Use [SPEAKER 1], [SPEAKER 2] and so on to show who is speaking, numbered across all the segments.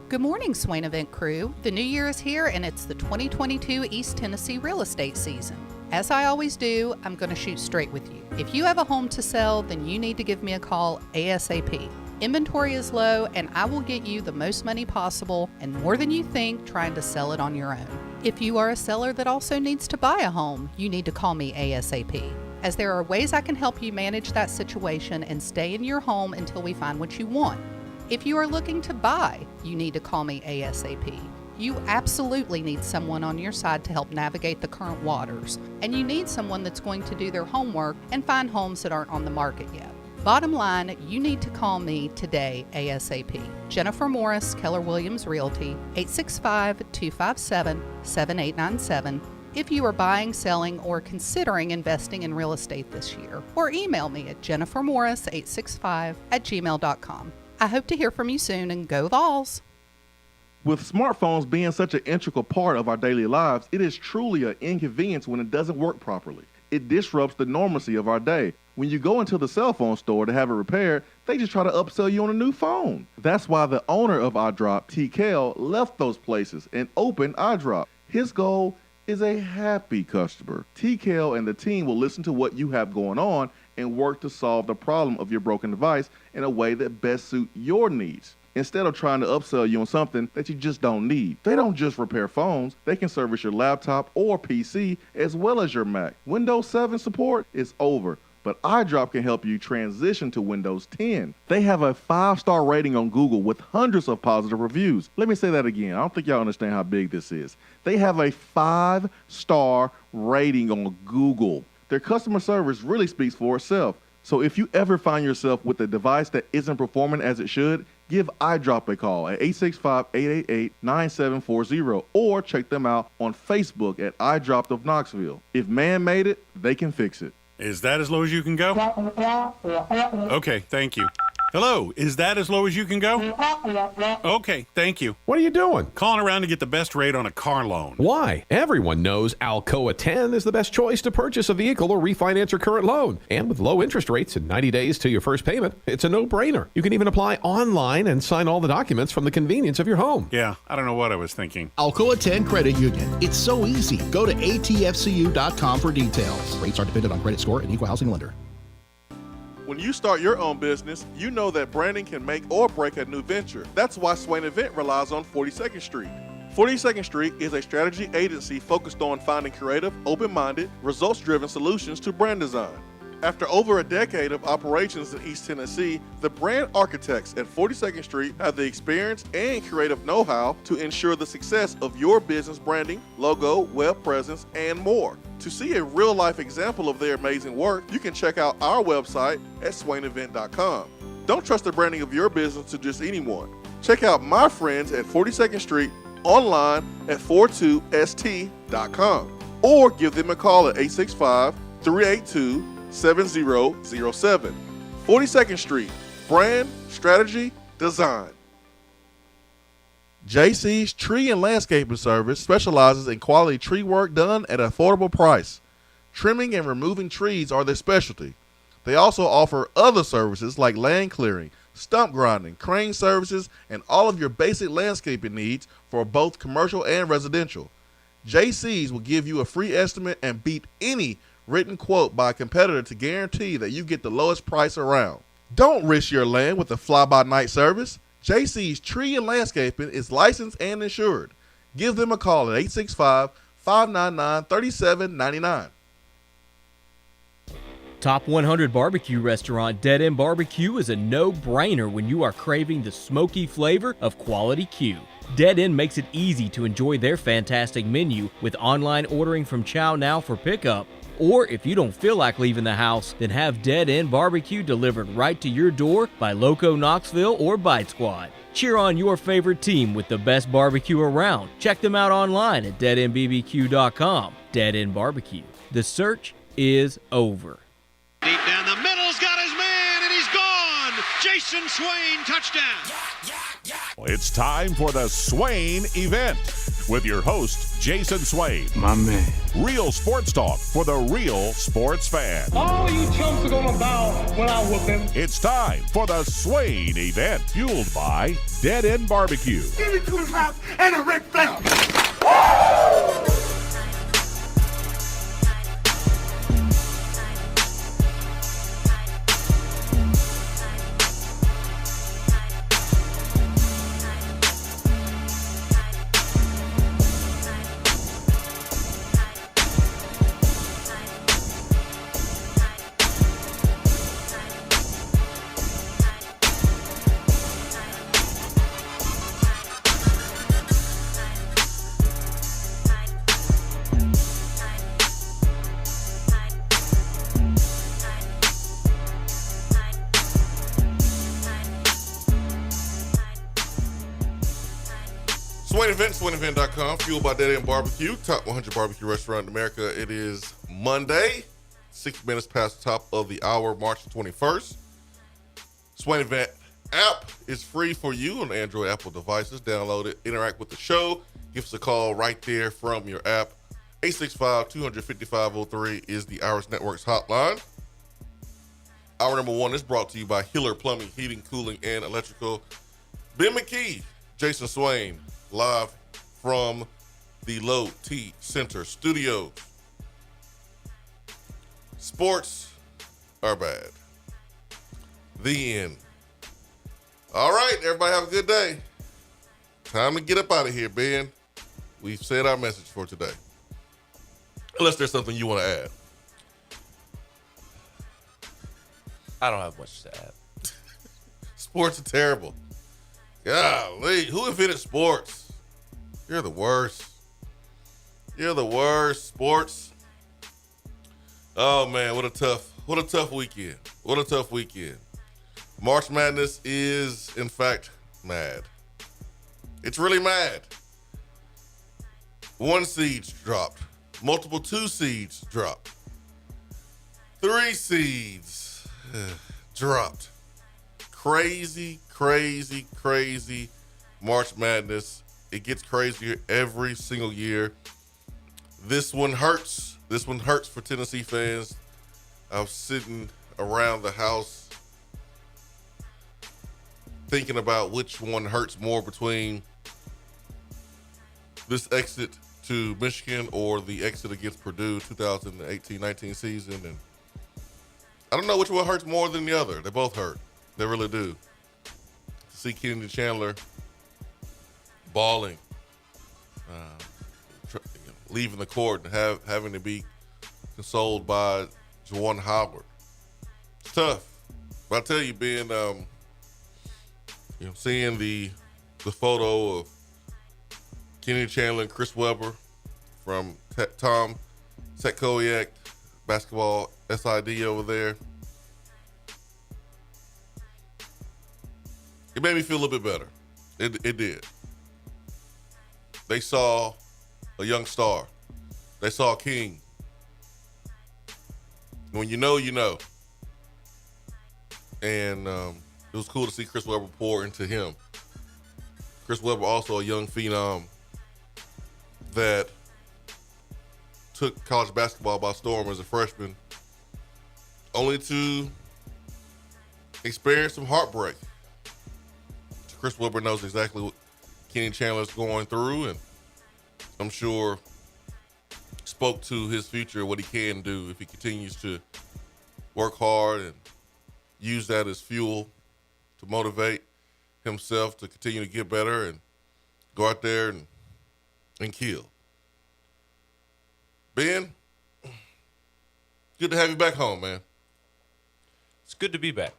[SPEAKER 1] Good morning, Swain Event crew. The new year is here and it's the 2022 East Tennessee real estate season. As I always do, I'm going to shoot straight with you. If you have a home to sell, then you need to give me a call ASAP. Inventory is low and I will get you the most money possible and more than you think trying to sell it on your own. If you are a seller that also needs to buy a home, you need to call me ASAP, as there are ways I can help you manage that situation and stay in your home until we find what you want. If you are looking to buy, you need to call me ASAP. You absolutely need someone on your side to help navigate the current waters, and you need someone that's going to do their homework and find homes that aren't on the market yet. Bottom line, you need to call me today ASAP. Jennifer Morris, Keller Williams Realty, 865-257-7897. If you are buying, selling, or considering investing in real estate this year, or email me at jennifermorris865@gmail.com. I hope to hear from you soon, and go Vols!
[SPEAKER 2] With smartphones being such an integral part of our daily lives, it is truly an inconvenience when it doesn't work properly. It disrupts the normalcy of our day. When you go into the cell phone store to have it repaired, they just try to upsell you on a new phone. That's why the owner of iDrop, TKL, left those places and opened iDrop. His goal is a happy customer. TKL and the team will listen to what you have going on and work to solve the problem of your broken device in a way that best suit your needs, instead of trying to upsell you on something that you just don't need. They don't just repair phones, they can service your laptop or PC as well as your Mac. Windows 7 support is over, but iDrop can help you transition to Windows 10. They have a 5-star rating on Google with hundreds of positive reviews. Let me say that again. I don't think y'all understand how big this is. They have a 5-star rating on Google. Their customer service really speaks for itself. So if you ever find yourself with a device that isn't performing as it should, give iDrop a call at 865-888-9740 or check them out on Facebook at iDrop of Knoxville. If man made it, they can fix it.
[SPEAKER 3] Is that as low as you can go? Okay, thank you. Hello, is that as low as you can go? Okay, thank you.
[SPEAKER 4] What are you doing?
[SPEAKER 3] Calling around to get the best rate on a car loan.
[SPEAKER 4] Why? Everyone knows Alcoa 10 is the best choice to purchase a vehicle or refinance your current loan. And with low interest rates and 90 days to your first payment, it's a no-brainer. You can even apply online and sign all the documents from the convenience of your home.
[SPEAKER 3] Yeah, I don't know what I was thinking.
[SPEAKER 5] Alcoa 10 Credit Union. It's so easy. Go to atfcu.com for details. Rates are dependent on credit score and equal housing lender.
[SPEAKER 2] When you start your own business, you know that branding can make or break a new venture. That's why Swain Event relies on 42nd Street. 42nd Street is a strategy agency focused on finding creative, open-minded, results-driven solutions to brand design. After over a decade of operations in East Tennessee, the brand architects at 42nd Street have the experience and creative know-how to ensure the success of your business branding, logo, web presence, and more. To see a real-life example of their amazing work, you can check out our website at swainevent.com. Don't trust the branding of your business to just anyone. Check out my friends at 42nd Street online at 42st.com or give them a call at 865-382-7007. 42nd Street, brand, strategy, design. JC's Tree and Landscaping Service specializes in quality tree work done at an affordable price. Trimming and removing trees are their specialty. They also offer other services like land clearing, stump grinding, crane services, and all of your basic landscaping needs for both commercial and residential. JC's will give you a free estimate and beat any written quote by a competitor to guarantee that you get the lowest price around. Don't risk your land with a fly-by-night service. JC's Tree and Landscaping is licensed and insured. Give them a call at 865-599-3799.
[SPEAKER 6] Top 100 barbecue restaurant Dead End Barbecue is a no-brainer when you are craving the smoky flavor of quality Q. Dead End makes it easy to enjoy their fantastic menu with online ordering from Chow Now for pickup. Or if you don't feel like leaving the house, then have Dead End Barbecue delivered right to your door by Loco Knoxville or Bite Squad. Cheer on your favorite team with the best barbecue around. Check them out online at deadendbbq.com. Dead End Barbecue. The search is over.
[SPEAKER 7] Deep down the middle's got his man, and he's gone. Jason Swain, touchdown.
[SPEAKER 8] It's time for the Swain Event with your host, Jason Swain.
[SPEAKER 9] My man.
[SPEAKER 8] Real sports talk for the real sports fan.
[SPEAKER 9] All you chumps are gonna bow
[SPEAKER 8] It's time for the Swain Event, fueled by Dead End Barbecue.
[SPEAKER 9] Give me 2 house and a Ric Flair.
[SPEAKER 10] Swain Event, SwainEvent.com, fueled by Dead End Barbecue, top 100 barbecue restaurant in America. It is Monday, 6 minutes past the top of the hour, March 21st. Swain Event app is free for you on Android, Apple devices. Download it, interact with the show, give us a call right there from your app. 865-200-5503 is the Irish Network's hotline. Hour number 1 is brought to you by Hiller Plumbing, Heating, Cooling, and Electrical. Ben McKee, Jason Swain, live from the Low T Center Studios. Sports are bad. The end. All right, everybody have a good day. Time to get up out of here, Ben. We've said our message for today. Unless there's something you want to add.
[SPEAKER 11] I don't have much to add.
[SPEAKER 10] Sports are terrible. Golly, who invented sports? You're the worst. You're the worst, sports. Oh man, what a tough weekend. What a tough weekend. March Madness is, in fact, mad. It's really mad. 1 seeds dropped. Multiple 2 seeds dropped. 3 seeds dropped. Crazy March Madness. It gets crazier every single year. This one hurts. This one hurts for Tennessee fans. I was sitting around the house thinking about which one hurts more between this exit to Michigan or the exit against Purdue 2018-19 season. And I don't know which one hurts more than the other. They both hurt. They really do. To see Kennedy Chandler balling, leaving the court and having to be consoled by Juwan Howard. It's tough. But I'll tell you, Ben, seeing the photo of Kennedy Chandler and Chris Webber from Tom Setkowiak basketball SID over there, it made me feel a little bit better. It did. They saw a young star. They saw a king. When you know, you know. And it was cool to see Chris Webber pour into him. Chris Webber, also a young phenom that took college basketball by storm as a freshman, only to experience some heartbreak. Chris Webber knows exactly what Kenny Chandler's going through, and I'm sure spoke to his future, what he can do if he continues to work hard and use that as fuel to motivate himself to continue to get better and go out there and kill. Ben, good to have you back home, man.
[SPEAKER 11] It's good to be back.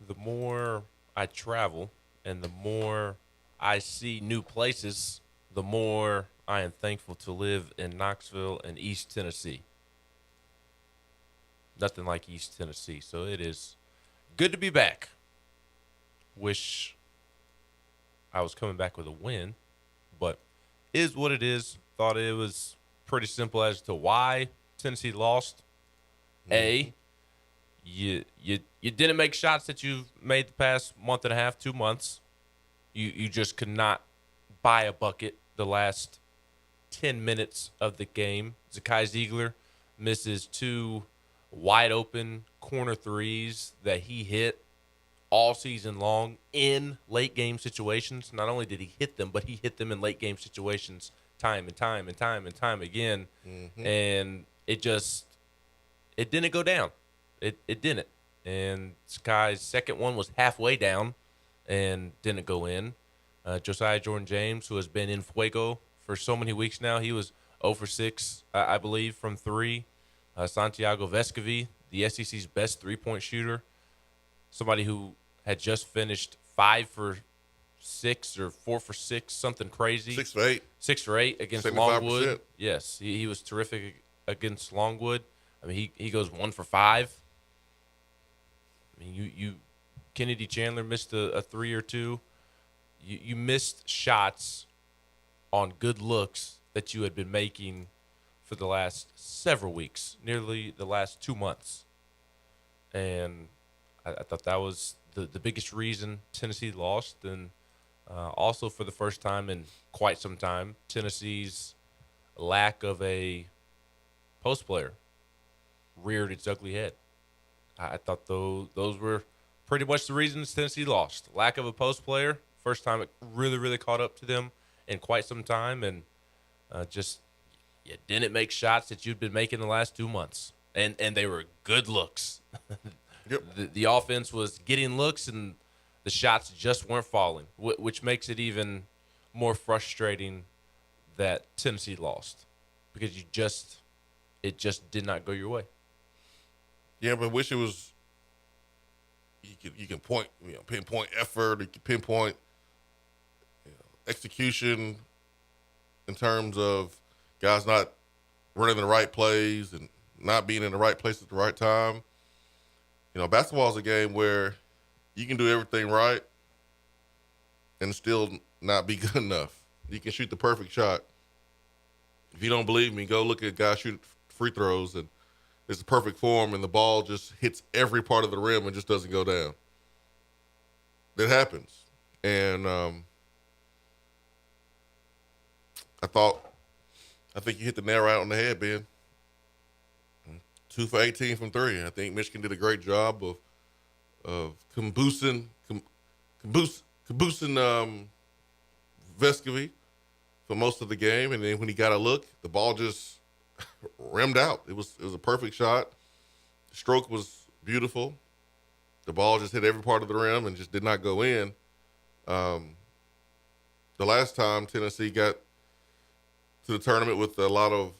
[SPEAKER 11] The more I travel and the more I see new places, the more I am thankful to live in Knoxville and East Tennessee. Nothing like East Tennessee. So it is good to be back. Wish I was coming back with a win, but it is what it is. Thought it was pretty simple as to why Tennessee lost. A, you didn't make shots that you've made the past month and a half, 2 months. You just could not buy a bucket the last 10 minutes of the game. Zakai Ziegler misses 2 wide open corner threes that he hit all season long in late game situations. Not only did he hit them, but he hit them in late game situations time and time and time and time again.
[SPEAKER 10] Mm-hmm.
[SPEAKER 11] And it didn't go down. It didn't. And Sky's second one was halfway down and didn't go in. Josiah Jordan-James, who has been in fuego for so many weeks now, he was 0 for 6, I believe, from 3. Santiago Vescovi, the SEC's best three-point shooter, somebody who had just finished 5 for 6 or 4 for 6, something crazy.
[SPEAKER 10] 6 for 8.
[SPEAKER 11] 6 for 8 against
[SPEAKER 10] 75%.
[SPEAKER 11] Longwood. Yes, he was terrific against Longwood. I mean, he goes 1 for 5. I mean, you Kennedy Chandler missed a 3 or 2. You missed shots on good looks that you had been making for the last several weeks, nearly the last 2 months. And I thought that was the biggest reason Tennessee lost. And also for the first time in quite some time, Tennessee's lack of a post player reared its ugly head. I thought those were pretty much the reasons Tennessee lost. Lack of a post player, first time it really, really caught up to them in quite some time, and just you didn't make shots that you'd been making the last 2 months, and they were good looks.
[SPEAKER 10] Yep.
[SPEAKER 11] The offense was getting looks, and the shots just weren't falling, which makes it even more frustrating that Tennessee lost because it just did not go your way.
[SPEAKER 10] Yeah, but I wish it was. You can point, pinpoint effort. You can pinpoint execution in terms of guys not running the right plays and not being in the right place at the right time. Basketball is a game where you can do everything right and still not be good enough. You can shoot the perfect shot. If you don't believe me, go look at guys shoot free throws and it's a perfect form and the ball just hits every part of the rim and just doesn't go down. That happens. And I think you hit the nail right on the head, Ben. 2 for 18 from 3. I think Michigan did a great job of caboosing Vescovi for most of the game, and then when he got a look, the ball just rimmed out. It was a perfect shot. The stroke was beautiful. The ball just hit every part of the rim and just did not go in. The last time Tennessee got to the tournament with a lot of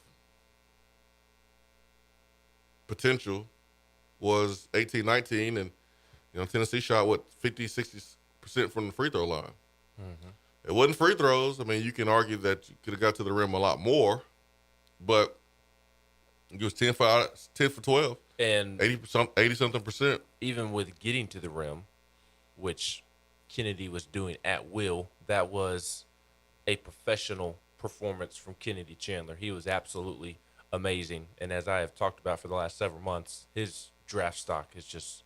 [SPEAKER 10] potential was 18-19, and Tennessee shot 50-60% from the free throw line.
[SPEAKER 11] Mm-hmm.
[SPEAKER 10] It wasn't free throws. I mean, you can argue that you could have got to the rim a lot more, but it was 10 for 12
[SPEAKER 11] and
[SPEAKER 10] 80-something%.
[SPEAKER 11] Even with getting to the rim, which Kennedy was doing at will, that was a professional performance from Kennedy Chandler. He was absolutely amazing. And as I have talked about for the last several months, his draft stock is just,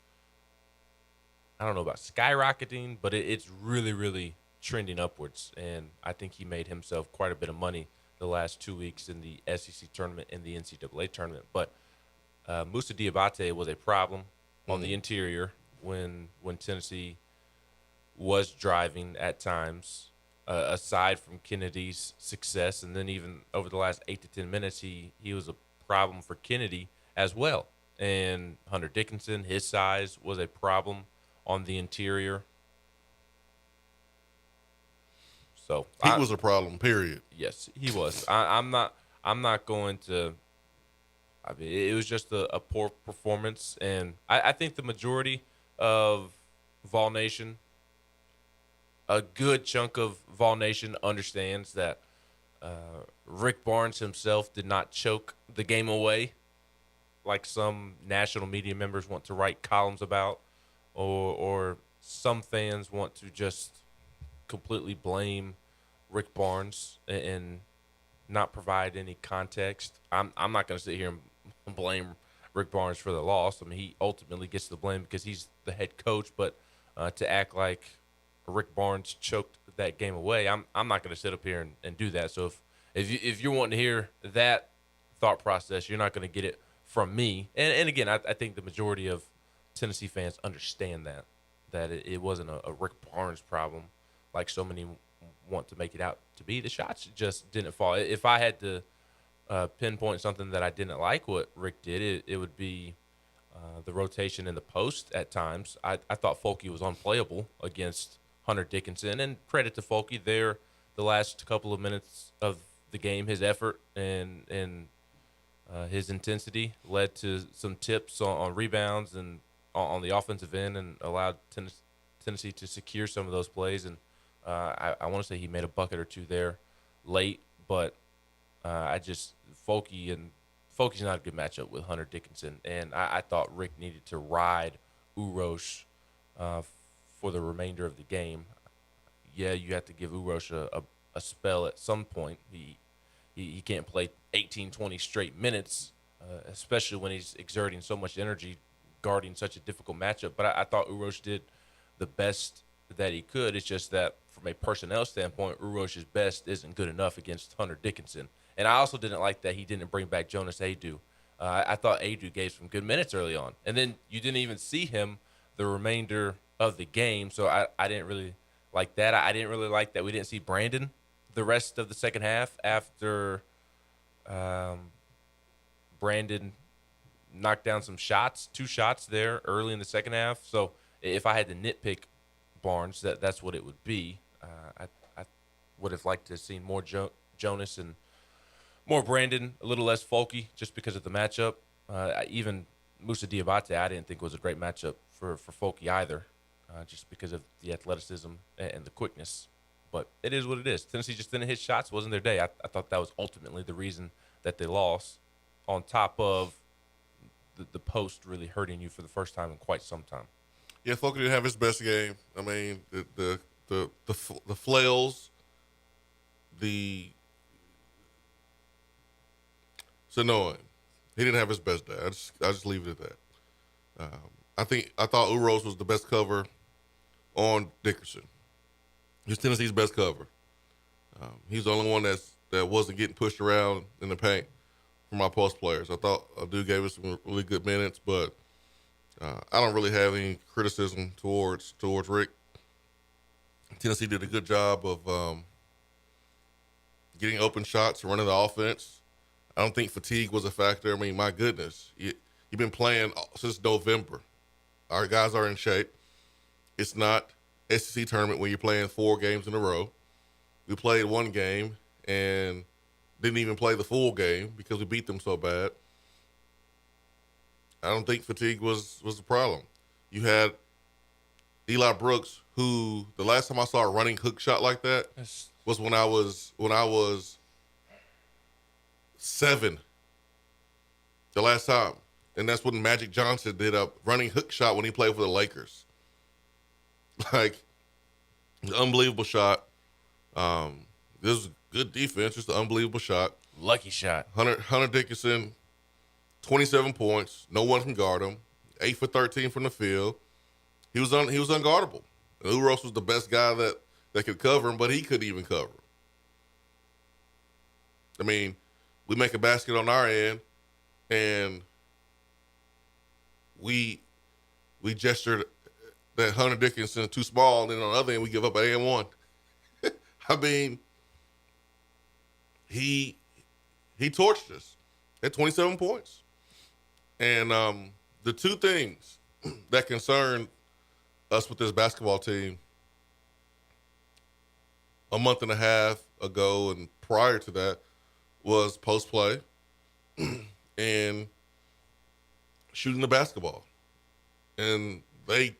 [SPEAKER 11] I don't know about skyrocketing, but it's really, really trending upwards. And I think he made himself quite a bit of money the last 2 weeks in the SEC tournament and the NCAA tournament. But Moussa Diabate was a problem on the interior when Tennessee was driving at times. Aside from Kennedy's success, and then even over the last 8 to 10 minutes, he was a problem for Kennedy as well. And Hunter Dickinson, his size was a problem on the interior. So
[SPEAKER 10] he was a problem. Period.
[SPEAKER 11] Yes, he was. I'm not going to. I mean, it was just a poor performance, and I think the majority of Vol Nation, a good chunk of Vol Nation understands that Rick Barnes himself did not choke the game away like some national media members want to write columns about, or some fans want to just completely blame Rick Barnes and not provide any context. I'm not going to sit here and blame Rick Barnes for the loss. I mean, he ultimately gets the blame because he's the head coach, but to act like Rick Barnes choked that game away, I'm not going to sit up here and do that. So if you're wanting to hear that thought process, you're not going to get it from me. And again, I think the majority of Tennessee fans understand that it wasn't a Rick Barnes problem like so many want to make it out to be. The shots just didn't fall. If I had to pinpoint something that I didn't like what Rick did, it would be the rotation in the post at times. I thought Folke was unplayable against Hunter Dickinson, and credit to Folke there. The last couple of minutes of the game, his effort and his intensity led to some tips on rebounds and on the offensive end, and allowed Tennessee to secure some of those plays. And I want to say he made a bucket or two there late, but Folke's not a good matchup with Hunter Dickinson, and I thought Rick needed to ride Urosh for the remainder of the game. Yeah, you have to give Urosh a spell at some point. He can't play 18, 20 straight minutes, especially when he's exerting so much energy guarding such a difficult matchup. But I thought Urosh did the best that he could. It's just that from a personnel standpoint, Urosh's best isn't good enough against Hunter Dickinson. And I also didn't like that he didn't bring back Jonas Adu. I thought Adu gave some good minutes early on. And then you didn't even see him the remainder of the game, so I didn't really like that. I didn't really like that we didn't see Brandon the rest of the second half after Brandon knocked down some shots, 2 shots there early in the second half. So if I had to nitpick Barnes, that's what it would be. I would have liked to have seen more Jonas and more Brandon, a little less Folke, just because of the matchup. Even Musa Diabate, I didn't think was a great matchup for Folke either, just because of the athleticism and the quickness. But it is what it is. Tennessee just didn't hit shots. It wasn't their day. I thought that was ultimately the reason that they lost, on top of the post really hurting you for the first time in quite some time.
[SPEAKER 10] Yeah, Folke didn't have his best game. I mean, the flails, it's annoying. He didn't have his best day. I just leave it at that. I thought Urosh was the best cover on Dickerson. He's Tennessee's best cover. He's the only one that wasn't getting pushed around in the paint from our post players. I thought Adu gave us some really good minutes, but I don't really have any criticism towards Rick. Tennessee did a good job of getting open shots, running the offense. I don't think fatigue was a factor. I mean, my goodness, you've been playing since November. Our guys are in shape. It's not SEC tournament when you're playing 4 games in a row. We played 1 game and didn't even play the full game because we beat them so bad. I don't think fatigue was the problem. You had Eli Brooks, who the last time I saw a running hook shot like that was when I was 7. The last time. And that's when Magic Johnson did a running hook shot when he played for the Lakers. Like, an unbelievable shot. This was good defense, just an unbelievable shot.
[SPEAKER 11] Lucky shot.
[SPEAKER 10] Hunter Dickinson, 27 points. No one can guard him. 8 for 13 from the field. He was unguardable. And Urosh was the best guy that could cover him, but he couldn't even cover him. I mean, we make a basket on our end, and we gestured that Hunter Dickinson is too small, and then on the other end we give up an and 1. I mean, he torched us at 27 points. And the 2 things that concern us with this basketball team a month and a half ago and prior to that was post play and shooting the basketball. And they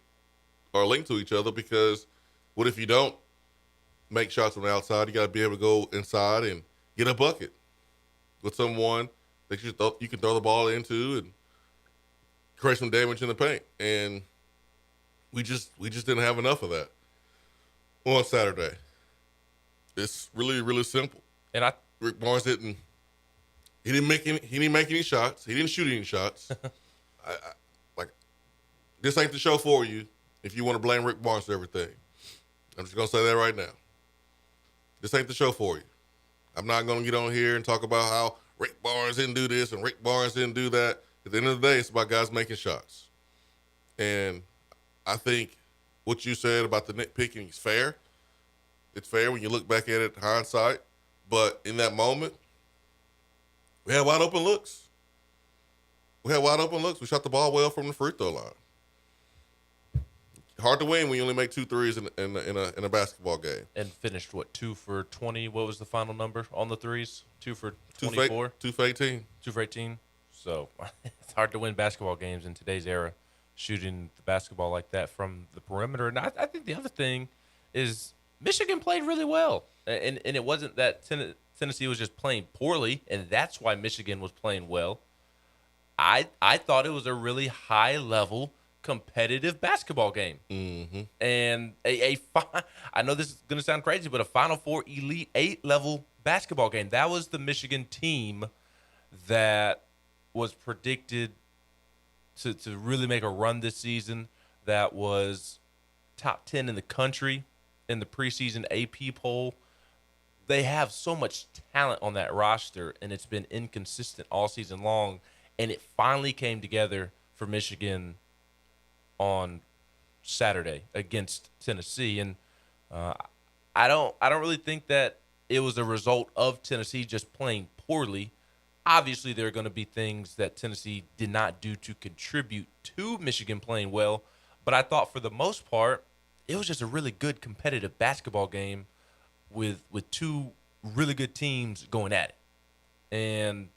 [SPEAKER 10] are linked to each other, because what if you don't make shots on the outside? You got to be able to go inside and get a bucket with someone that you can throw the ball into and create some damage in the paint. And we just didn't have enough of that on Saturday. It's really, really simple.
[SPEAKER 11] And
[SPEAKER 10] Rick Barnes didn't make any shots. He didn't shoot any shots. This ain't the show for you if you want to blame Rick Barnes for everything. I'm just going to say that right now. This ain't the show for you. I'm not going to get on here and talk about how Rick Barnes didn't do this and Rick Barnes didn't do that. At the end of the day, it's about guys making shots. And I think what you said about the nitpicking is fair. It's fair when you look back at it in hindsight. But in that moment, we had wide open looks. We shot the ball well from the free throw line. Hard to win when you only make 2 threes in a basketball game.
[SPEAKER 11] And finished, 2 for 20? What was the final number on the threes? 2 for 24?
[SPEAKER 10] 2 for 18.
[SPEAKER 11] 2 for 18. So it's hard to win basketball games in today's era, shooting the basketball like that from the perimeter. And I think the other thing is Michigan played really well. And it wasn't that Tennessee was just playing poorly, and that's why Michigan was playing well. I thought it was a really high-level competitive basketball game.
[SPEAKER 10] Mm-hmm.
[SPEAKER 11] And I know this is going to sound crazy, but a Final Four Elite 8 level basketball game. That was the Michigan team that was predicted to really make a run this season, that was top 10 in the country in the preseason AP poll. They have so much talent on that roster, and it's been inconsistent all season long, and it finally came together for Michigan on Saturday against Tennessee. And I don't really think that it was a result of Tennessee just playing poorly. Obviously, there are going to be things that Tennessee did not do to contribute to Michigan playing well, but I thought for the most part, it was just a really good competitive basketball game with 2 really good teams going at it. And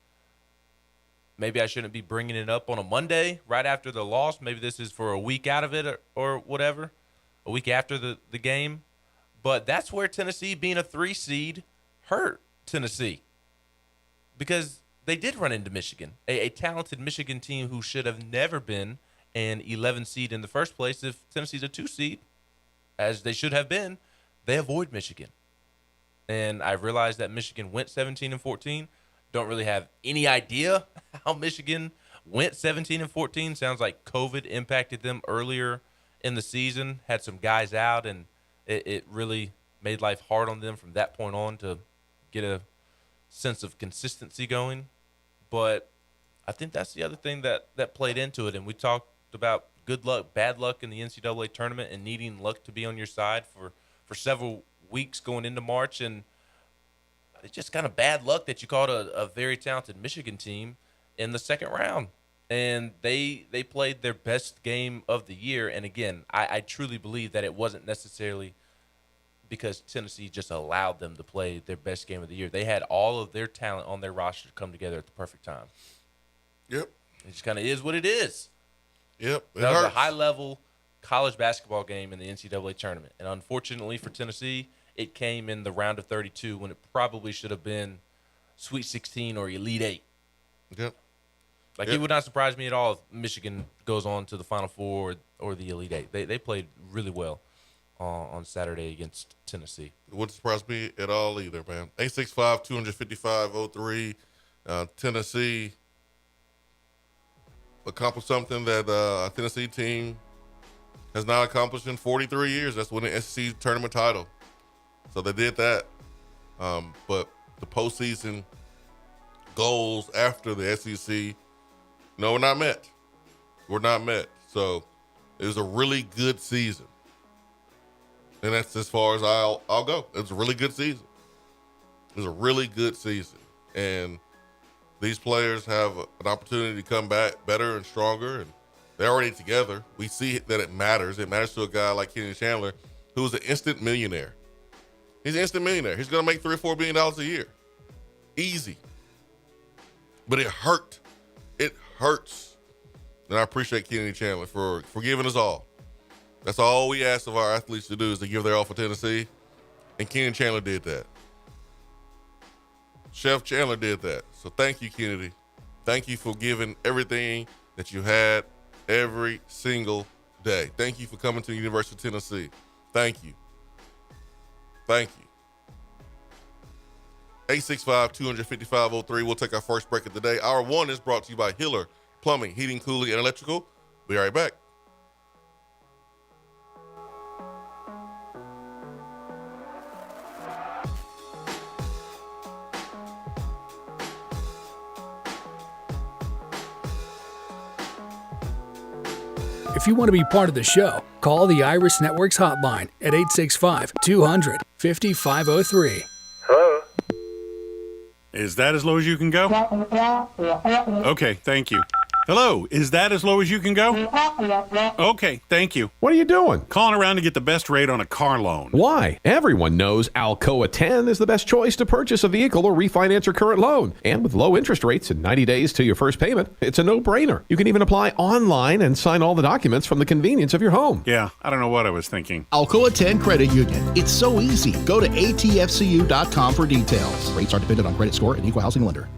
[SPEAKER 11] maybe I shouldn't be bringing it up on a Monday right after the loss. Maybe this is for a week out of it or whatever, a week after the game. But that's where Tennessee being a 3 seed hurt Tennessee, because they did run into Michigan, a talented Michigan team who should have never been an 11 seed in the first place. If Tennessee's a 2 seed, as they should have been, they avoid Michigan. And I realized that Michigan went 17-14. Don't really have any idea how Michigan went 17-14. Sounds like COVID impacted them earlier in the season, had some guys out, and it really made life hard on them from that point on to get a sense of consistency going. But I think that's the other thing that played into it. And we talked about good luck, bad luck in the NCAA tournament and needing luck to be on your side for several weeks going into March. And it's just kind of bad luck that you caught a very talented Michigan team in the second round. And they played their best game of the year. And, again, I truly believe that it wasn't necessarily because Tennessee just allowed them to play their best game of the year. They had all of their talent on their roster come together at the perfect time.
[SPEAKER 10] Yep.
[SPEAKER 11] It just kind of is what it is.
[SPEAKER 10] Yep.
[SPEAKER 11] That was a high-level college basketball game in the NCAA tournament. And unfortunately for Tennessee, it came in the round of 32 when it probably should have been Sweet 16 or Elite 8.
[SPEAKER 10] Yep.
[SPEAKER 11] It would not surprise me at all if Michigan goes on to the Final Four or the Elite 8. They played really well on Saturday against Tennessee.
[SPEAKER 10] It wouldn't surprise me at all either, man. 865-255-03. Tennessee accomplished something that a Tennessee team has not accomplished in 43 years. That's winning an SEC tournament title. So they did that. But the postseason goals after the SEC, were not met. So it was a really good season. And that's as far as I'll go. It was a really good season. And these players have an opportunity to come back better and stronger, and they're already together. We see that it matters. It matters to a guy like Kenny Chandler, who's an instant millionaire. He's an instant millionaire. He's going to make $3 or $4 billion a year. Easy. But it hurt. It hurts. And I appreciate Kenny Chandler for giving us all. That's all we ask of our athletes to do, is to give their all for Tennessee. And Kenny Chandler did that. Chef Chandler did that. So thank you, Kennedy. Thank you for giving everything that you had every single day. Thank you for coming to the University of Tennessee. Thank you. 865-255-03. We'll take our first break of the day. Hour 1 is brought to you by Hiller Plumbing, Heating, Cooling, and Electrical. Be right back.
[SPEAKER 12] If you want to be part of the show, call the Iris Networks hotline at 865-200-5503.
[SPEAKER 3] Hello? Is that as low as you can go? Okay, thank you. Hello, is that as low as you can go? Okay, thank you.
[SPEAKER 4] What are you doing?
[SPEAKER 3] Calling around to get the best rate on a car loan.
[SPEAKER 4] Why? Everyone knows Alcoa 10 is the best choice to purchase a vehicle or refinance your current loan. And with low interest rates and 90 days to your first payment, it's a no-brainer. You can even apply online and sign all the documents from the convenience of your home.
[SPEAKER 3] Yeah, I don't know what I was thinking.
[SPEAKER 5] Alcoa 10 Credit Union. It's so easy. Go to atfcu.com for details. Rates are dependent on credit score and equal housing lender.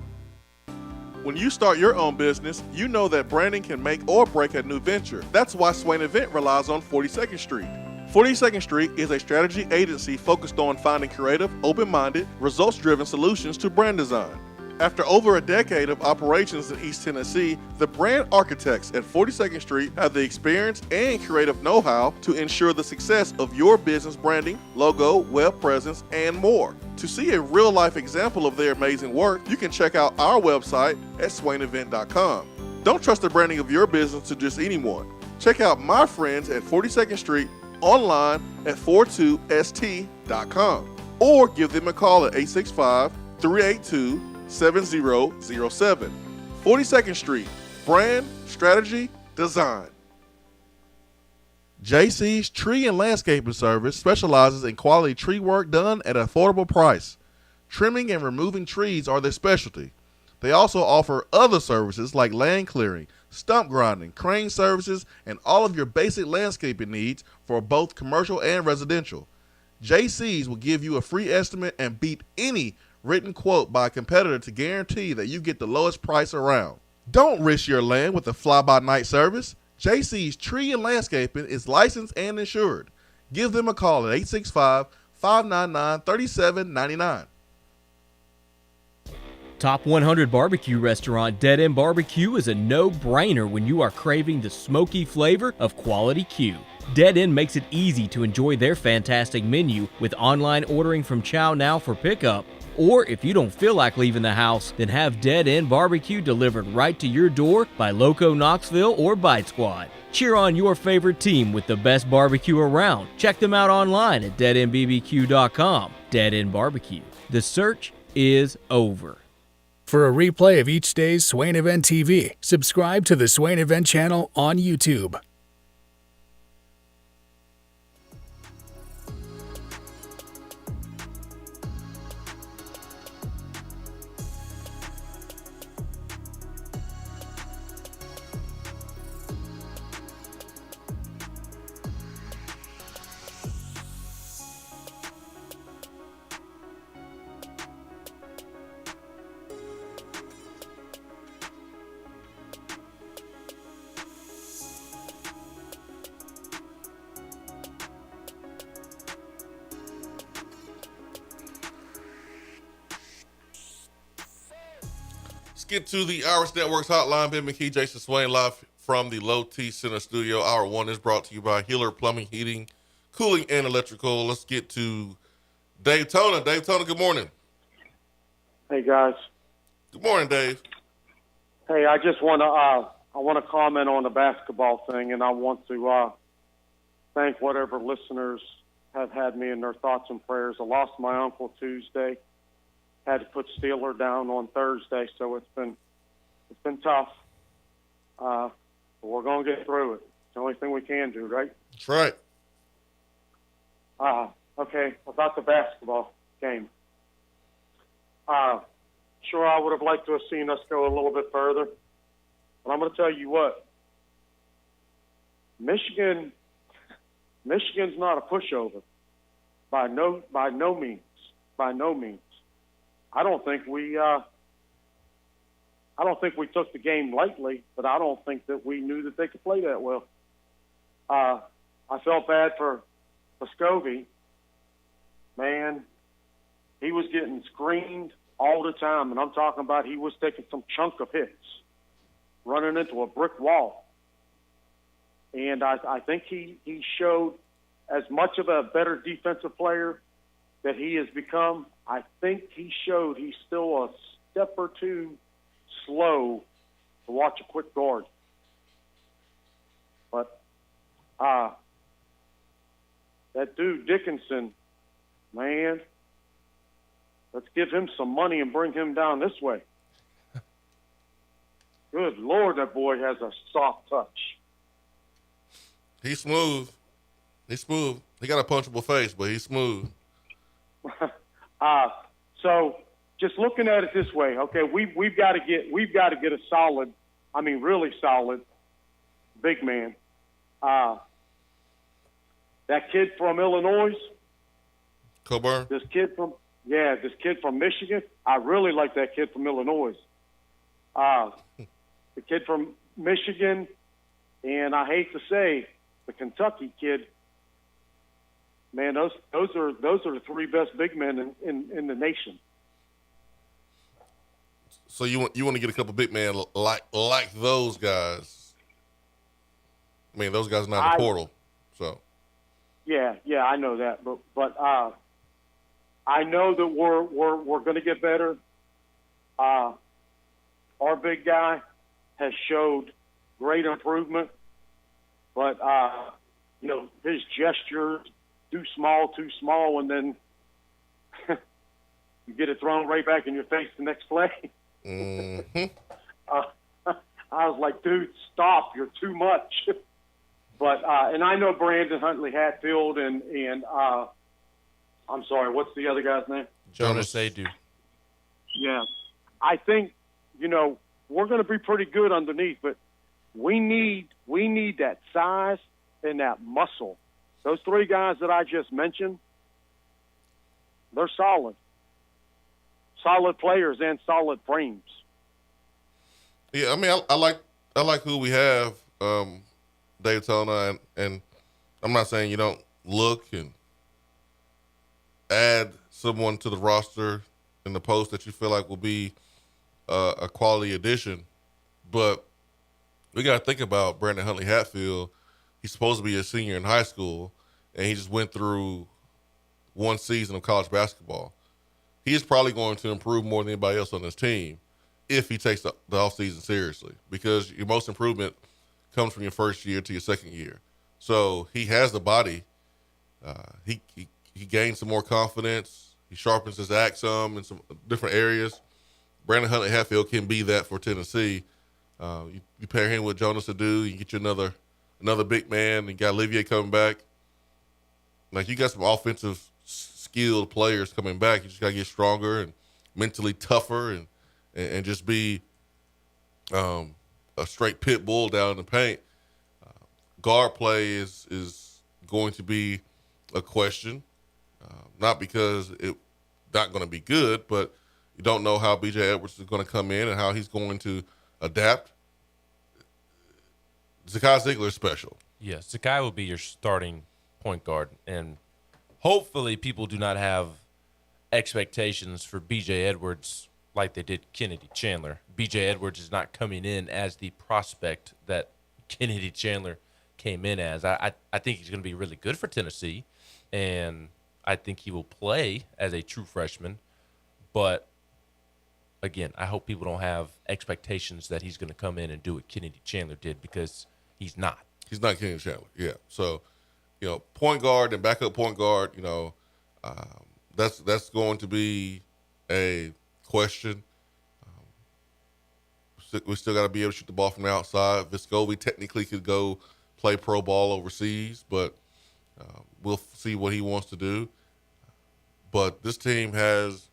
[SPEAKER 2] When you start your own business, you know that branding can make or break a new venture. That's why Swain Event relies on 42nd Street. 42nd Street is a strategy agency focused on finding creative, open-minded, results-driven solutions to brand design. After over a decade of operations in East Tennessee, the brand architects at 42nd Street have the experience and creative know-how to ensure the success of your business branding, logo, web presence, and more. To see a real-life example of their amazing work, you can check out our website at swainevent.com. Don't trust the branding of your business to just anyone. Check out my friends at 42nd Street online at 42st.com or give them a call at 865-382-7007. 42nd Street, brand, strategy, design. JC's Tree and Landscaping Service specializes in quality tree work done at an affordable price. Trimming and removing trees are their specialty. They also offer other services like land clearing, stump grinding, crane services, and all of your basic landscaping needs for both commercial and residential. JC's will give you a free estimate and beat any written quote by a competitor to guarantee that you get the lowest price around. Don't risk your land with a fly-by-night service. JC's Tree and Landscaping is licensed and insured. Give them a call at 865-599-3799.
[SPEAKER 6] Top 100 barbecue restaurant Dead End Barbecue is a no-brainer when you are craving the smoky flavor of quality Q. Dead End makes it easy to enjoy their fantastic menu with online ordering from Chow Now for pickup. Or if you don't feel like leaving the house, then have Dead End Barbecue delivered right to your door by Loco Knoxville or Bite Squad. Cheer on your favorite team with the best barbecue around. Check them out online at deadendbbq.com. Dead End Barbecue. The search is over.
[SPEAKER 12] For a replay of each day's Swain Event TV, subscribe to the Swain Event channel on YouTube.
[SPEAKER 10] Let's get to the Iris Networks hotline. Ben McKee, Jason Swain, live from the Low T Center studio. Hour one is brought to you by Healer Plumbing, Heating, Cooling, and Electrical. Let's get to Dave Tona. Dave Tona, good morning.
[SPEAKER 13] Hey, guys.
[SPEAKER 10] Good morning, Dave.
[SPEAKER 13] Hey, I just want to comment on the basketball thing, and I want to thank whatever listeners have had me in their thoughts and prayers. I lost my uncle Tuesday. Had to put Steeler down on Thursday, so it's been tough. But we're going to get through it. It's the only thing we can do, right?
[SPEAKER 10] That's right.
[SPEAKER 13] Okay, about the basketball game. Sure, I would have liked to have seen us go a little bit further. But I'm going to tell you what. Michigan's not a pushover. By no means. By no means. I don't think we took the game lightly, but I don't think that we knew that they could play that well. I felt bad for Scovey. Man, he was getting screened all the time, and I'm talking about he was taking some chunk of hits, running into a brick wall. And I think he showed as much of a better defensive player that he has become. I think he showed he's still a step or two slow to watch a quick guard. But That dude Dickinson, man, let's give him some money and bring him down this way. Good Lord, that boy has a soft touch.
[SPEAKER 10] He's smooth. He's smooth. He got a punchable face, but he's smooth.
[SPEAKER 13] So just looking at it this way, okay, we've got to get a solid, I mean really solid big man. That kid from Illinois,
[SPEAKER 10] Coburn.
[SPEAKER 13] This kid from Michigan. I really like that kid from Illinois. The kid from Michigan, and I hate to say, the Kentucky kid. Man, those are the three best big men in the nation.
[SPEAKER 10] So you want to get a couple big men like those guys. I mean, those guys are not in the portal, so. Yeah,
[SPEAKER 13] I know that, but I know that we're going to get better. Our big guy has showed great improvement, but his gestures too small, and then you get it thrown right back in your face the next play.
[SPEAKER 10] Mm-hmm.
[SPEAKER 13] I was like, dude, stop! You're too much. But and I know Brandon Huntley Hatfield and I'm sorry, what's the other guy's name?
[SPEAKER 11] Jonas Adu.
[SPEAKER 13] Yeah, I think we're going to be pretty good underneath, but we need that size and that muscle. Those three guys that I just mentioned, they're solid players and solid frames.
[SPEAKER 10] Yeah, I mean, I like who we have, Daytona, and I'm not saying you don't look and add someone to the roster in the post that you feel like will be a quality addition, but we got to think about Brandon Huntley Hatfield. He's supposed to be a senior in high school, and he just went through one season of college basketball. He is probably going to improve more than anybody else on this team if he takes the offseason seriously, because your most improvement comes from your first year to your second year. So he has the body. He gains some more confidence. He sharpens his act some in some different areas. Brandon Huntley Hatfield can be that for Tennessee. You pair him with Jonas Adu, you get you another big man. You got Olivier coming back. Like, you got some offensive skilled players coming back. You just got to get stronger and mentally tougher and just be a straight pit bull down in the paint. Guard play is going to be a question, not because it's not going to be good, but you don't know how B.J. Edwards is going to come in and how he's going to adapt. Zakai Ziegler is special.
[SPEAKER 11] Yes, Zakai will be your starting point guard, and hopefully people do not have expectations for B.J. Edwards like they did Kennedy Chandler. B.J. Edwards is not coming in as the prospect that Kennedy Chandler came in as. I think he's going to be really good for Tennessee, and I think he will play as a true freshman. But, again, I hope people don't have expectations that he's going to come in and do what Kennedy Chandler did, because he's not.
[SPEAKER 10] He's not Kennedy Chandler, yeah. So, point guard and backup point guard, that's going to be a question. We still got to be able to shoot the ball from the outside. Vescovi technically could go play pro ball overseas, but we'll see what he wants to do. But this team has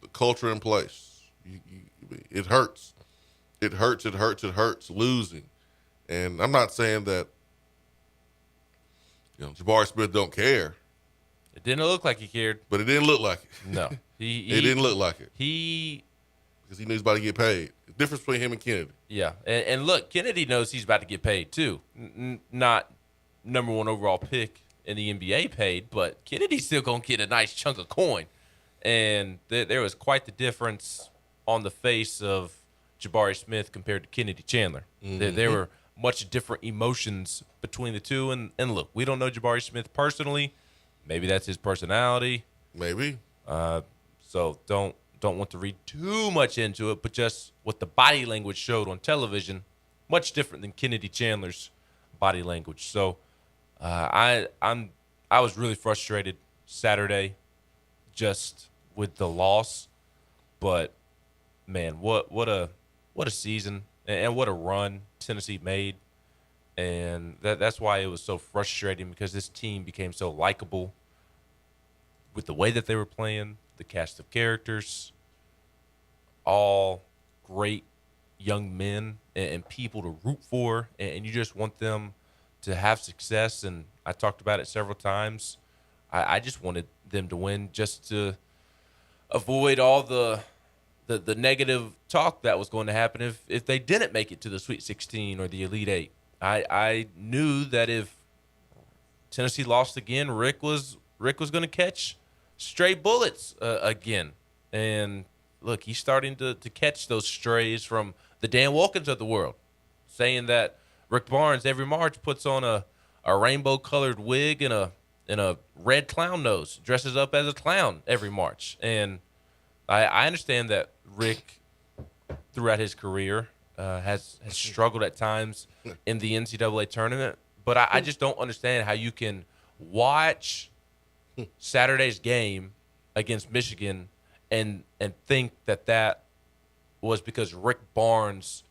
[SPEAKER 10] the culture in place. It hurts. It hurts losing. And I'm not saying that Jabari Smith don't care.
[SPEAKER 11] It didn't look like he cared.
[SPEAKER 10] But it didn't look like it.
[SPEAKER 11] No.
[SPEAKER 10] It didn't look like it. Because he knew he's about to get paid. The difference between him and Kennedy.
[SPEAKER 11] Yeah. And look, Kennedy knows he's about to get paid too. Not number one overall pick in the NBA paid, but Kennedy's still going to get a nice chunk of coin. And there was quite the difference on the face of Jabari Smith compared to Kennedy Chandler. Mm-hmm. There were much different emotions between the two. And look, we don't know Jabari Smith personally. Maybe that's his personality.
[SPEAKER 10] Maybe.
[SPEAKER 11] So don't want to read too much into it, but just what the body language showed on television, much different than Kennedy Chandler's body language. So I was really frustrated Saturday just with the loss, but man, what a season and what a run Tennessee made, and that's why it was so frustrating, because this team became so likable with the way that they were playing, the cast of characters, all great young men and people to root for, and you just want them to have success. And I talked about it several times. I just wanted them to win just to avoid all the negative talk that was going to happen if they didn't make it to the Sweet 16 or the Elite Eight. I knew that if Tennessee lost again, Rick was going to catch stray bullets again. And look, he's starting to catch those strays from the Dan Wilkins of the world, saying that Rick Barnes every March puts on a rainbow-colored wig and a red clown nose, dresses up as a clown every March. And I understand that Rick, throughout his career, has struggled at times in the NCAA tournament, but I just don't understand how you can watch Saturday's game against Michigan and think that was because Rick Barnes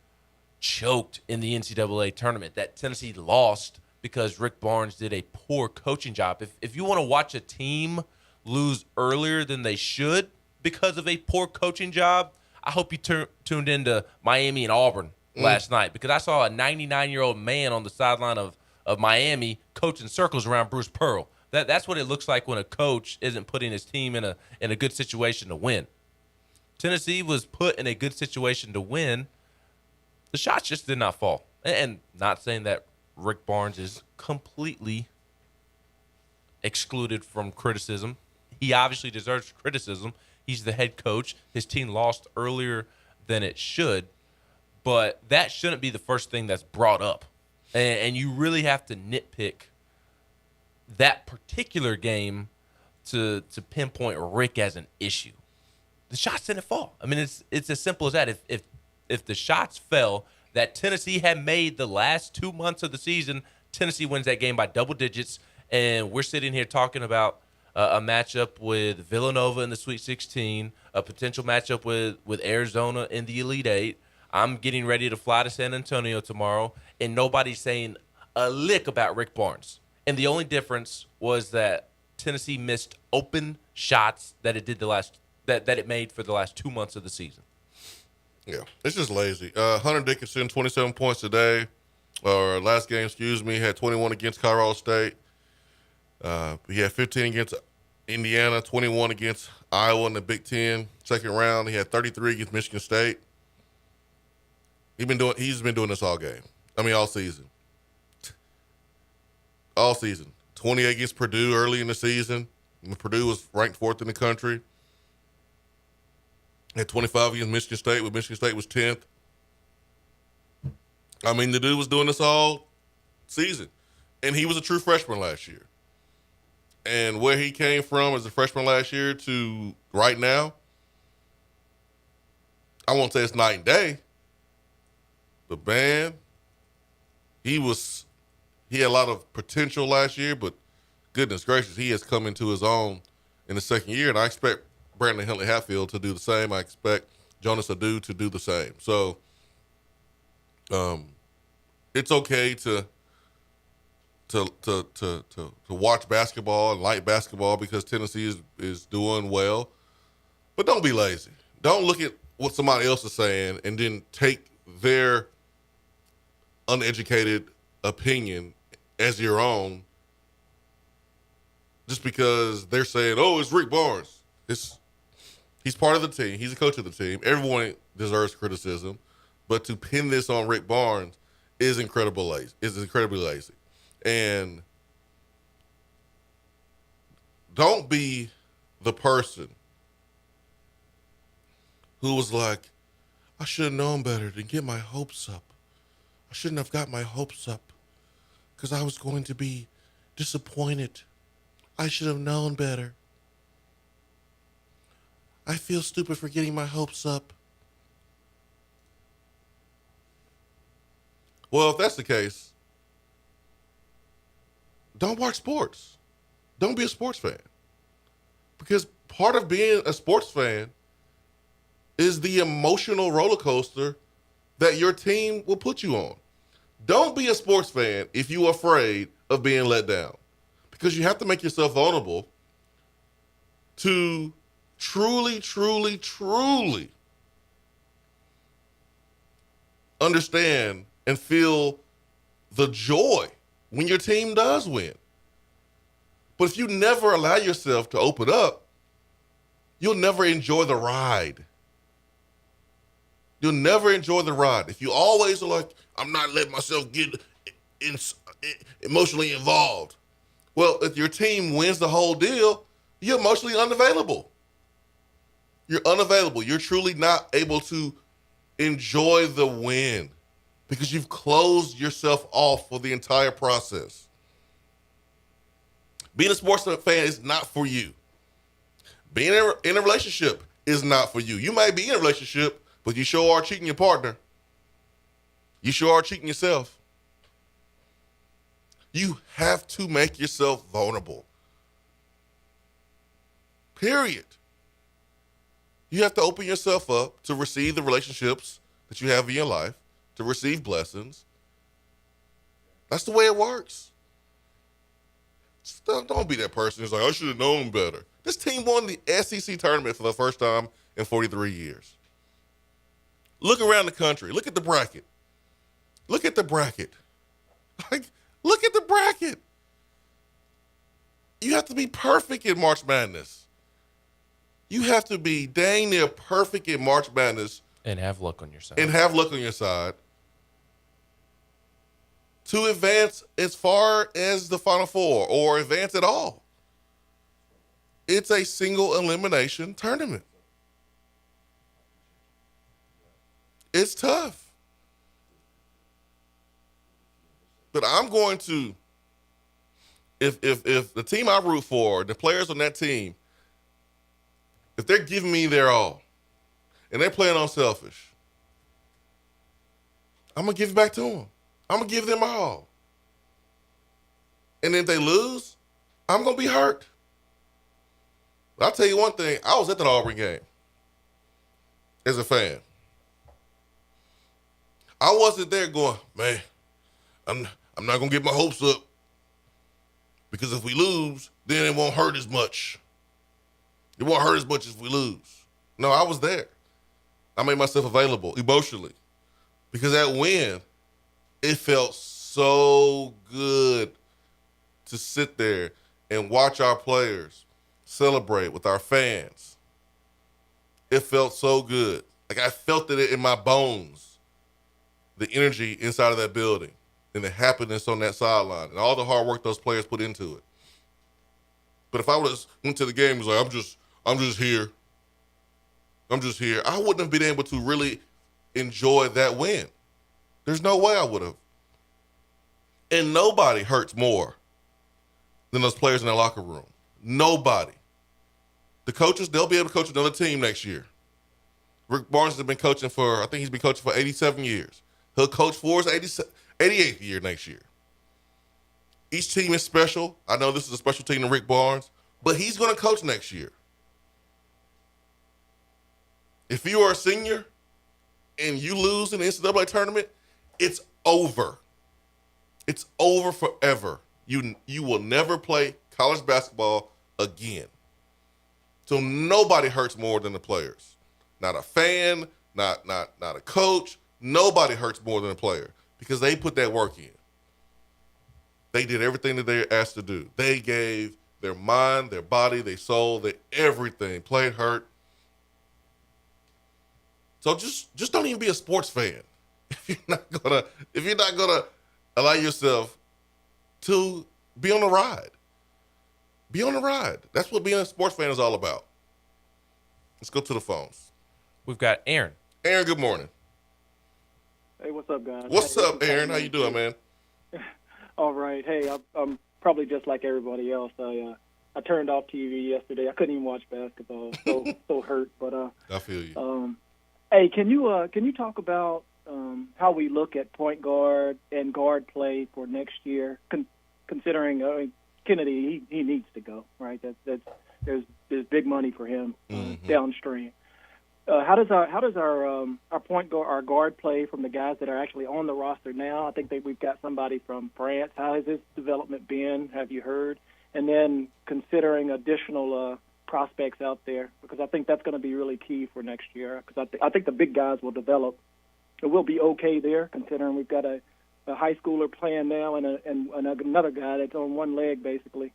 [SPEAKER 11] choked in the NCAA tournament, that Tennessee lost because Rick Barnes did a poor coaching job. If you want to watch a team lose earlier than they should because of a poor coaching job, I hope you tuned into Miami and Auburn last night, because I saw a 99-year-old man on the sideline of Miami coaching circles around Bruce Pearl. That's what it looks like when a coach isn't putting his team in a good situation to win. Tennessee was put in a good situation to win. The shots just did not fall. And not saying that Rick Barnes is completely excluded from criticism. He obviously deserves criticism. He's the head coach. His team lost earlier than it should, but that shouldn't be the first thing that's brought up. And you really have to nitpick that particular game to pinpoint Rick as an issue. The shots didn't fall. I mean, it's as simple as that. If the shots fell that Tennessee had made the last 2 months of the season, Tennessee wins that game by double digits, and we're sitting here talking about a matchup with Villanova in the Sweet 16, a potential matchup with Arizona in the Elite Eight. I'm getting ready to fly to San Antonio tomorrow, and nobody's saying a lick about Rick Barnes. And the only difference was that Tennessee missed open shots that it made for the last 2 months of the season.
[SPEAKER 10] Yeah, it's just lazy. Hunter Dickinson, 27 points today, or last game, had 21 against Colorado State. He had 15 against Indiana, 21 against Iowa in the Big Ten second round. He had 33 against Michigan State. He's been doing this all game. All season. All season. 28 against Purdue early in the season, when Purdue was ranked 4th in the country. Had 25 against Michigan State, when Michigan State was 10th. The dude was doing this all season. And he was a true freshman last year. And where he came from as a freshman last year to right now, I won't say it's night and day. But man, he had a lot of potential last year, but goodness gracious, he has come into his own in the second year, and I expect Brandon Huntley Hatfield to do the same. I expect Jonas Adu to do the same. So it's okay to watch basketball and like basketball because Tennessee is doing well. But don't be lazy. Don't look at what somebody else is saying and then take their uneducated opinion as your own just because they're saying, oh, it's Rick Barnes. He's part of the team. He's a coach of the team. Everyone deserves criticism. But to pin this on Rick Barnes is incredibly lazy. And don't be the person who was like, I should have known better than get my hopes up. I shouldn't have got my hopes up because I was going to be disappointed. I should have known better. I feel stupid for getting my hopes up. Well, if that's the case, don't watch sports. Don't be a sports fan. Because part of being a sports fan is the emotional roller coaster that your team will put you on. Don't be a sports fan if you're afraid of being let down, because you have to make yourself vulnerable to truly, truly, truly understand and feel the joy when your team does win. But if you never allow yourself to open up, you'll never enjoy the ride. You'll never enjoy the ride. If you always are like, I'm not letting myself get emotionally involved. Well, if your team wins the whole deal, you're emotionally unavailable. You're unavailable. You're truly not able to enjoy the win because you've closed yourself off for the entire process. Being a sports fan is not for you. Being in a relationship is not for you. You may be in a relationship, but you sure are cheating your partner. You sure are cheating yourself. You have to make yourself vulnerable. Period. You have to open yourself up to receive the relationships that you have in your life, to receive blessings. That's the way it works. Don't be that person who's like, I should have known better. This team won the SEC tournament for the first time in 43 years. Look around the country. Look at the bracket. Look at the bracket. Look at the bracket. You have to be perfect in March Madness. You have to be dang near perfect in March Madness.
[SPEAKER 11] And have luck on your side.
[SPEAKER 10] To advance as far as the Final Four or advance at all. It's a single elimination tournament. It's tough. But I'm going to, if the team I root for, the players on that team, if they're giving me their all and they're playing unselfish, I'm going to give it back to them. I'm going to give them my all. And if they lose, I'm going to be hurt. But I'll tell you one thing. I was at that Auburn game as a fan. I wasn't there going, man, I'm not going to get my hopes up because if we lose, then it won't hurt as much. It won't hurt as much if we lose. No, I was there. I made myself available emotionally because that win, it felt so good to sit there and watch our players celebrate with our fans. It felt so good. Like I felt it in my bones, the energy inside of that building and the happiness on that sideline and all the hard work those players put into it. But if I went to the game and was like, I'm just here, I wouldn't have been able to really enjoy that win. There's no way I would have. And nobody hurts more than those players in their locker room. Nobody. The coaches, they'll be able to coach another team next year. Rick Barnes has been coaching I think he's been coaching for 87 years. He'll coach for his 88th year next year. Each team is special. I know this is a special team to Rick Barnes, but he's going to coach next year. If you are a senior and you lose in the NCAA tournament, it's over. It's over forever. You will never play college basketball again. So nobody hurts more than the players. Not a fan, not a coach. Nobody hurts more than a player because they put that work in. They did everything that they were asked to do. They gave their mind, their body, their soul, their everything. Played hurt. So just don't even be a sports fan if you're not gonna allow yourself to be on the ride. Be on the ride. That's what being a sports fan is all about. Let's go to the phones.
[SPEAKER 11] We've got Aaron.
[SPEAKER 10] Aaron, good morning.
[SPEAKER 14] Hey, what's up, guys?
[SPEAKER 10] What's up, Aaron? How you doing, man?
[SPEAKER 14] All right. Hey, I'm probably just like everybody else. I turned off TV yesterday. I couldn't even watch basketball. So hurt. But
[SPEAKER 10] I feel you.
[SPEAKER 14] Hey, can you talk about how we look at point guard and guard play for next year, considering Kennedy, he needs to go, right? There's big money for him downstream. How does our point guard, our guard play from the guys that are actually on the roster now? I think that we've got somebody from France. How has his development been? Have you heard? And then considering additional prospects out there, because I think that's going to be really key for next year. Because I think the big guys will develop. It will be okay there, considering we've got a high schooler playing now and another guy that's on one leg basically.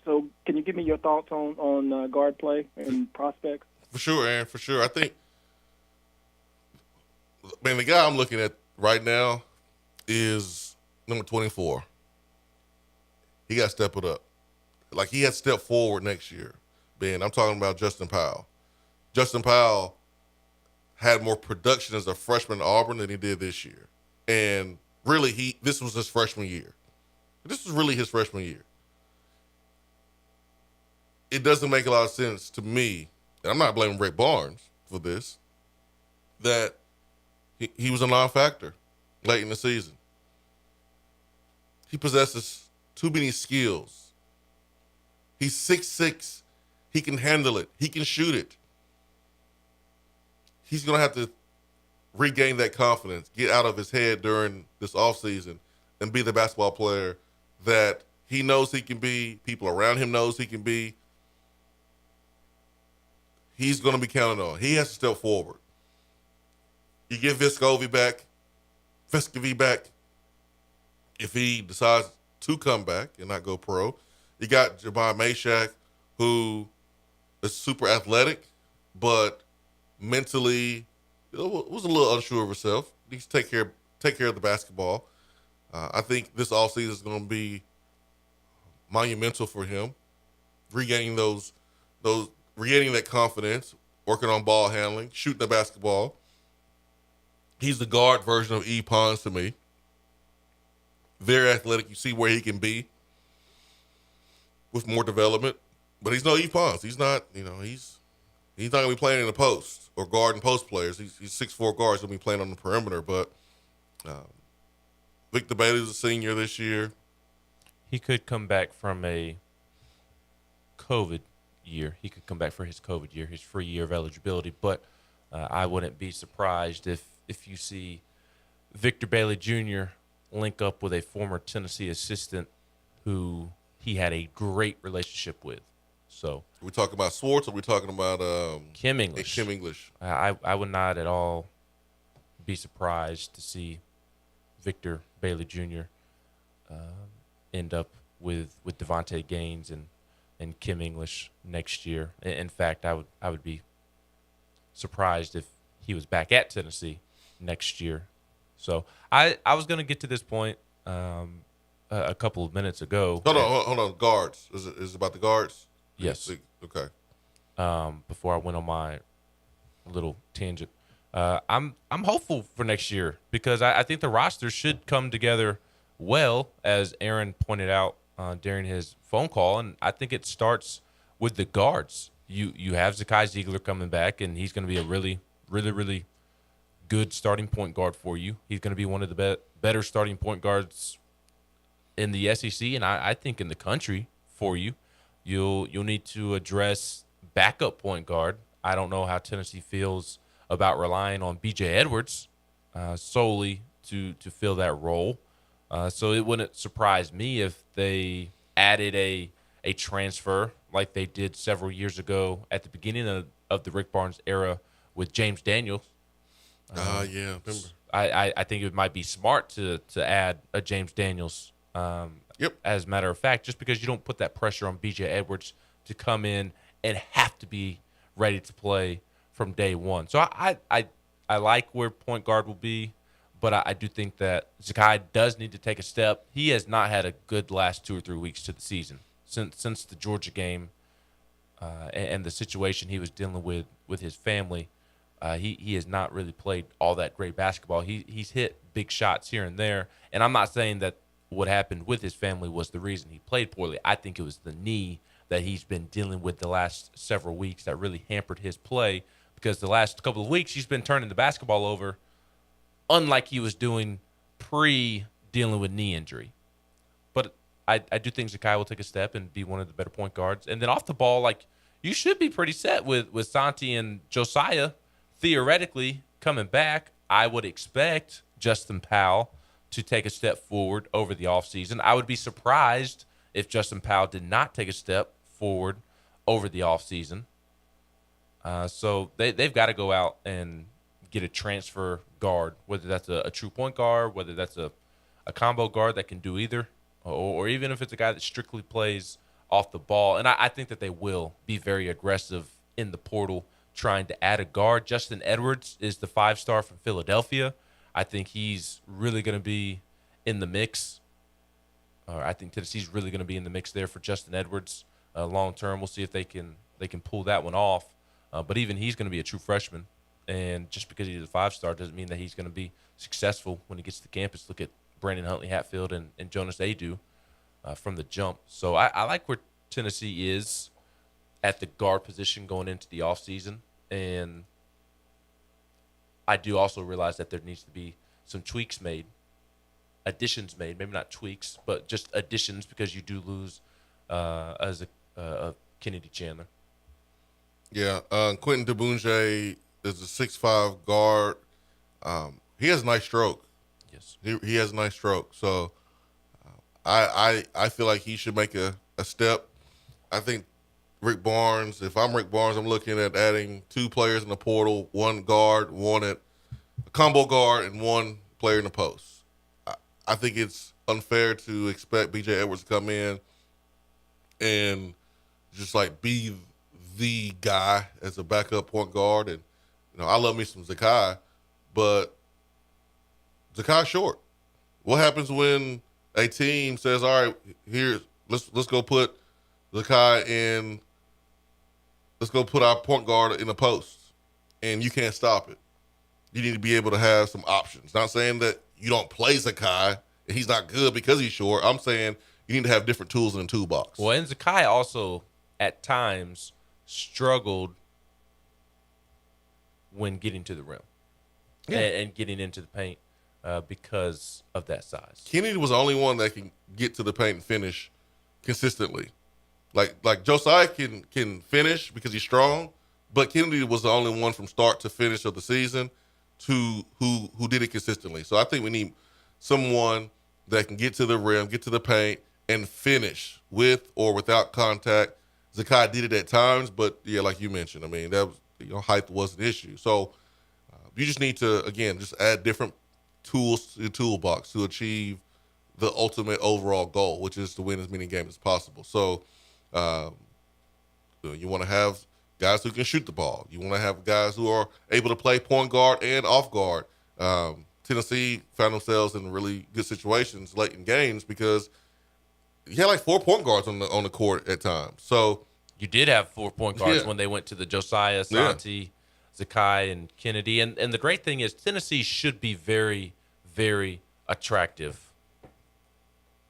[SPEAKER 14] So can you give me your thoughts on guard play and prospects?
[SPEAKER 10] For sure, Aaron, for sure. I think, man, the guy I'm looking at right now is number 24. He got to step it up. Like, he has to step forward next year. Ben, I'm talking about Justin Powell. Justin Powell had more production as a freshman at Auburn than he did this year. And really, this was his freshman year. This was really his freshman year. It doesn't make a lot of sense to me, and I'm not blaming Rick Barnes for this, that he was a non-factor late in the season. He possesses too many skills. He's 6'6". He can handle it. He can shoot it. He's going to have to regain that confidence, get out of his head during this offseason, and be the basketball player that he knows he can be, people around him knows he can be. He's going to be counted on. He has to step forward. You get Vescovi back if he decides to come back and not go pro. You got Jabbar Meshack, who is super athletic, but mentally was a little unsure of herself. Needs to take care of the basketball. I think this offseason is going to be monumental for him, regaining that confidence, working on ball handling, shooting the basketball. He's the guard version of E. Pons to me. Very athletic. You see where he can be with more development. But he's no E. Pons. He's not, he's not going to be playing in the post or guard and post players. He's 6'4" guard. He's going to be playing on the perimeter. But Victor Bailey's a senior this year.
[SPEAKER 11] He could come back from a COVID year. He could come back for his COVID year, his free year of eligibility. But I wouldn't be surprised if you see Victor Bailey Jr. link up with a former Tennessee assistant who he had a great relationship with. So,
[SPEAKER 10] are we talking about Swartz, or are we talking about
[SPEAKER 11] Kim English?
[SPEAKER 10] Kim English.
[SPEAKER 11] I would not at all be surprised to see Victor Bailey Jr. End up with Devontae Gaines and Kim English next year. In fact, I would be surprised if he was back at Tennessee next year. So I was going to get to this point a couple of minutes ago.
[SPEAKER 10] Hold on. Guards. Is it about the guards?
[SPEAKER 11] Yes.
[SPEAKER 10] Okay.
[SPEAKER 11] Before I went on my little tangent, I'm hopeful for next year because I think the roster should come together well, as Aaron pointed out during his phone call, and I think it starts with the guards. You have Zakai Ziegler coming back, and he's going to be a really, really, really good starting point guard for you. He's going to be one of the better starting point guards in the SEC, and I think in the country for you. You'll need to address backup point guard. I don't know how Tennessee feels about relying on B.J. Edwards solely to fill that role. So it wouldn't surprise me if they added a transfer like they did several years ago at the beginning of the Rick Barnes era with James Daniels.
[SPEAKER 10] Yeah, remember.
[SPEAKER 11] I think it might be smart to add a James Daniels.
[SPEAKER 10] Yep.
[SPEAKER 11] As a matter of fact, just because you don't put that pressure on B.J. Edwards to come in and have to be ready to play from day one. So I like where point guard will be, but I do think that Zakai does need to take a step. He has not had a good last 2 or 3 weeks to the season since the Georgia game and the situation he was dealing with his family. He has not really played all that great basketball. He's hit big shots here and there, and I'm not saying that what happened with his family was the reason he played poorly. I think it was the knee that he's been dealing with the last several weeks that really hampered his play, because the last couple of weeks he's been turning the basketball over unlike he was doing pre-dealing with knee injury. I do think Zakai will take a step and be one of the better point guards. And then off the ball, like, you should be pretty set with Santi and Josiah theoretically coming back. I would expect Justin Powell to take a step forward over the offseason. I would be surprised if Justin Powell did not take a step forward over the offseason. So they've got to go out and get a transfer guard, whether that's a true point guard, whether that's a combo guard that can do either, or even if it's a guy that strictly plays off the ball. And I think that they will be very aggressive in the portal trying to add a guard. Justin Edwards is the 5-star from Philadelphia. I think he's really going to be in the mix. I think Tennessee's really going to be in the mix there for Justin Edwards long term. We'll see if they can pull that one off. But even he's going to be a true freshman. And just because he's a 5-star doesn't mean that he's going to be successful when he gets to campus. Look at Brandon Huntley-Hatfield and Jonas Adu from the jump. So I like where Tennessee is at the guard position going into the offseason. And I do also realize that there needs to be some tweaks made, additions made, maybe not tweaks, but just additions, because you do lose as a Kennedy Chandler.
[SPEAKER 10] Yeah, Quentin DeBunge is a 6'5" guard. He has a nice stroke.
[SPEAKER 11] Yes.
[SPEAKER 10] He has a nice stroke. So I feel like he should make a step. I think Rick Barnes, if I'm Rick Barnes, I'm looking at adding 2 players in the portal, 1 guard, 1 at a combo guard, and 1 player in the post. I think it's unfair to expect B.J. Edwards to come in and just like be the guy as a backup point guard. And, I love me some Zakai, but Zakai's short. What happens when a team says, all right, let's go put Zakai in, let's go put our point guard in the post, and you can't stop it. You need to be able to have some options. Not saying that you don't play Zakai and he's not good because he's short. I'm saying you need to have different tools in the toolbox.
[SPEAKER 11] Well, and Zakai also at times struggled when getting to the rim and getting into the paint because of that size.
[SPEAKER 10] Kennedy was the only one that can get to the paint and finish consistently. Like Josiah can finish because he's strong, but Kennedy was the only one from start to finish of the season who did it consistently. So I think we need someone that can get to the rim, get to the paint, and finish with or without contact. Zakai did it at times, but yeah, like you mentioned, I mean, that was, height was an issue. So you just need to, again, just add different tools to the toolbox to achieve the ultimate overall goal, which is to win as many games as possible. So you want to have guys who can shoot the ball. You want to have guys who are able to play point guard and off guard. Tennessee found themselves in really good situations late in games because you had like 4 point guards on the court at times. So
[SPEAKER 11] you did have 4 point guards when they went to the Josiah, Santi, Zakai, and Kennedy. And the great thing is Tennessee should be very, very attractive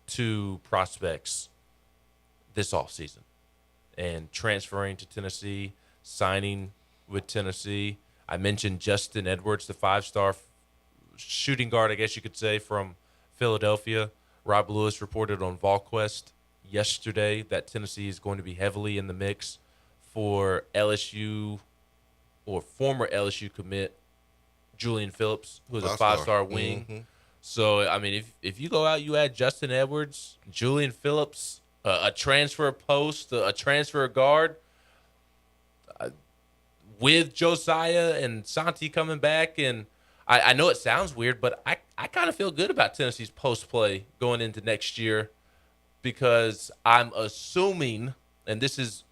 [SPEAKER 11] to prospects this offseason. And transferring to Tennessee, signing with Tennessee. I mentioned Justin Edwards, the 5-star shooting guard, I guess you could say, from Philadelphia. Rob Lewis reported on VolQuest yesterday that Tennessee is going to be heavily in the mix for LSU or former LSU commit Julian Phillips, who is a 5-star wing. Mm-hmm. So, I mean, if you go out, you add Justin Edwards, Julian Phillips, a transfer post, a transfer guard, with Josiah and Santi coming back. And I know it sounds weird, but I kind of feel good about Tennessee's post play going into next year because I'm assuming, and this is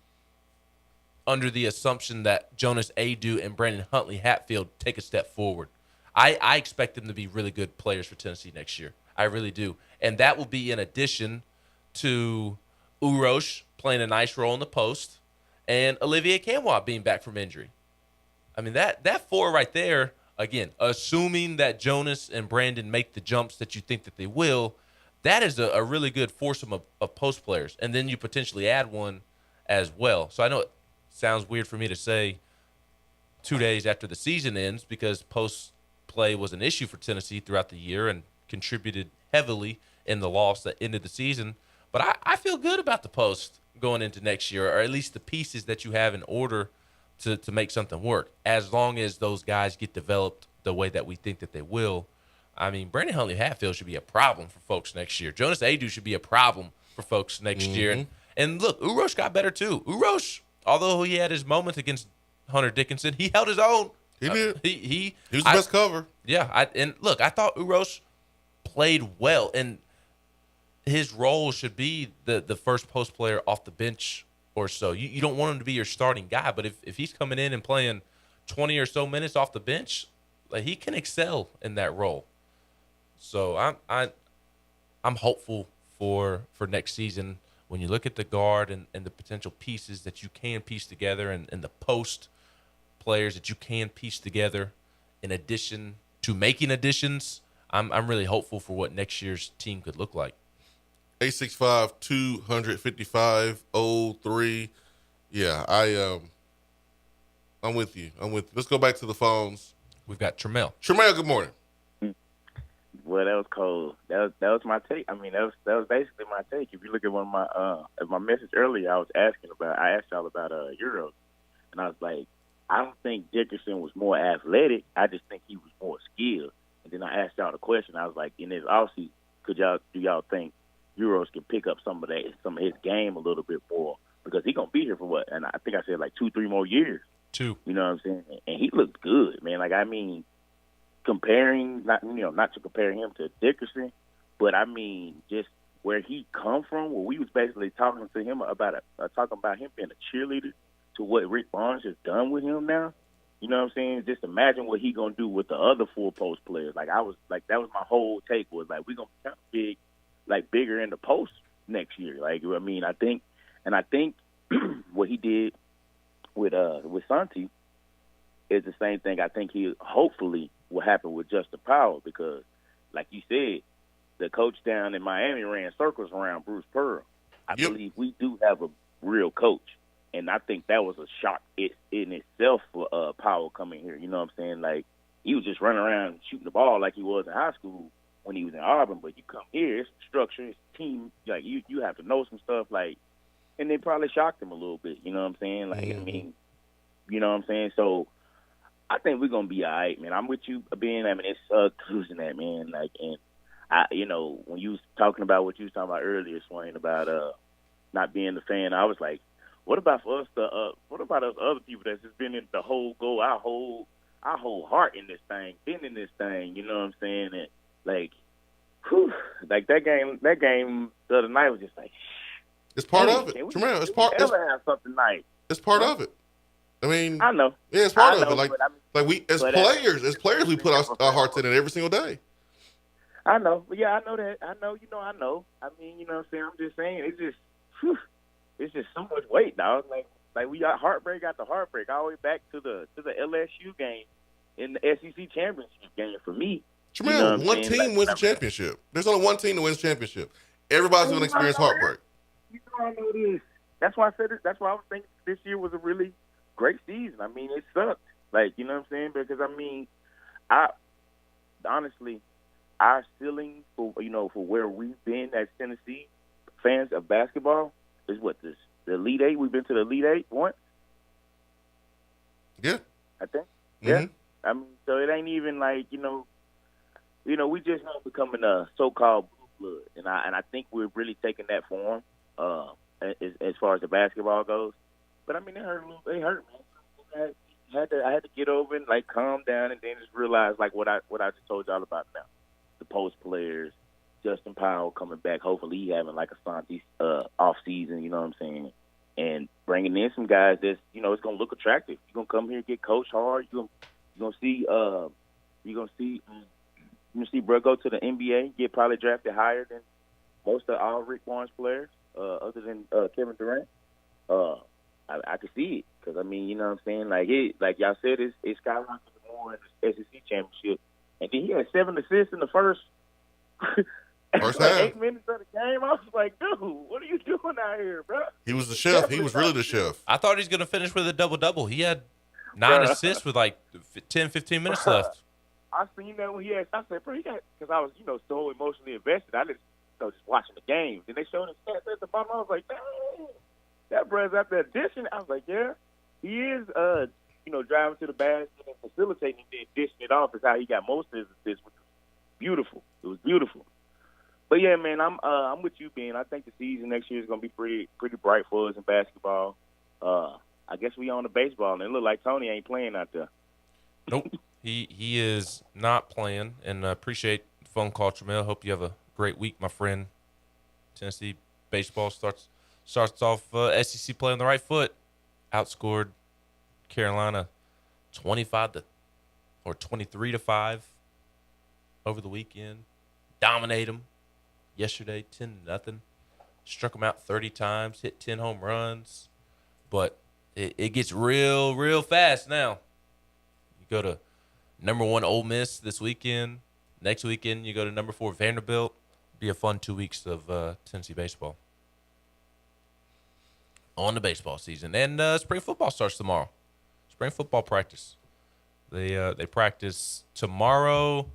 [SPEAKER 11] under the assumption that Jonas Adu and Brandon Huntley-Hatfield take a step forward. I expect them to be really good players for Tennessee next year. I really do. And that will be in addition to Urosh playing a nice role in the post and Olivier Camwa being back from injury. I mean, that 4 right there, again, assuming that Jonas and Brandon make the jumps that you think that they will, that is a really good foursome of post players. And then you potentially add one as well. So I know it sounds weird for me to say 2 days after the season ends because post play was an issue for Tennessee throughout the year and contributed heavily in the loss that ended the season. But I feel good about the post going into next year, or at least the pieces that you have in order to make something work, as long as those guys get developed the way that we think that they will. I mean, Brandon Huntley Hatfield should be a problem for folks next year. Jonas Adu should be a problem for folks next year. And look, Urosh got better too. Urosh, although he had his moments against Hunter Dickinson, he held his own.
[SPEAKER 10] He did.
[SPEAKER 11] He
[SPEAKER 10] was the best cover.
[SPEAKER 11] Yeah. And look, I thought Urosh played well, and his role should be the first post player off the bench or so. You don't want him to be your starting guy, but if he's coming in and playing 20 or so minutes off the bench, like, he can excel in that role. So I'm hopeful for next season. When you look at the guard and the potential pieces that you can piece together, and the post players that you can piece together in addition to making additions, I'm really hopeful for what next year's team could look like.
[SPEAKER 10] 865-255-03. Yeah, I'm with you. Let's go back to the phones.
[SPEAKER 11] We've got Tremel.
[SPEAKER 10] Tremel, good morning.
[SPEAKER 15] Well, that was cold. That was my take. I mean, that was basically my take. If you look at one of my message earlier, I asked y'all about Euros, and I was like, I don't think Dickerson was more athletic. I just think he was more skilled. And then I asked y'all the question. I was like, in this offseason, do y'all think Euros can pick up some of his game a little bit more, because he's gonna be here for what? And I think I said like 2-3 more years.
[SPEAKER 11] 2.
[SPEAKER 15] You know what I'm saying? And he looked good, man. Like, I mean, comparing, not to compare him to Dickerson, but I mean just where he come from, where we was basically talking to him about him being a cheerleader to what Rick Barnes has done with him now. You know what I'm saying? Just imagine what he gonna do with the other 4 post players. Like, that was my whole take, was like, we're gonna be kind of big, like bigger in the post next year. Like, I mean, I think what he did with Santi is the same thing I think he hopefully will happen with Justin Powell, because, like you said, the coach down in Miami ran circles around Bruce Pearl. I believe we do have a real coach, and I think that was a shock in itself for Powell coming here. You know what I'm saying? Like, he was just running around shooting the ball like he was in high school when he was in Auburn, but you come here, it's structure, it's team. Like, you have to know some stuff, like, and they probably shocked him a little bit. You know what I'm saying? Like, I mean, you know what I'm saying? So I think we're gonna be all right, man. I'm with you, Ben. I mean, it sucks losing that, man. Like, and when you was talking about what you was talking about earlier, Swain, about not being the fan, I was like, what about for us? What about us other people that's just been in the whole goal, our whole heart in this thing, been in this thing? You know what I'm saying? And like, whew, like that game the other night was just like,
[SPEAKER 10] it's part of it. Tremel, it's part.
[SPEAKER 15] Have something nice.
[SPEAKER 10] It's part of it. I mean,
[SPEAKER 15] I know.
[SPEAKER 10] Yeah, it's part of it. Like we as players, we put our hearts in it every single day.
[SPEAKER 15] I know. Yeah, I know that. I know. I know. I mean, you know what I'm saying? I'm just saying, it's just so much weight, dog. Like we got heartbreak after heartbreak all the way back to the LSU game in the SEC championship game for me.
[SPEAKER 10] Tremel, one team wins the championship. There's only one team that wins the championship. Everybody's going to experience heartbreak.
[SPEAKER 15] You know I know this. That's why I said it. That's why I was thinking this year was a really great season. I mean, it sucked. Like, you know what I'm saying? Because, I mean, honestly, our ceiling for where we've been as Tennessee fans of basketball is the Elite Eight. We've been to the Elite Eight once.
[SPEAKER 10] Yeah.
[SPEAKER 15] I think.
[SPEAKER 10] Mm-hmm.
[SPEAKER 15] Yeah. I mean, so it ain't even like, we just not becoming a so-called blue blood. And I think we're really taking that form as far as the basketball goes. But, I mean, it hurt a little. It hurt, man. I had to get over it and, like, calm down and then just realize, like, what I just told y'all about now. The post players, Justin Powell coming back. Hopefully he having, like, a Santi off season, you know what I'm saying? And bringing in some guys that's, it's going to look attractive. You're going to come here and get coached hard. You're going to see Bro go to the NBA, get probably drafted higher than most of all Rick Barnes players, other than Kevin Durant. I could see it because, I mean, you know what I'm saying? Like y'all said, it skyrocketed more in the SEC championship. And then he had 7 assists in the first
[SPEAKER 10] half.
[SPEAKER 15] 8 minutes of the game. I was like, dude, what are you doing out here, bro?
[SPEAKER 10] He was the chef. He was really the chef.
[SPEAKER 11] I thought he was going to finish with a double-double. He had 9 assists with like 10, 15 minutes left.
[SPEAKER 15] I seen that when I said, bro, he got, because I was, so emotionally invested. just watching the game. Then they showed his stats at the bottom. I was like, dang, that brother's out there dishing. I was like, yeah, he is, driving to the basket and facilitating and then dishing it off is how he got most of his assists, which was beautiful. It was beautiful. But yeah, man, I'm with you, Ben. I think the season next year is gonna be pretty bright for us in basketball. I guess we on the baseball, and it look like Tony ain't playing out there.
[SPEAKER 11] Nope, he is not playing. And appreciate the phone call, Tramel. Hope you have a great week, my friend. Tennessee baseball starts off SEC play on the right foot. Outscored Carolina 23-5 over the weekend. Dominate them yesterday 10-0. Struck them out 30 times, hit 10 home runs. But it gets real fast now. You go to number 1 Ole Miss this weekend. Next weekend you go to number 4 Vanderbilt. Be a fun 2 weeks of Tennessee baseball. On the baseball season. And spring football starts tomorrow. Spring football practice. They practice tomorrow,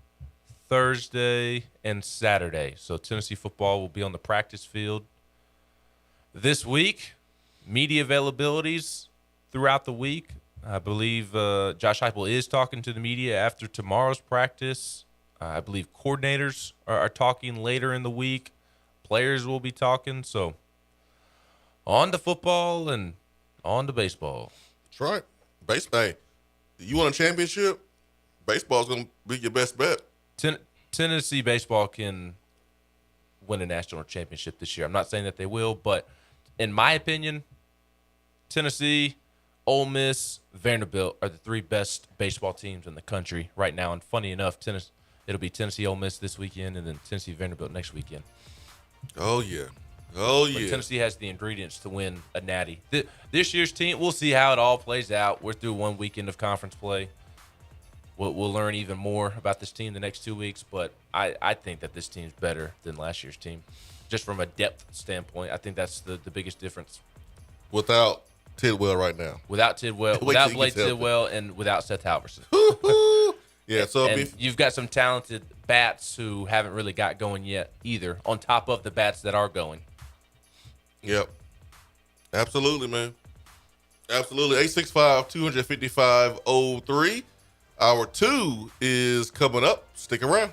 [SPEAKER 11] Thursday, and Saturday. So Tennessee football will be on the practice field this week. Media availabilities throughout the week. I believe Josh Heupel is talking to the media after tomorrow's practice. I believe coordinators are talking later in the week. Players will be talking. So on to football and on to baseball.
[SPEAKER 10] That's right. Hey, you want a championship? Baseball's going to be your best bet.
[SPEAKER 11] Tennessee baseball can win a national championship this year. I'm not saying that they will, but in my opinion, Tennessee, Ole Miss, Vanderbilt are the 3 best baseball teams in the country right now. And funny enough, it'll be Tennessee, Ole Miss this weekend, and then Tennessee, Vanderbilt next weekend.
[SPEAKER 10] Oh, yeah.
[SPEAKER 11] But Tennessee has the ingredients to win a natty. This year's team, we'll see how it all plays out. We're through 1 weekend of conference play. We'll learn even more about this team the next 2 weeks, but I think that this team's better than last year's team. Just from a depth standpoint, I think that's the biggest difference.
[SPEAKER 10] Without Tidwell right now.
[SPEAKER 11] Without Tidwell, without Blake Tidwell, and without Seth Halverson.
[SPEAKER 10] Yeah, so
[SPEAKER 11] you've got some talented bats who haven't really got going yet either, on top of the bats that are going.
[SPEAKER 10] Yep. Absolutely, man. Absolutely. 865-255-03. Hour 2 is coming up. Stick around.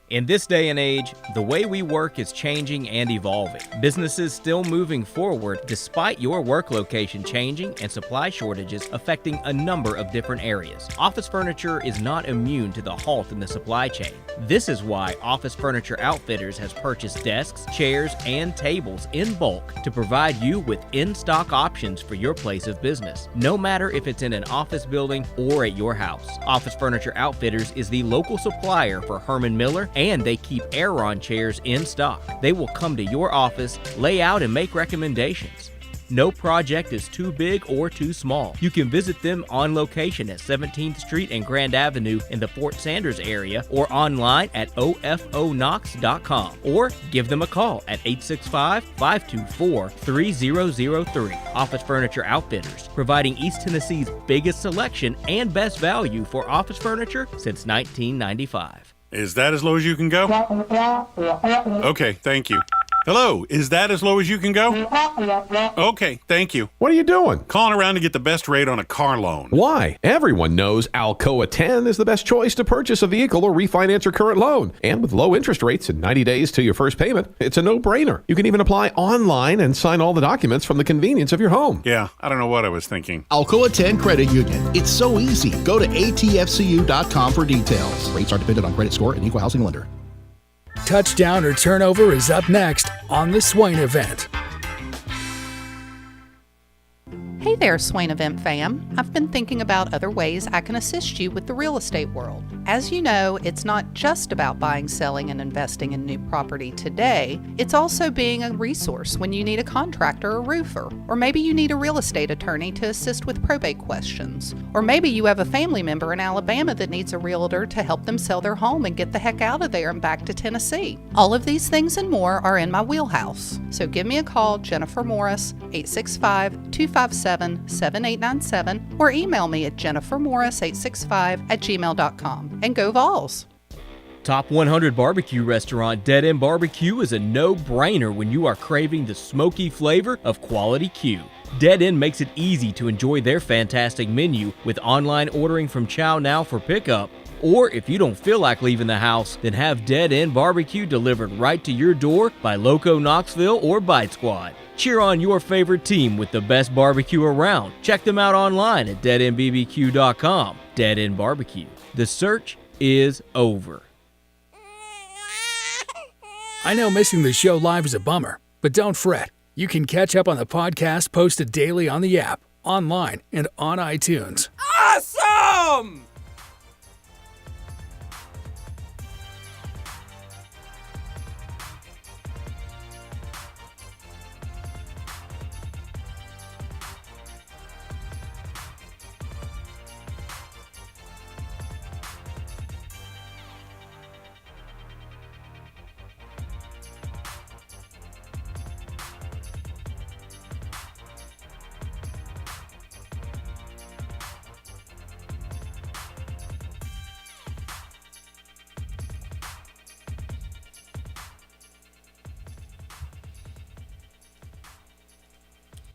[SPEAKER 6] In this day and age, the way we work is changing and evolving. Businesses still moving forward despite your work location changing and supply shortages affecting a number of different areas. Office furniture is not immune to the halt in the supply chain. This is why Office Furniture Outfitters has purchased desks, chairs, and tables in bulk to provide you with in-stock options for your place of business, no matter if it's in an office building or at your house. Office Furniture Outfitters is the local supplier for Herman Miller, and they keep Aeron chairs in stock. They will come to your office, lay out, and make recommendations. No project is too big or too small. You can visit them on location at 17th Street and Grand Avenue in the Fort Sanders area, or online at ofonox.com, or give them a call at 865-524-3003. Office Furniture Outfitters, providing East Tennessee's biggest selection and best value for office furniture since 1995.
[SPEAKER 3] Is that as low as you can go? Okay, thank you. Hello, is that as low as you can go? Okay, thank you.
[SPEAKER 4] What are you doing?
[SPEAKER 3] Calling around to get the best rate on a car loan.
[SPEAKER 4] Why? Everyone knows Alcoa 10 is the best choice to purchase a vehicle or refinance your current loan. And with low interest rates and 90 days to your first payment, it's a no-brainer. You can even apply online and sign all the documents from the convenience of your home.
[SPEAKER 3] Yeah, I don't know what I was thinking.
[SPEAKER 5] Alcoa 10 Credit Union. It's so easy. Go to atfcu.com for details. Rates are dependent on credit score and equal housing lender.
[SPEAKER 12] Touchdown or turnover is up next on the Swain Event.
[SPEAKER 16] Hey
[SPEAKER 1] there, Swain Event fam. I've been thinking about other ways I can assist you with the real estate world. As you know, it's not just about buying, selling, and investing in new property today. It's also being a resource when you need a contractor or roofer. Or maybe you need a real estate attorney to assist with probate questions. Or maybe you have a family member in Alabama that needs a realtor to help them sell their home and get the heck out of there and back to Tennessee. All of these things and more are in my wheelhouse. So give me a call, Jennifer Morris, 865-257-7897, or email me at jennifermorris865@gmail.com. And go Vols!
[SPEAKER 6] Top 100 barbecue restaurant Dead End Barbecue is a no-brainer when you are craving the smoky flavor of quality Q. Dead End makes it easy to enjoy their fantastic menu with online ordering from Chow Now for pickup. Or if you don't feel like leaving the house, then have Dead End Barbecue delivered right to your door by Loco Knoxville or Bite Squad. Cheer on your favorite team with the best barbecue around. Check them out online at deadendbbq.com. Dead End Barbecue. The search is over.
[SPEAKER 12] I know missing the show live is a bummer, but don't fret. You can catch up on the podcast posted daily on the app, online, and on iTunes.
[SPEAKER 16] Awesome!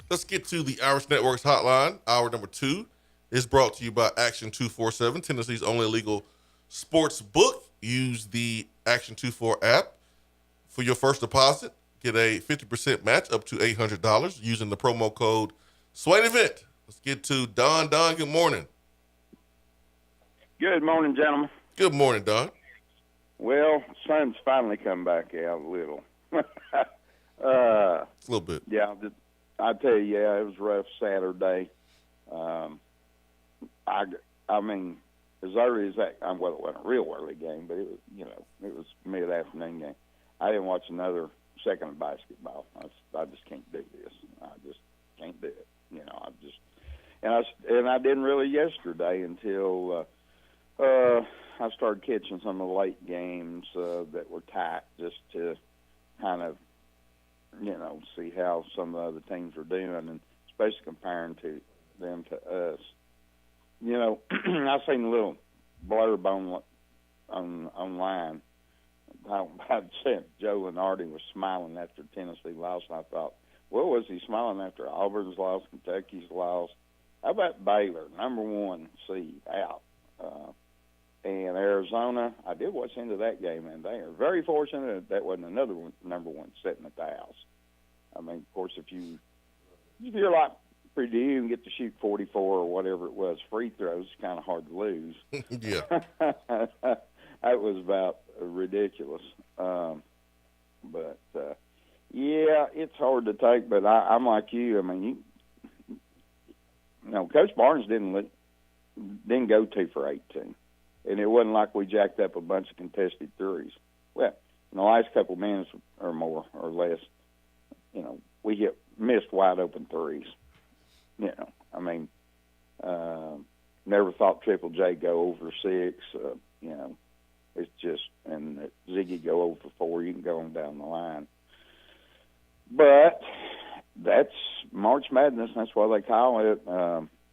[SPEAKER 10] Let's get to the Irish Networks hotline. Hour number 2 is brought to you by Action 247, Tennessee's only legal sports book. Use the Action 24 app for your first deposit. Get a 50% match up to $800 using the promo code Swain Event. Let's get to Don. Don, good morning.
[SPEAKER 17] Good morning, gentlemen.
[SPEAKER 10] Good morning, Don.
[SPEAKER 17] Well, sun's finally come back out a little.
[SPEAKER 10] A little bit.
[SPEAKER 17] Yeah, I tell you, yeah, it was a rough Saturday. I mean, as early as that, well, it wasn't a real early game, but it was, it was mid-afternoon game. I didn't watch another second of basketball. I just can't do this. I just can't do it. And I didn't really yesterday until I started catching some of the late games that were tight, just to kind of, see how some of the other teams are doing, and especially comparing them to us. I seen a little blurb online about saying Joe Lenardi was smiling after Tennessee lost, and I thought, well, was he smiling after Auburn's loss, Kentucky's loss? How about Baylor, number 1 seed, out? And Arizona, I did watch into that game, and they are very fortunate that wasn't another one, number 1 sitting at the house. I mean, of course, if you're like Purdue and get to shoot 44 or whatever it was free throws, it's kind of hard to lose.
[SPEAKER 10] Yeah.
[SPEAKER 17] That was about ridiculous. Yeah, it's hard to take, but I'm like you. I mean, Coach Barnes didn't go 2 for 18. And it wasn't like we jacked up a bunch of contested threes. Well, in the last couple of minutes or more or less, we missed wide open threes. I mean, never thought Triple J go over 6. It's just, and Ziggy go over 4. You can go on down the line. But that's March Madness. That's what they call it.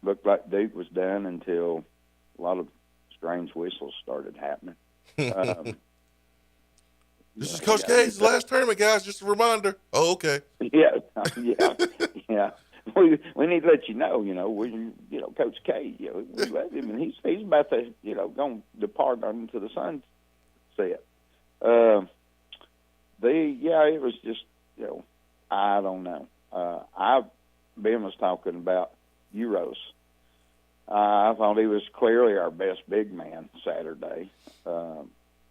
[SPEAKER 17] Looked like Duke was done until a lot of strange whistles started happening.
[SPEAKER 10] This is Coach K's last tournament, guys. Just a reminder. Oh, okay.
[SPEAKER 17] Yeah. We need to let you know. Coach K. We love him, and he's about to, going to depart into the sunset. It was just, I don't know. Ben was talking about Euros. I thought he was clearly our best big man Saturday.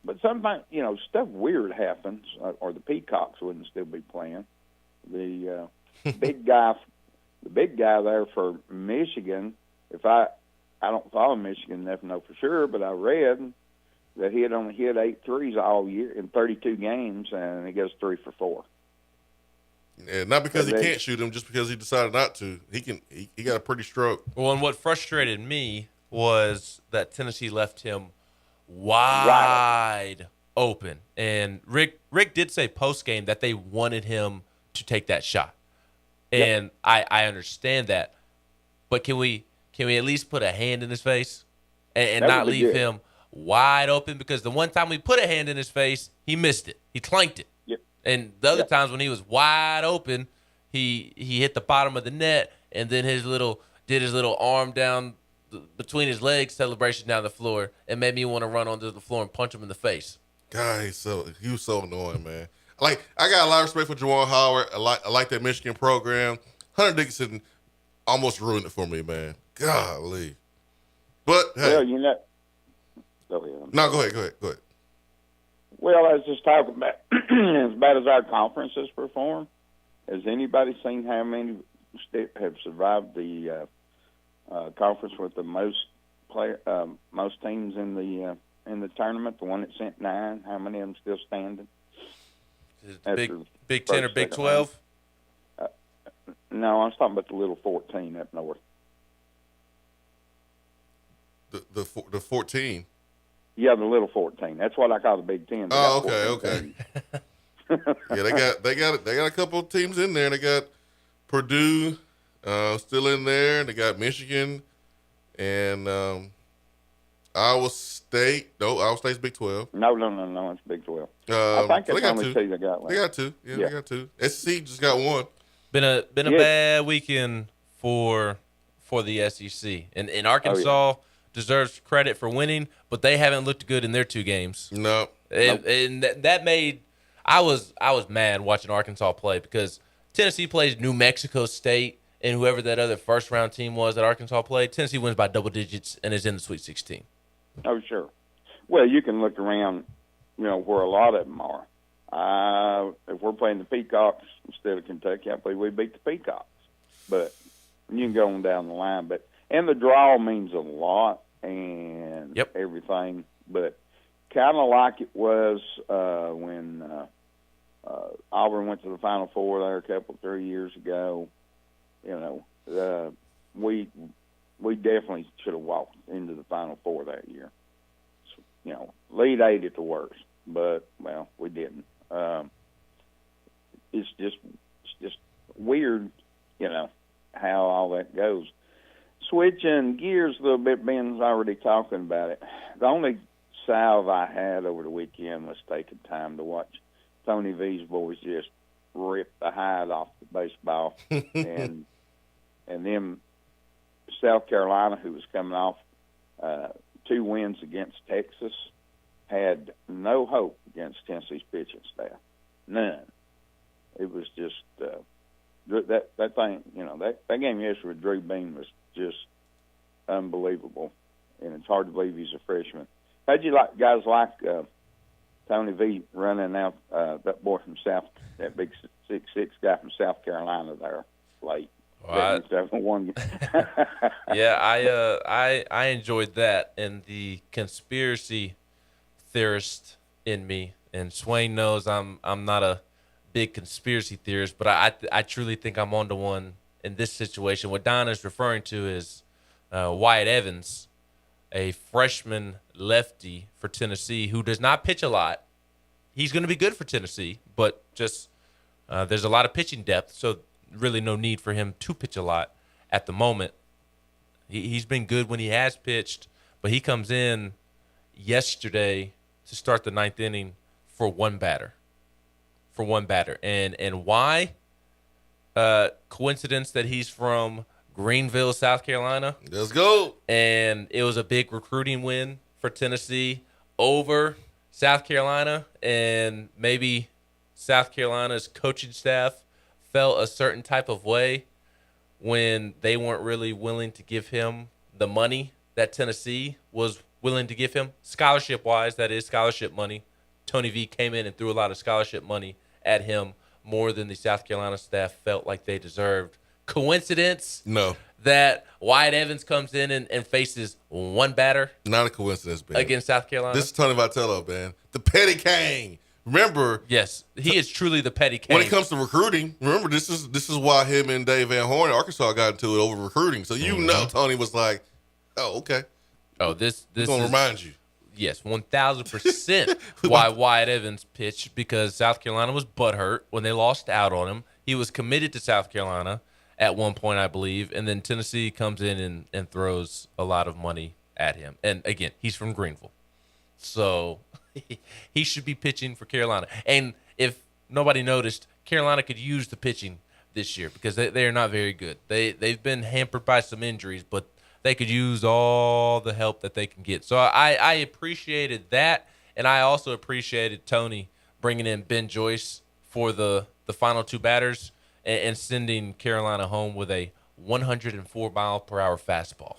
[SPEAKER 17] But sometimes, stuff weird happens, or the Peacocks wouldn't still be playing. The big guy, the big guy there for Michigan, I don't follow Michigan enough to know for sure, but I read that he had only hit 8 threes all year in 32 games, and he goes 3 for 4.
[SPEAKER 10] Yeah, not because he can't shoot them, just because he decided not to. He got a pretty stroke.
[SPEAKER 11] Well, and what frustrated me was that Tennessee left him wide open. And Rick did say post game that they wanted him to take that shot, and I understand that. But can we at least put a hand in his face and not leave him wide open? Because the one time we put a hand in his face, he missed it. He clanked it. And the other times when he was wide open, he hit the bottom of the net, and then did his little arm down between his legs celebration down the floor, and made me want to run onto the floor and punch him in the face.
[SPEAKER 10] God, he was so annoying, man. I got a lot of respect for Juwan Howard. I like that Michigan program. Hunter Dickinson almost ruined it for me, man. Golly. But hey,
[SPEAKER 17] well, you know.
[SPEAKER 10] No, go ahead.
[SPEAKER 17] Well, I was just talking about as bad as our conference has performed. Has anybody seen how many have survived the conference with the most teams in the tournament? The one that sent 9. How many of them still standing?
[SPEAKER 11] Is it Big 10 or Big 12?
[SPEAKER 17] No, I was talking about the little 14 up north.
[SPEAKER 10] The 14.
[SPEAKER 17] Yeah, the little 14. That's what I call the Big 10.
[SPEAKER 10] Oh, okay. Yeah, they got a couple of teams in there. They got Purdue still in there. And they got Michigan and Iowa State. No, Iowa State's Big 12.
[SPEAKER 17] No, it's Big 12. I think it's only 2 they got left.
[SPEAKER 10] They got 2. Yeah, they got 2. SEC just got 1.
[SPEAKER 11] Been a bad weekend for the SEC, and Arkansas deserves credit for winning, but they haven't looked good in their 2 games.
[SPEAKER 10] No.
[SPEAKER 11] And that made I was mad watching Arkansas play, because Tennessee plays New Mexico State, and whoever that other first round team was that Arkansas played, Tennessee wins by double digits and is in the Sweet 16.
[SPEAKER 17] Oh, sure. Well, you can look around, where a lot of them are. If we're playing the Peacocks instead of Kentucky, I believe we beat the Peacocks. But you can go on down the line. And the draw means a lot and everything. But kind of like it was when Auburn went to the Final Four there a 3 years ago. We definitely should have walked into the Final Four that year. Lead 8 at the worst, but we didn't. It's just weird, how all that goes. Switching gears a little bit, Ben's already talking about it. The only salve I had over the weekend was taking time to watch Tony V's boys just rip the hide off the baseball, and then South Carolina, who was coming off 2 wins against Texas, had no hope against Tennessee's pitching staff. None. It was just that thing. That game yesterday with Drew Beam was just unbelievable, and it's hard to believe he's a freshman. How'd you guys like Tony V running out that boy from that big 6'6" guy from South Carolina there late?
[SPEAKER 11] Yeah, I enjoyed that, and the conspiracy theorist in me, and Swain knows I'm not a big conspiracy theorist, but I truly think I'm onto one in this situation. What Don is referring to is Wyatt Evans, a freshman lefty for Tennessee who does not pitch a lot. He's going to be good for Tennessee, but just there's a lot of pitching depth, so really no need for him to pitch a lot at the moment. He's been good when he has pitched, but he comes in yesterday to start the 9th inning for one batter. And why? Coincidence that he's from Greenville, South Carolina.
[SPEAKER 10] Let's go.
[SPEAKER 11] And it was a big recruiting win for Tennessee over South Carolina, and maybe South Carolina's coaching staff felt a certain type of way when they weren't really willing to give him the money that Tennessee was willing to give him, scholarship-wise. That is scholarship money. Tony V came in and threw a lot of scholarship money at him, more than the South Carolina staff felt like they deserved Coincidence?
[SPEAKER 10] No.
[SPEAKER 11] That Wyatt Evans comes in and faces one batter?
[SPEAKER 10] Not a coincidence, man.
[SPEAKER 11] Against South Carolina?
[SPEAKER 10] This is Tony Vitello, man. The petty king. Remember?
[SPEAKER 11] Yes, he is truly the petty king.
[SPEAKER 10] When it comes to recruiting, remember this is why him and Dave Van Horn in Arkansas got into it over recruiting. So you know Tony was like, oh, okay.
[SPEAKER 11] Oh, this
[SPEAKER 10] is going to remind you.
[SPEAKER 11] Yes, 1,000% why Wyatt Evans pitched, because South Carolina was butthurt when they lost out on him. He was committed to South Carolina at one point, I believe, and then Tennessee comes in and throws a lot of money at him. And again, he's from Greenville. So he should be pitching for Carolina. And if nobody noticed, Carolina could use the pitching this year because they are not very good. They've been hampered by some injuries, but they could use all the help that they can get. So I appreciated that, and I also appreciated Tony bringing in Ben Joyce for the final two batters and sending Carolina home with a 104-mile-per-hour fastball.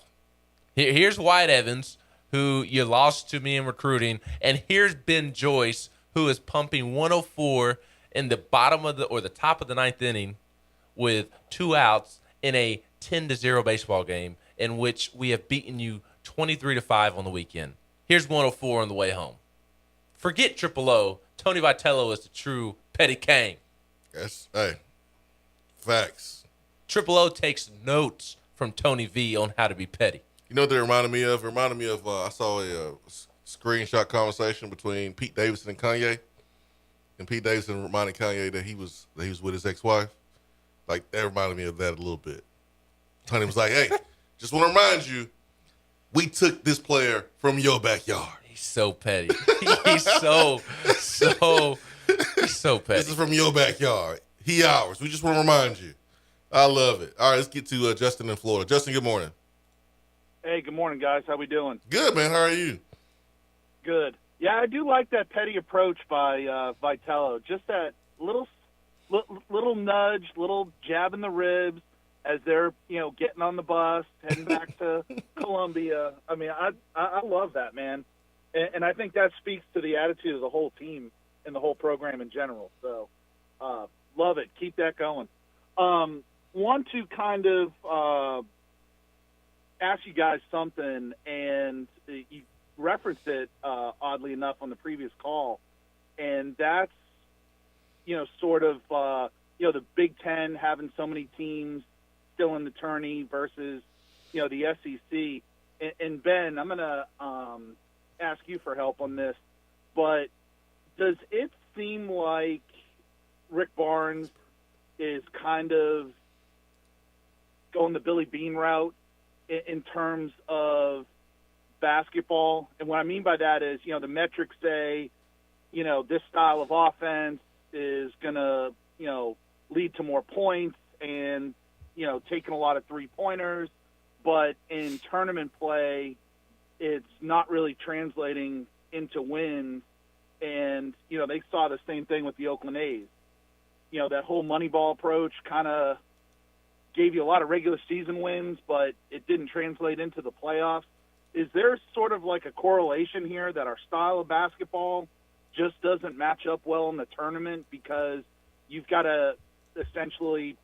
[SPEAKER 11] Here's Wyatt Evans, who you lost to me in recruiting, and here's Ben Joyce, who is pumping 104 in the top of the ninth inning with 2 outs in a 10-0 baseball game in which we have beaten you 23-5 on the weekend. Here's 104 on the way home. Forget Triple O. Tony Vitello is the true petty king.
[SPEAKER 10] Yes, hey, facts.
[SPEAKER 11] Triple O takes notes from Tony V on how to be petty.
[SPEAKER 10] You know what they reminded me of? It reminded me of I saw a screenshot conversation between Pete Davidson and Kanye. And Pete Davidson reminded Kanye that he was with his ex-wife. Like, that reminded me of that a little bit. Tony was like, hey, just want to remind you, we took this player from your backyard.
[SPEAKER 11] He's so petty. He's so petty.
[SPEAKER 10] This is from your backyard. He ours. We just want to remind you. I love it. All right, let's get to Justin in Florida. Justin, good morning.
[SPEAKER 18] Hey, good morning, guys. How we doing?
[SPEAKER 10] Good, man. How are you?
[SPEAKER 18] Good. Yeah, I do like that petty approach by Vitello. Just that little nudge, little jab in the ribs as they're getting on the bus, heading back to Columbia. I mean, I love that, man, and I think that speaks to the attitude of the whole team and the whole program in general. So, love it. Keep that going. Want to kind of ask you guys something, and you referenced it oddly enough on the previous call, and that's sort of the Big Ten having so many teams still in the tourney versus the SEC. And Ben, I'm gonna ask you for help on this, but does it seem like Rick Barnes is kind of going the Billy Bean route in terms of basketball? And what I mean by that is, the metrics say, this style of offense is going to, lead to more points and, taking a lot of three-pointers. But in tournament play, it's not really translating into wins. And, they saw the same thing with the Oakland A's. That whole Moneyball approach kind of gave you a lot of regular season wins, but it didn't translate into the playoffs. Is there sort of like a correlation here that our style of basketball just doesn't match up well in the tournament because you've got to essentially,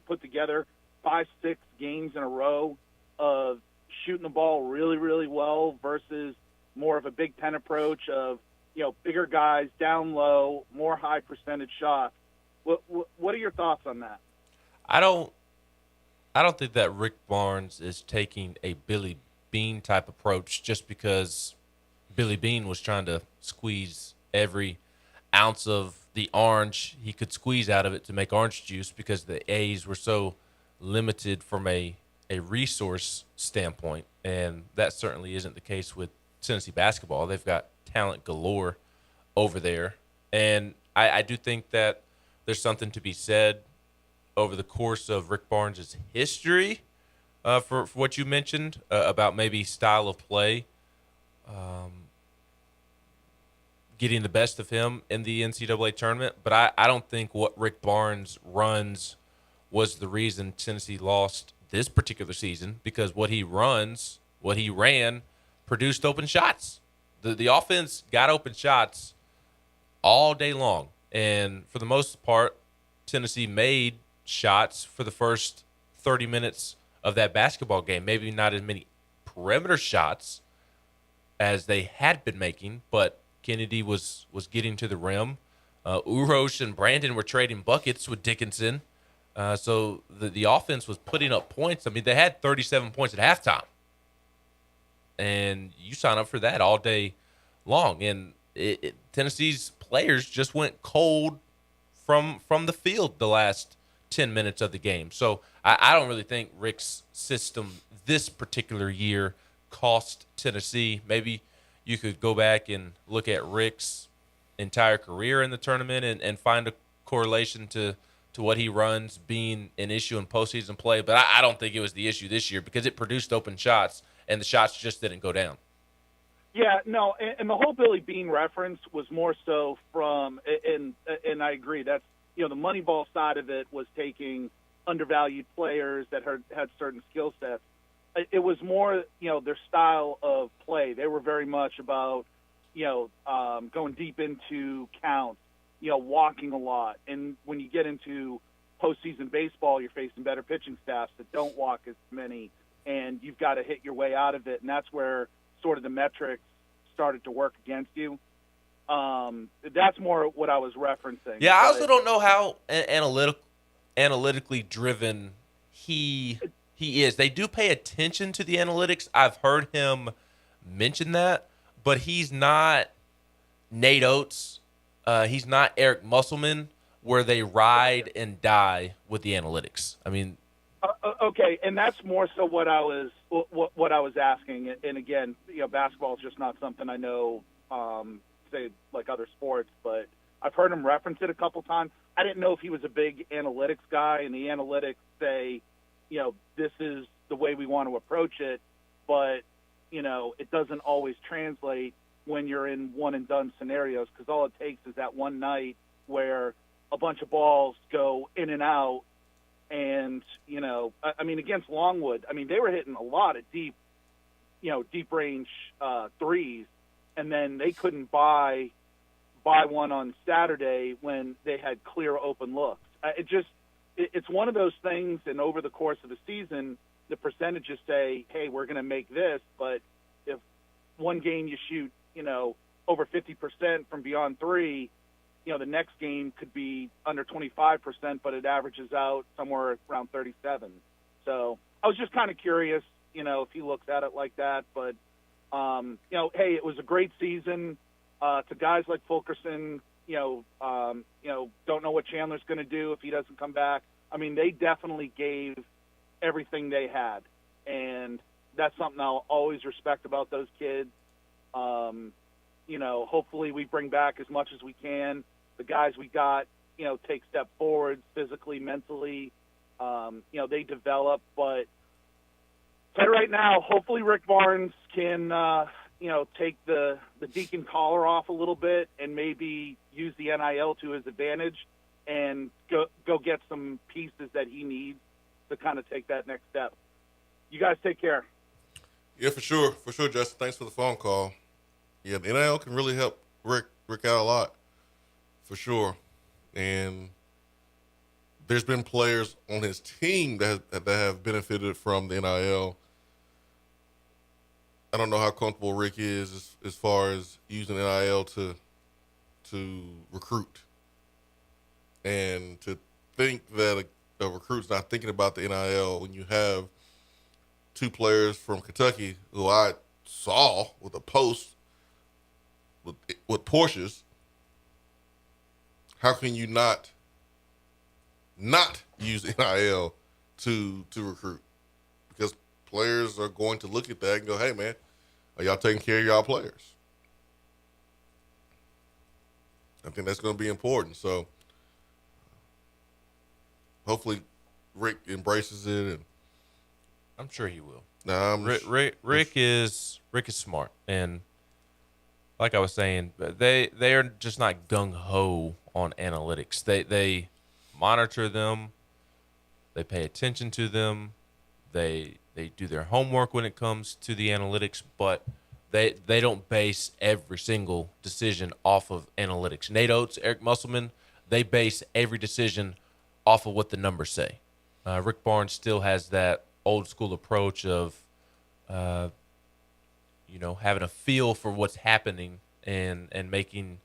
[SPEAKER 18] put together 5-6 games in a row of shooting the ball really, really well versus more of a Big Ten approach of, bigger guys down low, more high percentage shots? What are your thoughts on that?
[SPEAKER 11] I don't think that Rick Barnes is taking a Billy Bean type approach just because Billy Bean was trying to squeeze every ounce of the orange he could squeeze out of it to make orange juice because the A's were so limited from a resource standpoint. And that certainly isn't the case with Tennessee basketball. They've got talent galore over there. And I do think that there's something to be said over the course of Rick Barnes' history for what you mentioned about maybe style of play, getting the best of him in the NCAA tournament. But I don't think what Rick Barnes runs was the reason Tennessee lost this particular season, because what he ran, produced open shots. The offense got open shots all day long. And for the most part, Tennessee made shots for the first 30 minutes of that basketball game. Maybe not as many perimeter shots as they had been making, but Kennedy was getting to the rim. Urosh and Brandon were trading buckets with Dickinson. So the offense was putting up points. I mean, they had 37 points at halftime. And you sign up for that all day long. And Tennessee's players just went cold from the field the last 10 minutes of the game. So I don't really think Rick's system this particular year cost Tennessee. Maybe you could go back and look at Rick's entire career in the tournament and find a correlation to what he runs being an issue in postseason play. But I don't think it was the issue this year because it produced open shots, and the shots just didn't go down.
[SPEAKER 18] Yeah, no, and the whole Billy Bean reference was more so from, and I agree, that's, the Moneyball side of it was taking undervalued players that had certain skill sets. It was more, their style of play. They were very much about, going deep into counts, walking a lot. And when you get into postseason baseball, you're facing better pitching staffs that don't walk as many, and you've got to hit your way out of it. And that's where sort of the metrics started to work against you. That's more what I was referencing.
[SPEAKER 11] Yeah, I also don't know how analytically driven he is. They do pay attention to the analytics. I've heard him mention that, but he's not Nate Oates. He's not Eric Musselman, where they ride and die with the analytics. I mean,
[SPEAKER 18] okay, and that's more so what I was asking. And again, basketball is just not something I know, say like other sports, but I've heard him reference it a couple times. I didn't know if he was a big analytics guy, and the analytics say, this is the way we want to approach it, but it doesn't always translate when you're in one and done scenarios, because all it takes is that one night where a bunch of balls go in and out. And, I mean, against Longwood, I mean, they were hitting a lot of deep range threes, and then they couldn't buy one on Saturday when they had clear open looks. It's one of those things, and over the course of the season, the percentages say, hey, we're going to make this, but if one game you shoot, over 50% from beyond three, the next game could be under 25%, but it averages out somewhere around 37. So I was just kind of curious, if he looks at it like that. But, hey, it was a great season. To guys like Fulkerson, don't know what Chandler's going to do if he doesn't come back. I mean, they definitely gave everything they had, and that's something I'll always respect about those kids. Hopefully we bring back as much as we can. The guys we got, take step forwards physically, mentally. They develop, but right now, hopefully Rick Barnes can, take the Deacon collar off a little bit and maybe use the NIL to his advantage and go get some pieces that he needs to kind of take that next step. You guys take care.
[SPEAKER 10] Yeah, for sure, Justin. Thanks for the phone call. Yeah, the NIL can really help Rick out a lot, for sure. And there's been players on his team that have benefited from the NIL. I don't know how comfortable Rick is as far as using NIL to recruit. And to think that a recruit's not thinking about the NIL when you have two players from Kentucky who I saw with a post with Porsches, how can you not use NIL to recruit? Because players are going to look at that and go, hey, man, are y'all taking care of y'all players? I think that's going to be important. So hopefully Rick embraces it, and
[SPEAKER 11] I'm sure he will.
[SPEAKER 10] Rick
[SPEAKER 11] is smart, and like I was saying, they are just not gung ho on analytics. They monitor them, they pay attention to them, they do their homework when it comes to the analytics, but they don't base every single decision off of analytics. Nate Oates, Eric Musselman, they base every decision off of what the numbers say. Rick Barnes still has that old school approach of, having a feel for what's happening and making,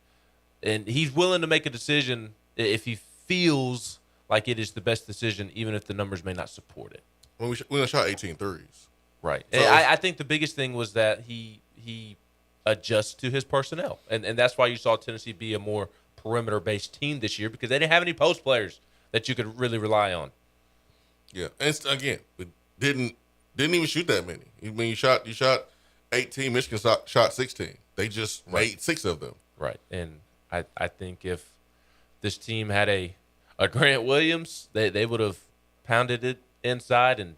[SPEAKER 11] and he's willing to make a decision if he feels like it is the best decision, even if the numbers may not support it.
[SPEAKER 10] When we shot 18 threes.
[SPEAKER 11] Right.
[SPEAKER 10] So
[SPEAKER 11] And I think the biggest thing was that he adjusts to his personnel. And that's why you saw Tennessee be a more perimeter-based team this year, because they didn't have any post players that you could really rely on.
[SPEAKER 10] Yeah. And again, we didn't even shoot that many. When you shot 18, Michigan shot 16. They just made 6 of them.
[SPEAKER 11] Right. And I think if this team had a Grant Williams, they would have pounded it inside, and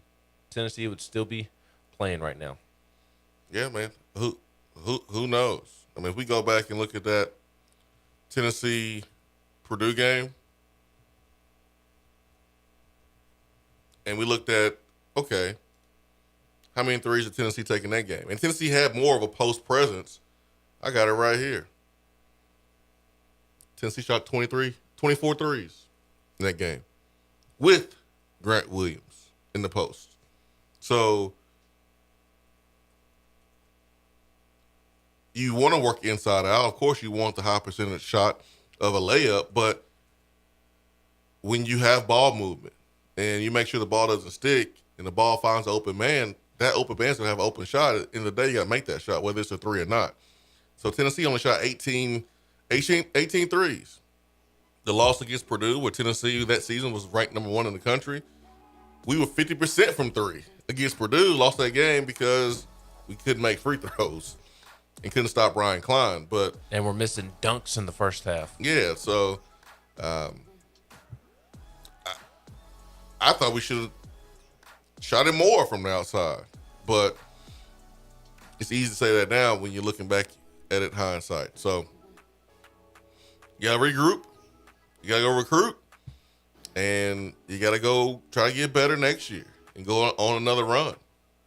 [SPEAKER 11] Tennessee would still be playing right now.
[SPEAKER 10] Yeah, man. Who knows? I mean, if we go back and look at that Tennessee Purdue game, and we looked at, okay, how many threes did Tennessee take in that game? And Tennessee had more of a post presence. I got it right here. Tennessee shot 24 threes in that game with Grant Williams in the post. So you want to work inside out. Of course, you want the high percentage shot of a layup, but when you have ball movement and you make sure the ball doesn't stick and the ball finds an open man, that open man's going to have an open shot. At the end of the day, you got to make that shot, whether it's a three or not. So Tennessee only shot 18 threes. The loss against Purdue, where Tennessee that season was ranked number 1 in the country, we were 50% from 3 against Purdue. Lost that game because we couldn't make free throws and couldn't stop Brian Klein.
[SPEAKER 11] And we're missing dunks in the first half.
[SPEAKER 10] Yeah, so I thought we should have shot it more from the outside. But it's easy to say that now when you're looking back at it hindsight. So you got to regroup. You got to go recruit. And you got to go try to get better next year and go on another run.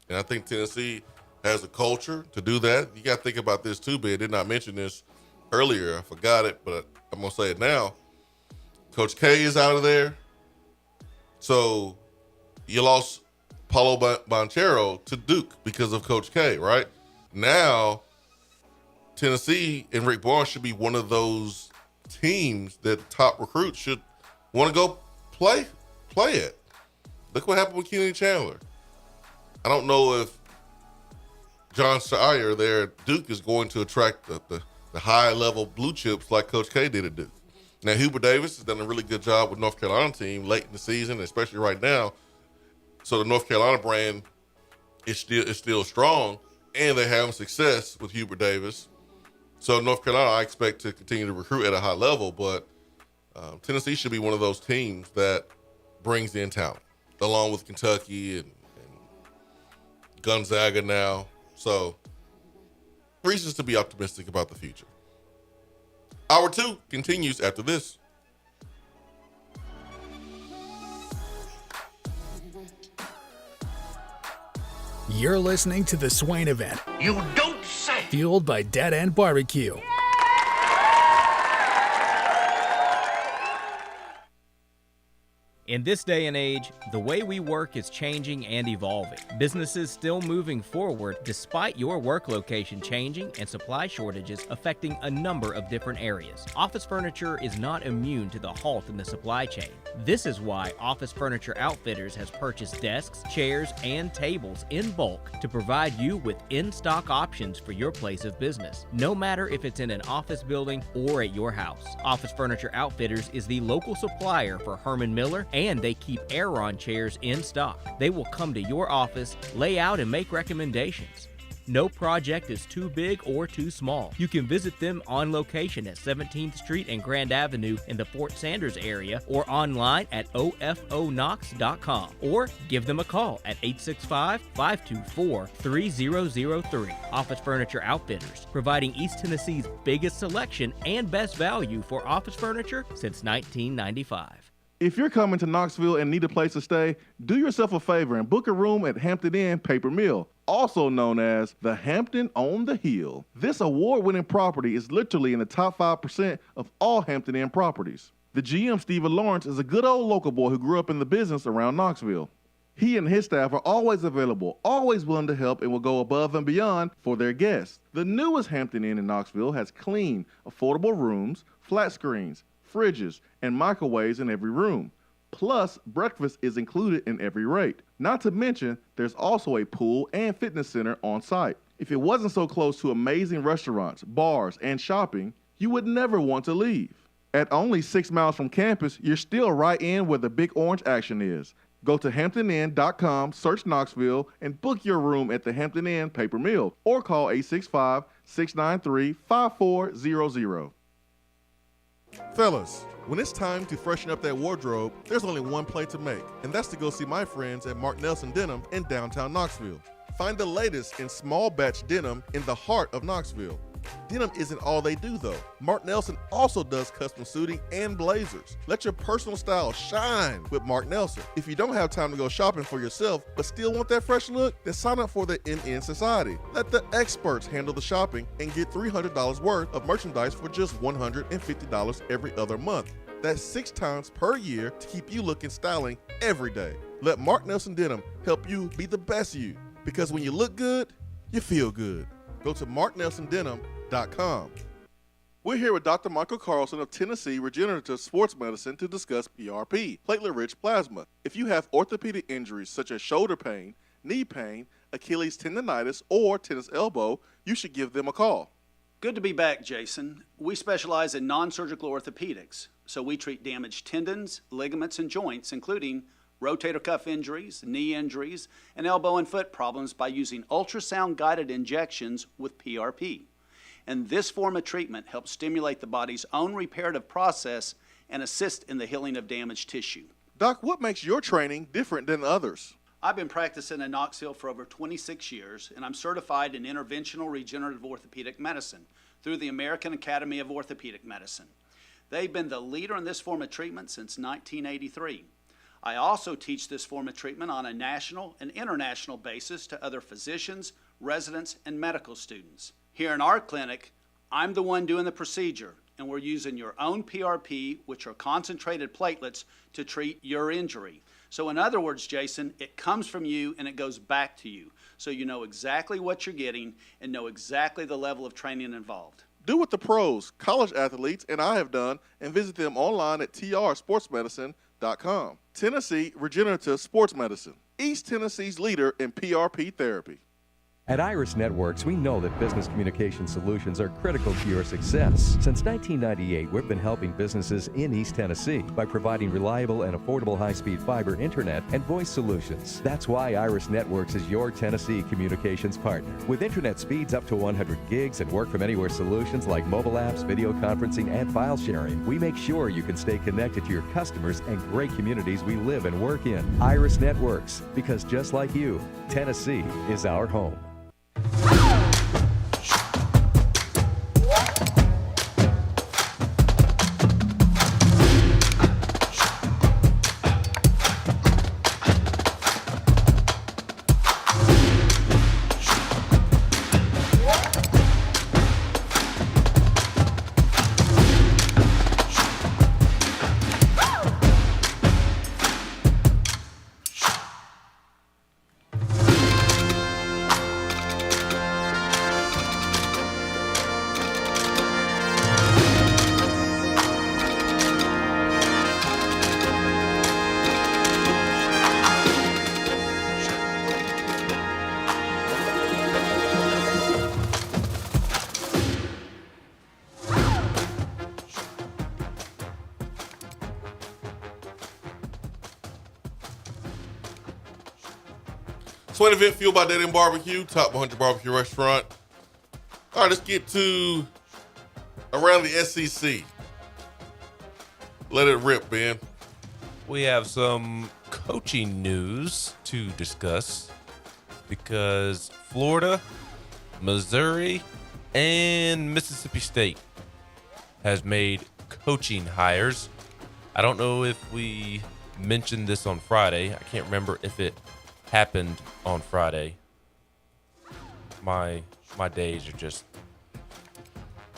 [SPEAKER 10] And I think Tennessee has a culture to do that. You got to think about this too, Ben. I did not mention this earlier. I forgot it, but I'm going to say it now. Coach K is out of there. So you lost Paulo Banchero to Duke because of Coach K, right? Now, Tennessee and Rick Barnes should be one of those teams that top recruits should want to go play it. Look what happened with Kennedy Chandler. I don't know if John Shire there at Duke is going to attract the high-level blue chips like Coach K did at Duke. Now, Hubert Davis has done a really good job with North Carolina team late in the season, especially right now. So the North Carolina brand is still strong, and they're having success with Hubert Davis. So North Carolina, I expect to continue to recruit at a high level, but Tennessee should be one of those teams that brings in talent, along with Kentucky and Gonzaga now. So reasons to be optimistic about the future. Hour 2 continues after this.
[SPEAKER 12] You're listening to the Swain Event.
[SPEAKER 9] You don't say.
[SPEAKER 12] Fueled by Dead End Barbecue.
[SPEAKER 6] In this day and age, the way we work is changing and evolving. Businesses still moving forward despite your work location changing and supply shortages affecting a number of different areas. Office furniture is not immune to the halt in the supply chain. This is why Office Furniture Outfitters has purchased desks, chairs, and tables in bulk to provide you with in-stock options for your place of business, no matter if it's in an office building or at your house. Office Furniture Outfitters is the local supplier for Herman Miller, and they keep Aeron chairs in stock. They will come to your office, lay out, and make recommendations. No project is too big or too small. You can visit them on location at 17th Street and Grand Avenue in the Fort Sanders area, or online at ofonox.com, or give them a call at 865-524-3003. Office Furniture Outfitters, providing East Tennessee's biggest selection and best value for office furniture since 1995.
[SPEAKER 2] If you're coming to Knoxville and need a place to stay, do yourself a favor and book a room at Hampton Inn Paper Mill, also known as the Hampton on the Hill. This award-winning property is literally in the top 5% of all Hampton Inn properties. The GM, Stephen Lawrence, is a good old local boy who grew up in the business around Knoxville. He and his staff are always available, always willing to help, and will go above and beyond for their guests. The newest Hampton Inn in Knoxville has clean, affordable rooms, flat screens, fridges, and microwaves in every room. Plus, breakfast is included in every rate. Not to mention, there's also a pool and fitness center on site. If it wasn't so close to amazing restaurants, bars, and shopping, you would never want to leave. At only 6 miles from campus, you're still right in where the big orange action is. Go to HamptonInn.com, search Knoxville, and book your room at the Hampton Inn Paper Mill or call 865-693-5400. Fellas, when it's time to freshen up that wardrobe, there's only one play to make, and that's to go see my friends at Mark Nelson Denim in downtown Knoxville. Find the latest in small batch denim in the heart of Knoxville. Denim isn't all they do, though. Mark Nelson also does custom suiting and blazers. Let your personal style shine with Mark Nelson. If you don't have time to go shopping for yourself but still want that fresh look, then sign up for the NN Society. Let the experts handle the shopping and get $300 worth of merchandise for just $150 every other month. That's 6 times per year to keep you looking styling every day. Let Mark Nelson Denim help you be the best you, because when you look good, you feel good. Go to marknelsondenim.com. We're here with Dr. Michael Carlson of Tennessee Regenerative Sports Medicine to discuss PRP, platelet-rich plasma. If you have orthopedic injuries such as shoulder pain, knee pain, Achilles tendonitis, or tennis elbow, you should give them a call.
[SPEAKER 19] Good to be back, Jason. We specialize in non-surgical orthopedics, so we treat damaged tendons, ligaments, and joints, including rotator cuff injuries, knee injuries, and elbow and foot problems by using ultrasound-guided injections with PRP. And this form of treatment helps stimulate the body's own reparative process and assist in the healing of damaged tissue.
[SPEAKER 2] Doc, what makes your training different than others?
[SPEAKER 19] I've been practicing in Knoxville for over 26 years, and I'm certified in interventional regenerative orthopedic medicine through the American Academy of Orthopedic Medicine. They've been the leader in this form of treatment since 1983. I also teach this form of treatment on a national and international basis to other physicians, residents, and medical students. Here in our clinic, I'm the one doing the procedure, and we're using your own PRP, which are concentrated platelets, to treat your injury. So in other words, Jason, it comes from you and it goes back to you, so you know exactly what you're getting and know exactly the level of training involved.
[SPEAKER 2] Do what the pros, college athletes, and I have done, and visit them online at trsportsmedicine.com. Tennessee Regenerative Sports Medicine, East Tennessee's leader in PRP therapy.
[SPEAKER 20] At Iris Networks, we know that business communication solutions are critical to your success. Since 1998, we've been helping businesses in East Tennessee by providing reliable and affordable high-speed fiber internet and voice solutions. That's why Iris Networks is your Tennessee communications partner. With internet speeds up to 100 gigs and work-from-anywhere solutions like mobile apps, video conferencing, and file sharing, we make sure you can stay connected to your customers and great communities we live and work in. Iris Networks, because just like you, Tennessee is our home.
[SPEAKER 10] Swain Event, fueled by Dead End Barbecue, top 100 barbecue restaurant. All right, let's get to around the SEC. Let it rip, Ben.
[SPEAKER 11] We have some coaching news to discuss because Florida, Missouri, and Mississippi State has made coaching hires. I don't know if we mentioned this on Friday. I can't remember if it happened on Friday. My days are just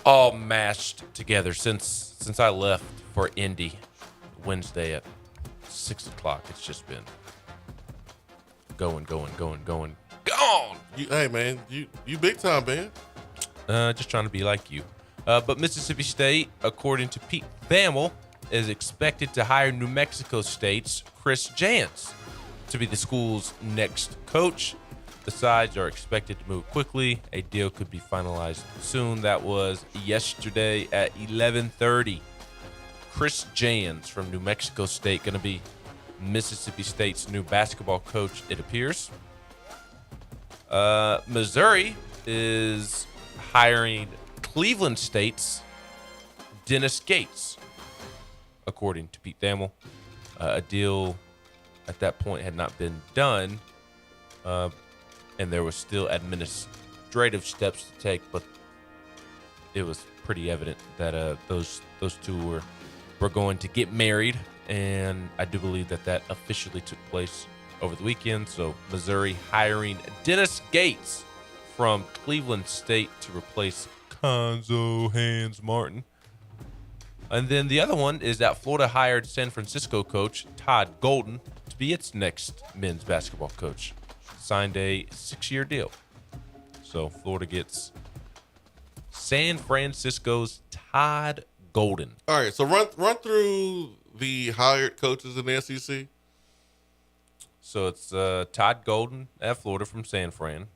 [SPEAKER 11] all mashed together since I left for Indy Wednesday at 6 o'clock. It's just been going.
[SPEAKER 10] Hey, man, you big time, man.
[SPEAKER 11] Just trying to be like you. But Mississippi State, according to Pete Thamel, is expected to hire New Mexico State's Chris Jans to be the school's next coach. The sides are expected to move quickly. A deal could be finalized soon. That was yesterday at 11:30. Chris Jans from New Mexico State going to be Mississippi State's new basketball coach, it appears. Missouri is hiring Cleveland State's Dennis Gates, according to Pete Thamel. A deal at that point had not been done, and there was still administrative steps to take, but it was pretty evident that those two were going to get married, and I do believe that officially took place over the weekend. So Missouri hiring Dennis Gates from Cleveland State to replace Conzo Hans Martin. And then the other one is that Florida hired San Francisco coach Todd Golden to be its next men's basketball coach. Signed a 6-year deal. So Florida gets San Francisco's Todd Golden.
[SPEAKER 10] All right, so run through the hired coaches in the SEC.
[SPEAKER 11] So it's Todd Golden at Florida from San Fran.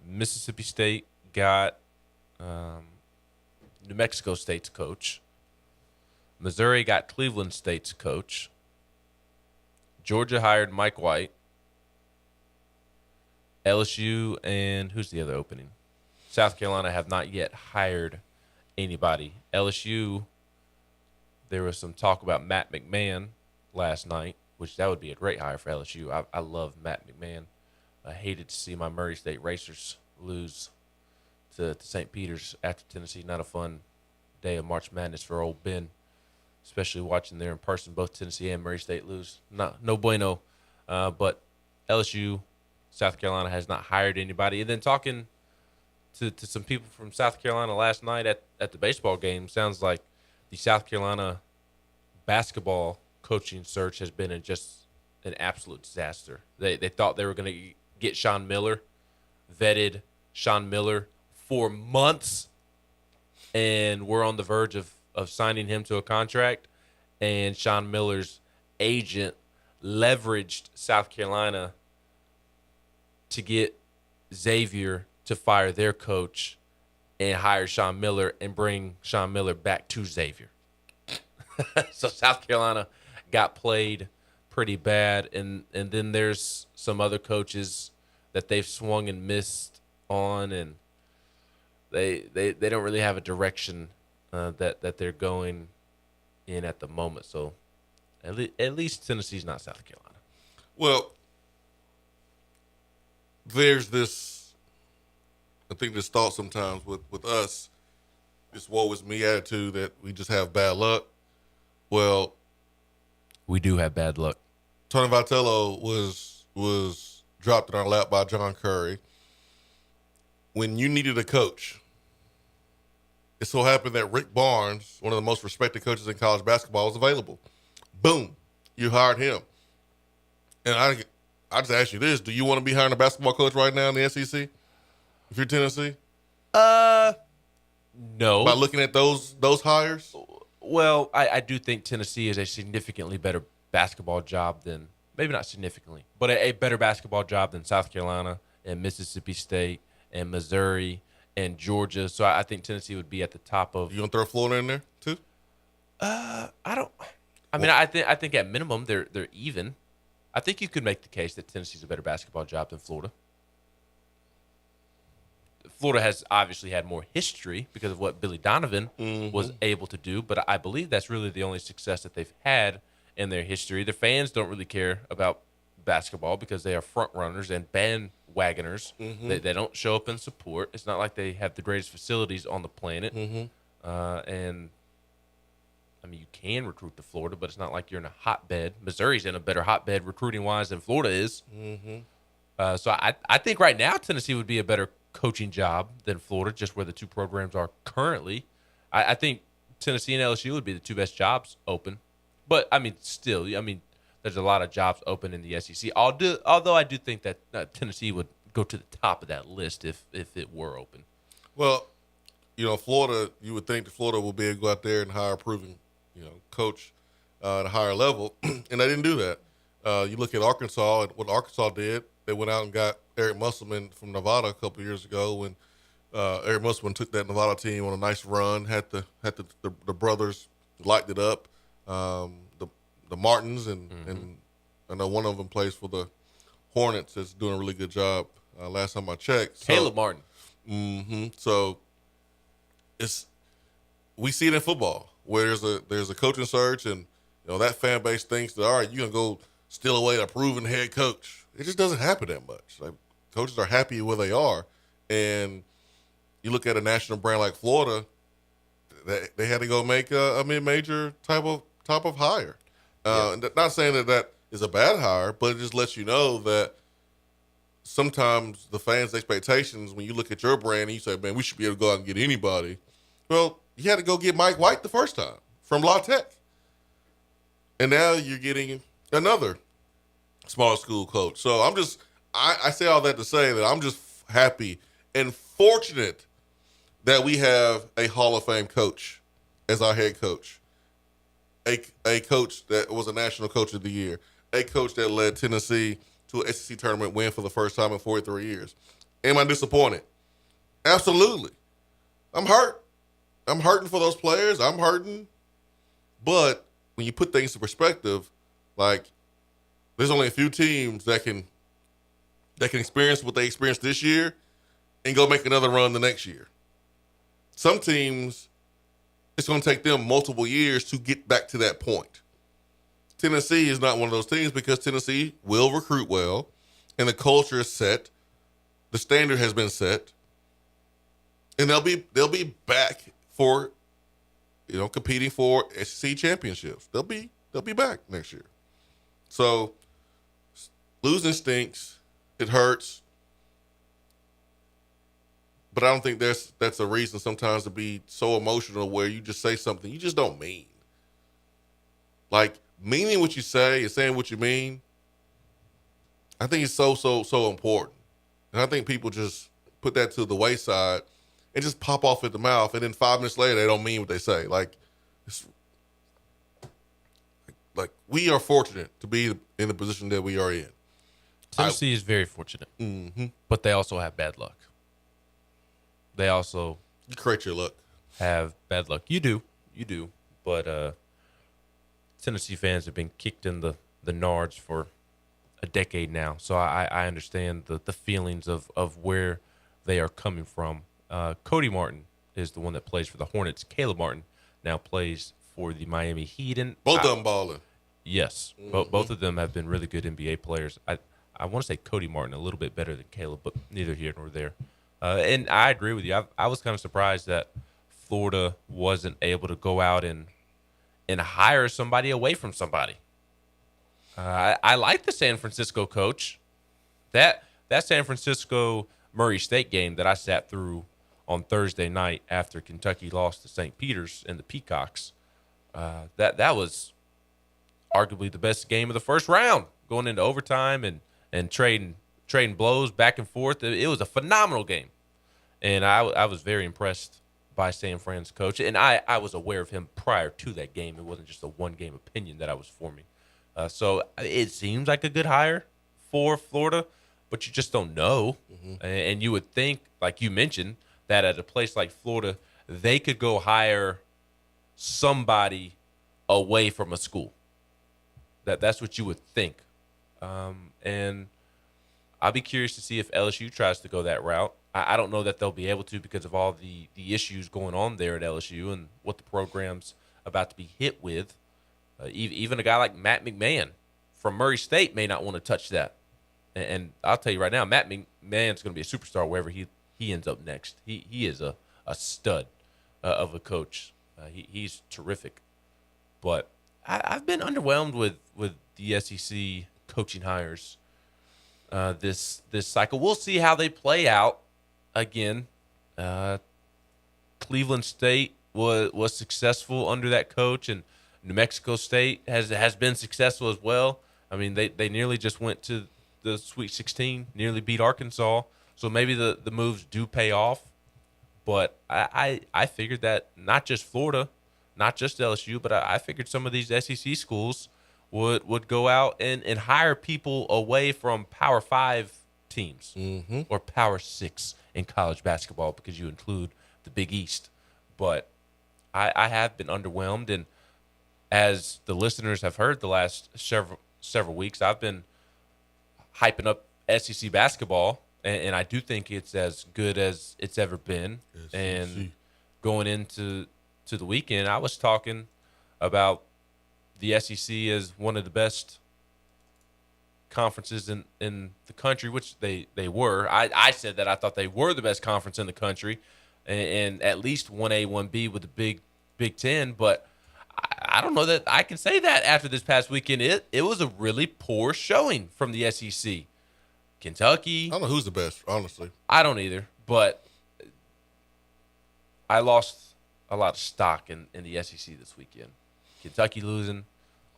[SPEAKER 11] Mississippi State got New Mexico State's coach. Missouri got Cleveland State's coach. Georgia hired Mike White. LSU and who's the other opening? South Carolina have not yet hired anybody. LSU, there was some talk about Matt McMahon last night, which that would be a great hire for LSU. I love Matt McMahon. I hated to see my Murray State Racers lose to St. Peter's after Tennessee. Not a fun day of March Madness for old Ben, especially watching there in person, both Tennessee and Murray State lose. No bueno. But LSU, South Carolina has not hired anybody. And then talking to some people from South Carolina last night at the baseball game, sounds like the South Carolina basketball coaching search has been just an absolute disaster. They thought they were going to get Sean Miller, vetted Sean Miller for months, and we're on the verge of signing him to a contract. And Sean Miller's agent leveraged South Carolina to get Xavier to fire their coach and hire Sean Miller and bring Sean Miller back to Xavier. So South Carolina got played pretty bad, and then there's some other coaches that they've swung and missed on, and they don't really have a direction that they're going in at the moment. So at least Tennessee's not South Carolina.
[SPEAKER 10] Well, there's this, I think this thought sometimes with us, this woe is me attitude that we just have bad luck. Well,
[SPEAKER 11] we do have bad luck.
[SPEAKER 10] Tony Vitello was dropped in our lap by John Curry. When you needed a coach, it so happened that Rick Barnes, one of the most respected coaches in college basketball, was available. Boom, you hired him. And I just ask you this: do you want to be hiring a basketball coach right now in the SEC? If you're Tennessee,
[SPEAKER 11] no.
[SPEAKER 10] By looking at those hires.
[SPEAKER 11] Well, I do think Tennessee is a significantly better basketball job than, maybe not significantly, but a better basketball job than South Carolina and Mississippi State and Missouri and Georgia. So I think Tennessee would be at the top of.
[SPEAKER 10] You gonna throw Florida in there too?
[SPEAKER 11] I think at minimum they're even. I think you could make the case that Tennessee's a better basketball job than Florida. Florida has obviously had more history because of what Billy Donovan was able to do, but I believe that's really the only success that they've had in their history. Their fans don't really care about basketball because they are front runners and bandwagoners. They don't show up and support. It's not like they have the greatest facilities on the planet. And I mean, you can recruit to Florida, but it's not like you're in a hotbed. Missouri's in a better hotbed recruiting-wise than Florida is. So I think right now Tennessee would be a better coaching job than Florida, just where the two programs are currently. I think Tennessee and LSU would be the two best jobs open. But, I mean, still, there's a lot of jobs open in the SEC. Although I do think that Tennessee would go to the top of that list if it were open.
[SPEAKER 10] Well, Florida, you would think that Florida will be able to go out there and hire a proven, coach at a higher level, and they didn't do that. You look at Arkansas, and what Arkansas did, they went out and got Eric Musselman from Nevada a couple of years ago when Eric Musselman took that Nevada team on a nice run, had the brothers lighted it up, the Martins, and I know one of them plays for the Hornets that's doing a really good job last time I checked.
[SPEAKER 11] Caleb Martin.
[SPEAKER 10] So we see it in football where there's a coaching search, and that fan base thinks that, all right, you're gonna go steal away a proven head coach. It just doesn't happen that much. Like, coaches are happy where they are, and you look at a national brand like Florida, they had to go make a mid-major type of hire. And not saying that is a bad hire, but it just lets you know that sometimes the fans' expectations, when you look at your brand and you say, man, we should be able to go out and get anybody. Well, you had to go get Mike White the first time from La Tech. And now you're getting another small school coach. So I say all that to say that I'm just happy and fortunate that we have a Hall of Fame coach as our head coach, a coach that was a national coach of the year, a coach that led Tennessee to an SEC tournament win for the first time in 43 years. Am I disappointed? Absolutely. I'm hurt. I'm hurting for those players. I'm hurting. But when you put things in perspective, like, there's only a few teams that can experience what they experienced this year and go make another run the next year. Some teams, it's going to take them multiple years to get back to that point. Tennessee is not one of those teams because Tennessee will recruit well, and the culture is set. The standard has been set, and they'll be back for, competing for SEC championships. They'll be back next year. So losing stinks. It hurts. But I don't think that's a reason sometimes to be so emotional where you just say something you just don't mean. Like, meaning what you say and saying what you mean, I think it's so important. And I think people just put that to the wayside and just pop off at the mouth, and then 5 minutes later they don't mean what they say. Like we are fortunate to be in the position that we are in.
[SPEAKER 11] Tennessee is very fortunate, but they also have bad luck. They also
[SPEAKER 10] create your luck.
[SPEAKER 11] Have bad luck. You do, but Tennessee fans have been kicked in the nards for a decade now, so I understand the feelings of where they are coming from. Cody Martin is the one that plays for the Hornets. Caleb Martin now plays for the Miami Heat, and
[SPEAKER 10] both of them balling.
[SPEAKER 11] Yes, both of them have been really good NBA players. I want to say Cody Martin a little bit better than Caleb, but neither here nor there. And I agree with you. I was kind of surprised that Florida wasn't able to go out and hire somebody away from somebody. I like the San Francisco coach. That San Francisco Murray State game that I sat through on Thursday night after Kentucky lost to St. Peter's and the Peacocks, that was arguably the best game of the first round, going into overtime and trading blows back and forth. It was a phenomenal game, and I was very impressed by San Fran's coach, and I was aware of him prior to that game. It wasn't just a one-game opinion that I was forming. So it seems like a good hire for Florida, but you just don't know. And you would think, like you mentioned, that at a place like Florida, they could go hire somebody away from a school. That's what you would think. And I'll be curious to see if LSU tries to go that route. I don't know that they'll be able to because of all the issues going on there at LSU and what the program's about to be hit with. Even a guy like Matt McMahon from Murray State may not want to touch that. And I'll tell you right now, Matt McMahon's going to be a superstar wherever he ends up next. He is a stud of a coach. He's terrific. But I've been underwhelmed with the SEC coaching hires this cycle. We'll see how they play out. Again, Cleveland State was successful under that coach, and New Mexico State has been successful as well. I mean, they nearly just went to the Sweet 16, nearly beat Arkansas. So maybe the moves do pay off. But I figured that not just Florida, not just LSU, but I figured some of these SEC schools would go out and hire people away from Power 5 teams or Power 6 in college basketball, because you include the Big East. But I have been underwhelmed, and as the listeners have heard the last several weeks, I've been hyping up SEC basketball, and I do think it's as good as it's ever been. SEC. And going into the weekend, I was talking about the SEC as one of the best conferences in the country, which they were. I said that I thought they were the best conference in the country, and at least 1A, 1B with the Big Ten. But I don't know that I can say that after this past weekend. It was a really poor showing from the SEC. Kentucky.
[SPEAKER 10] I don't know who's the best, honestly.
[SPEAKER 11] I don't either, but I lost a lot of stock in the SEC this weekend. Kentucky losing,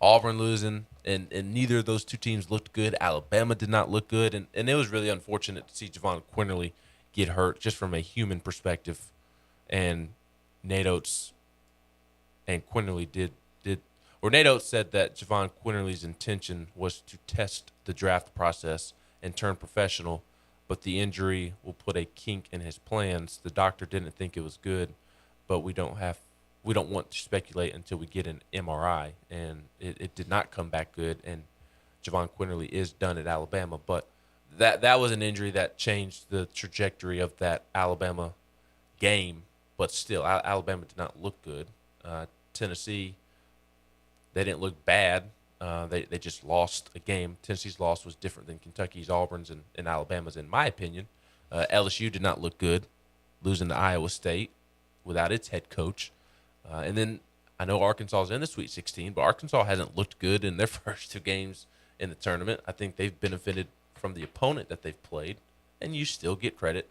[SPEAKER 11] Auburn losing, and neither of those two teams looked good. Alabama did not look good, and it was really unfortunate to see Javon Quinterly get hurt just from a human perspective. And Nate Oates and Quinterly Nate Oates said that Javon Quinterly's intention was to test the draft process and turn professional, but the injury will put a kink in his plans. The doctor didn't think it was good, but we don't want to speculate until we get an MRI, and it did not come back good, and Javon Quinterly is done at Alabama. But that was an injury that changed the trajectory of that Alabama game, but still, Alabama did not look good. Tennessee, they didn't look bad. They just lost a game. Tennessee's loss was different than Kentucky's, Auburn's, and Alabama's, in my opinion. LSU did not look good, losing to Iowa State without its head coach. And then I know Arkansas is in the Sweet 16, but Arkansas hasn't looked good in their first two games in the tournament. I think they've benefited from the opponent that they've played, and you still get credit.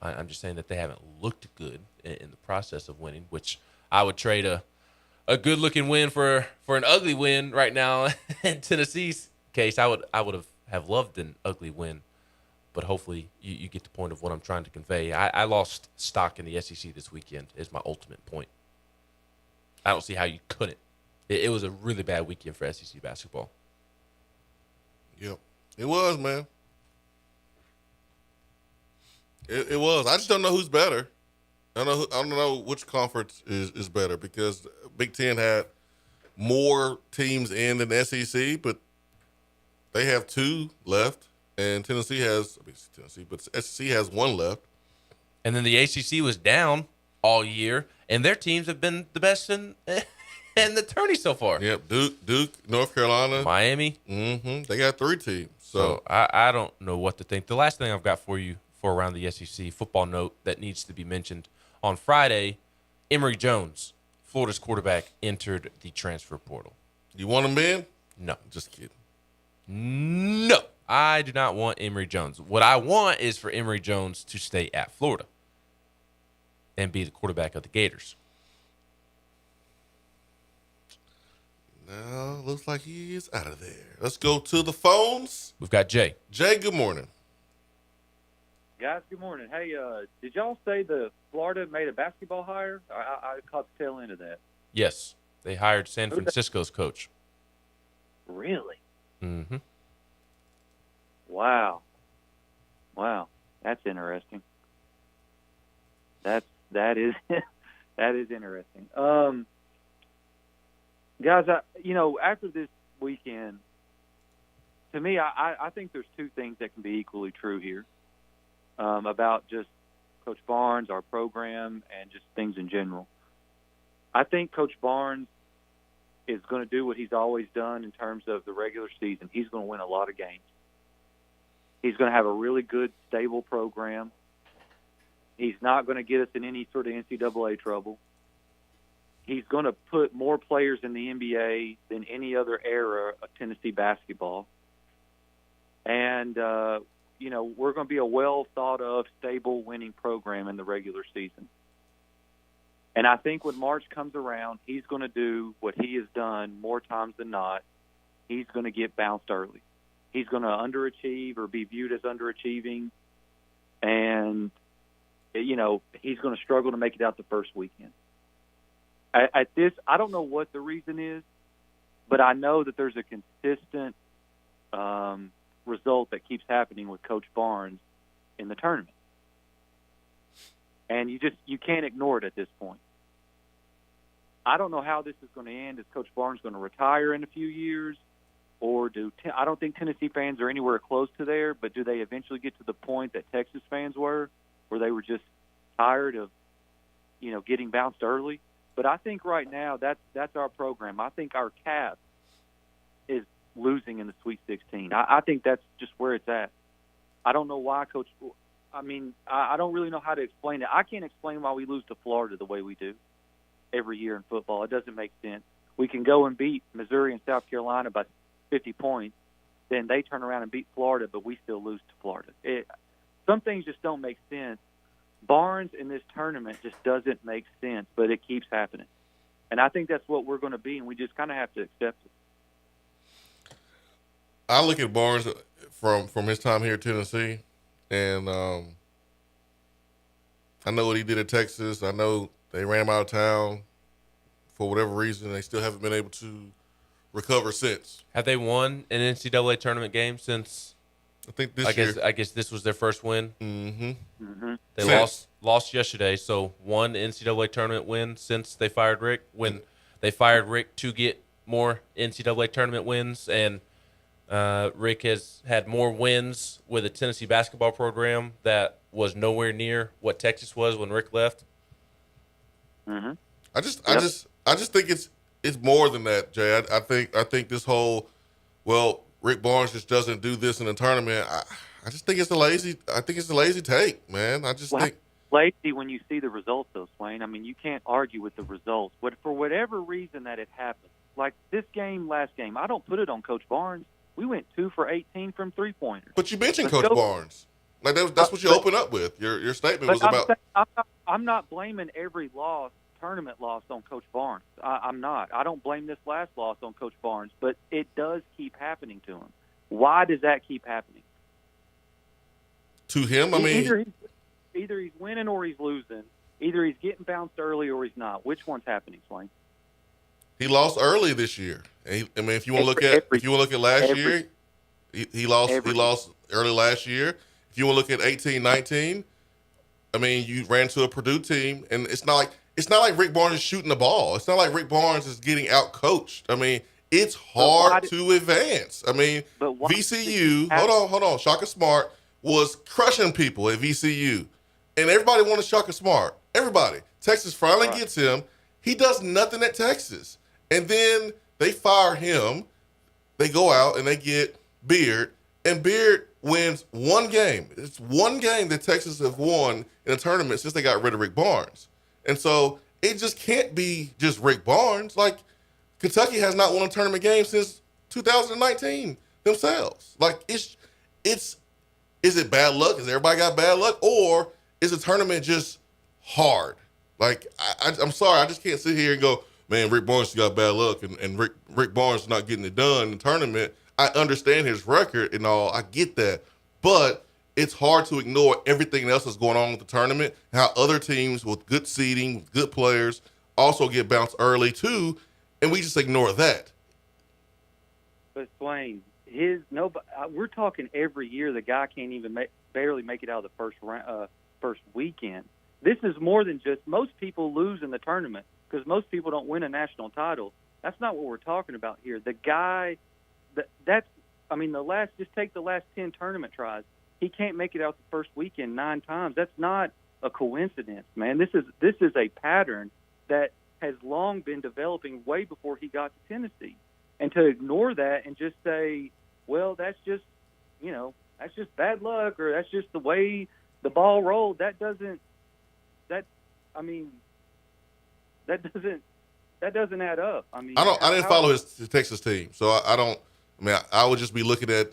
[SPEAKER 11] I'm just saying that they haven't looked good in the process of winning, which I would trade a good-looking win for an ugly win right now. In Tennessee's case, I would have loved an ugly win, but hopefully you get the point of what I'm trying to convey. I lost stock in the SEC this weekend is my ultimate point. I don't see how you couldn't. It was a really bad weekend for SEC basketball.
[SPEAKER 10] Yep, it was, man. It was. I just don't know who's better. I don't know which conference is better, because Big Ten had more teams in than the SEC, but they have two left, and SEC has one left.
[SPEAKER 11] And then the ACC was down all year, and their teams have been the best in the tourney so far.
[SPEAKER 10] Yep, Duke, North Carolina,
[SPEAKER 11] Miami.
[SPEAKER 10] They got three teams.
[SPEAKER 11] So I don't know what to think. The last thing I've got for you for around the SEC football note that needs to be mentioned. On Friday, Emory Jones, Florida's quarterback, entered the transfer portal.
[SPEAKER 10] You want him in?
[SPEAKER 11] No.
[SPEAKER 10] Just kidding.
[SPEAKER 11] No, I do not want Emory Jones. What I want is for Emory Jones to stay at Florida and be the quarterback of the Gators.
[SPEAKER 10] Now, looks like he is out of there. Let's go to the phones.
[SPEAKER 11] We've got Jay.
[SPEAKER 10] Jay, good morning.
[SPEAKER 21] Guys, good morning. Hey, did y'all say the Florida made a basketball hire? I caught the tail end of that.
[SPEAKER 11] Yes, they hired San Francisco's coach.
[SPEAKER 21] Really?
[SPEAKER 11] Mm-hmm.
[SPEAKER 21] Wow, that's interesting. That is that is interesting. Guys, after this weekend, to me, I think there's two things that can be equally true here. About just Coach Barnes, our program, and just things in general. I think Coach Barnes is going to do what he's always done in terms of the regular season. He's going to win a lot of games. He's going to have a really good, stable program. He's not going to get us in any sort of NCAA trouble. He's going to put more players in the NBA than any other era of Tennessee basketball. And, we're going to be a well thought of, stable, winning program in the regular season. And I think when March comes around, he's going to do what he has done more times than not. He's going to get bounced early. He's going to underachieve or be viewed as underachieving. And, he's going to struggle to make it out the first weekend. At this, I don't know what the reason is, but I know that there's a consistent result that keeps happening with Coach Barnes in the tournament. And you can't ignore it at this point. I don't know how this is going to end. Is Coach Barnes going to retire in a few years? Or I don't think Tennessee fans are anywhere close to there, but do they eventually get to the point that Texas fans were, where they were just tired of, getting bounced early? But I think right now that's our program. I think our cap is losing in the Sweet 16. I think that's just where it's at. I don't know why I don't really know how to explain it. I can't explain why we lose to Florida the way we do every year in football. It doesn't make sense. We can go and beat Missouri and South Carolina by 50 points, then they turn around and beat Florida, but we still lose to Florida. Some things just don't make sense. Barnes in this tournament just doesn't make sense, but it keeps happening. And I think that's what we're going to be, and we just kind of have to accept it.
[SPEAKER 10] I look at Barnes from his time here at Tennessee, and I know what he did at Texas. I know they ran him out of town for whatever reason. They still haven't been able to recover since.
[SPEAKER 11] Have they won an NCAA tournament game since?
[SPEAKER 10] I think this year.
[SPEAKER 11] I guess this was their first win.
[SPEAKER 10] Mm-hmm.
[SPEAKER 21] Mm-hmm.
[SPEAKER 11] They lost yesterday, so one NCAA tournament win since they fired Rick. When they fired Rick to get more NCAA tournament wins, and Rick has had more wins with a Tennessee basketball program that was nowhere near what Texas was when Rick left.
[SPEAKER 21] Mm-hmm.
[SPEAKER 10] I just think it's more than that, Jay. I think this whole, Rick Barnes just doesn't do this in the tournament. I just think it's a lazy take, man. I just think
[SPEAKER 21] lazy when you see the results, though, Swain. I mean, you can't argue with the results. But for whatever reason that it happened, like this game, last game, I don't put it on Coach Barnes. We went 2 for 18 from three-pointers.
[SPEAKER 10] But you mentioned Coach Barnes. Like that's what you open up with. Your statement was about.
[SPEAKER 21] I'm not blaming every tournament loss on Coach Barnes. I'm not. I don't blame this last loss on Coach Barnes, but it does keep happening to him. Why does that keep happening?
[SPEAKER 10] To him, I mean,
[SPEAKER 21] either he's winning or he's losing. Either he's getting bounced early or he's not. Which one's happening, Swain?
[SPEAKER 10] He lost early this year. If you want to look at last year, he lost early last year. If you want to look at 18-19, I mean, you ran to a Purdue team, and it's not like Rick Barnes is shooting the ball. It's not like Rick Barnes is getting out-coached. I mean, it's hard to advance. I mean, VCU, hold on. Shaka Smart was crushing people at VCU, and everybody wanted Shaka Smart. Everybody. Texas finally gets him. He does nothing at Texas. And then they fire him. They go out and they get Beard, and Beard wins one game. It's one game that Texas have won in a tournament since they got rid of Rick Barnes. And so it just can't be just Rick Barnes. Like, Kentucky has not won a tournament game since 2019 themselves. Like, is it bad luck? Has everybody got bad luck? Or is the tournament just hard? Like, I'm sorry, I just can't sit here and go, man, Rick Barnes got bad luck and Rick Barnes is not getting it done in the tournament. I understand his record and all. I get that. But it's hard to ignore everything else that's going on with the tournament, how other teams with good seeding, good players, also get bounced early too, and we just ignore that.
[SPEAKER 21] But Swain, we're talking every year the guy can't even barely make it out of the first weekend. This is more than just most people lose in the tournament because most people don't win a national title. That's not what we're talking about here. The guy just take the last 10 tournament tries. He can't make it out the first weekend 9 times. That's not a coincidence, man. This is a pattern that has long been developing way before he got to Tennessee. And to ignore that and just say, well, that's just bad luck or that's just the way the ball rolled, that doesn't add up. I mean,
[SPEAKER 10] I didn't follow his Texas team, so I would just be looking at,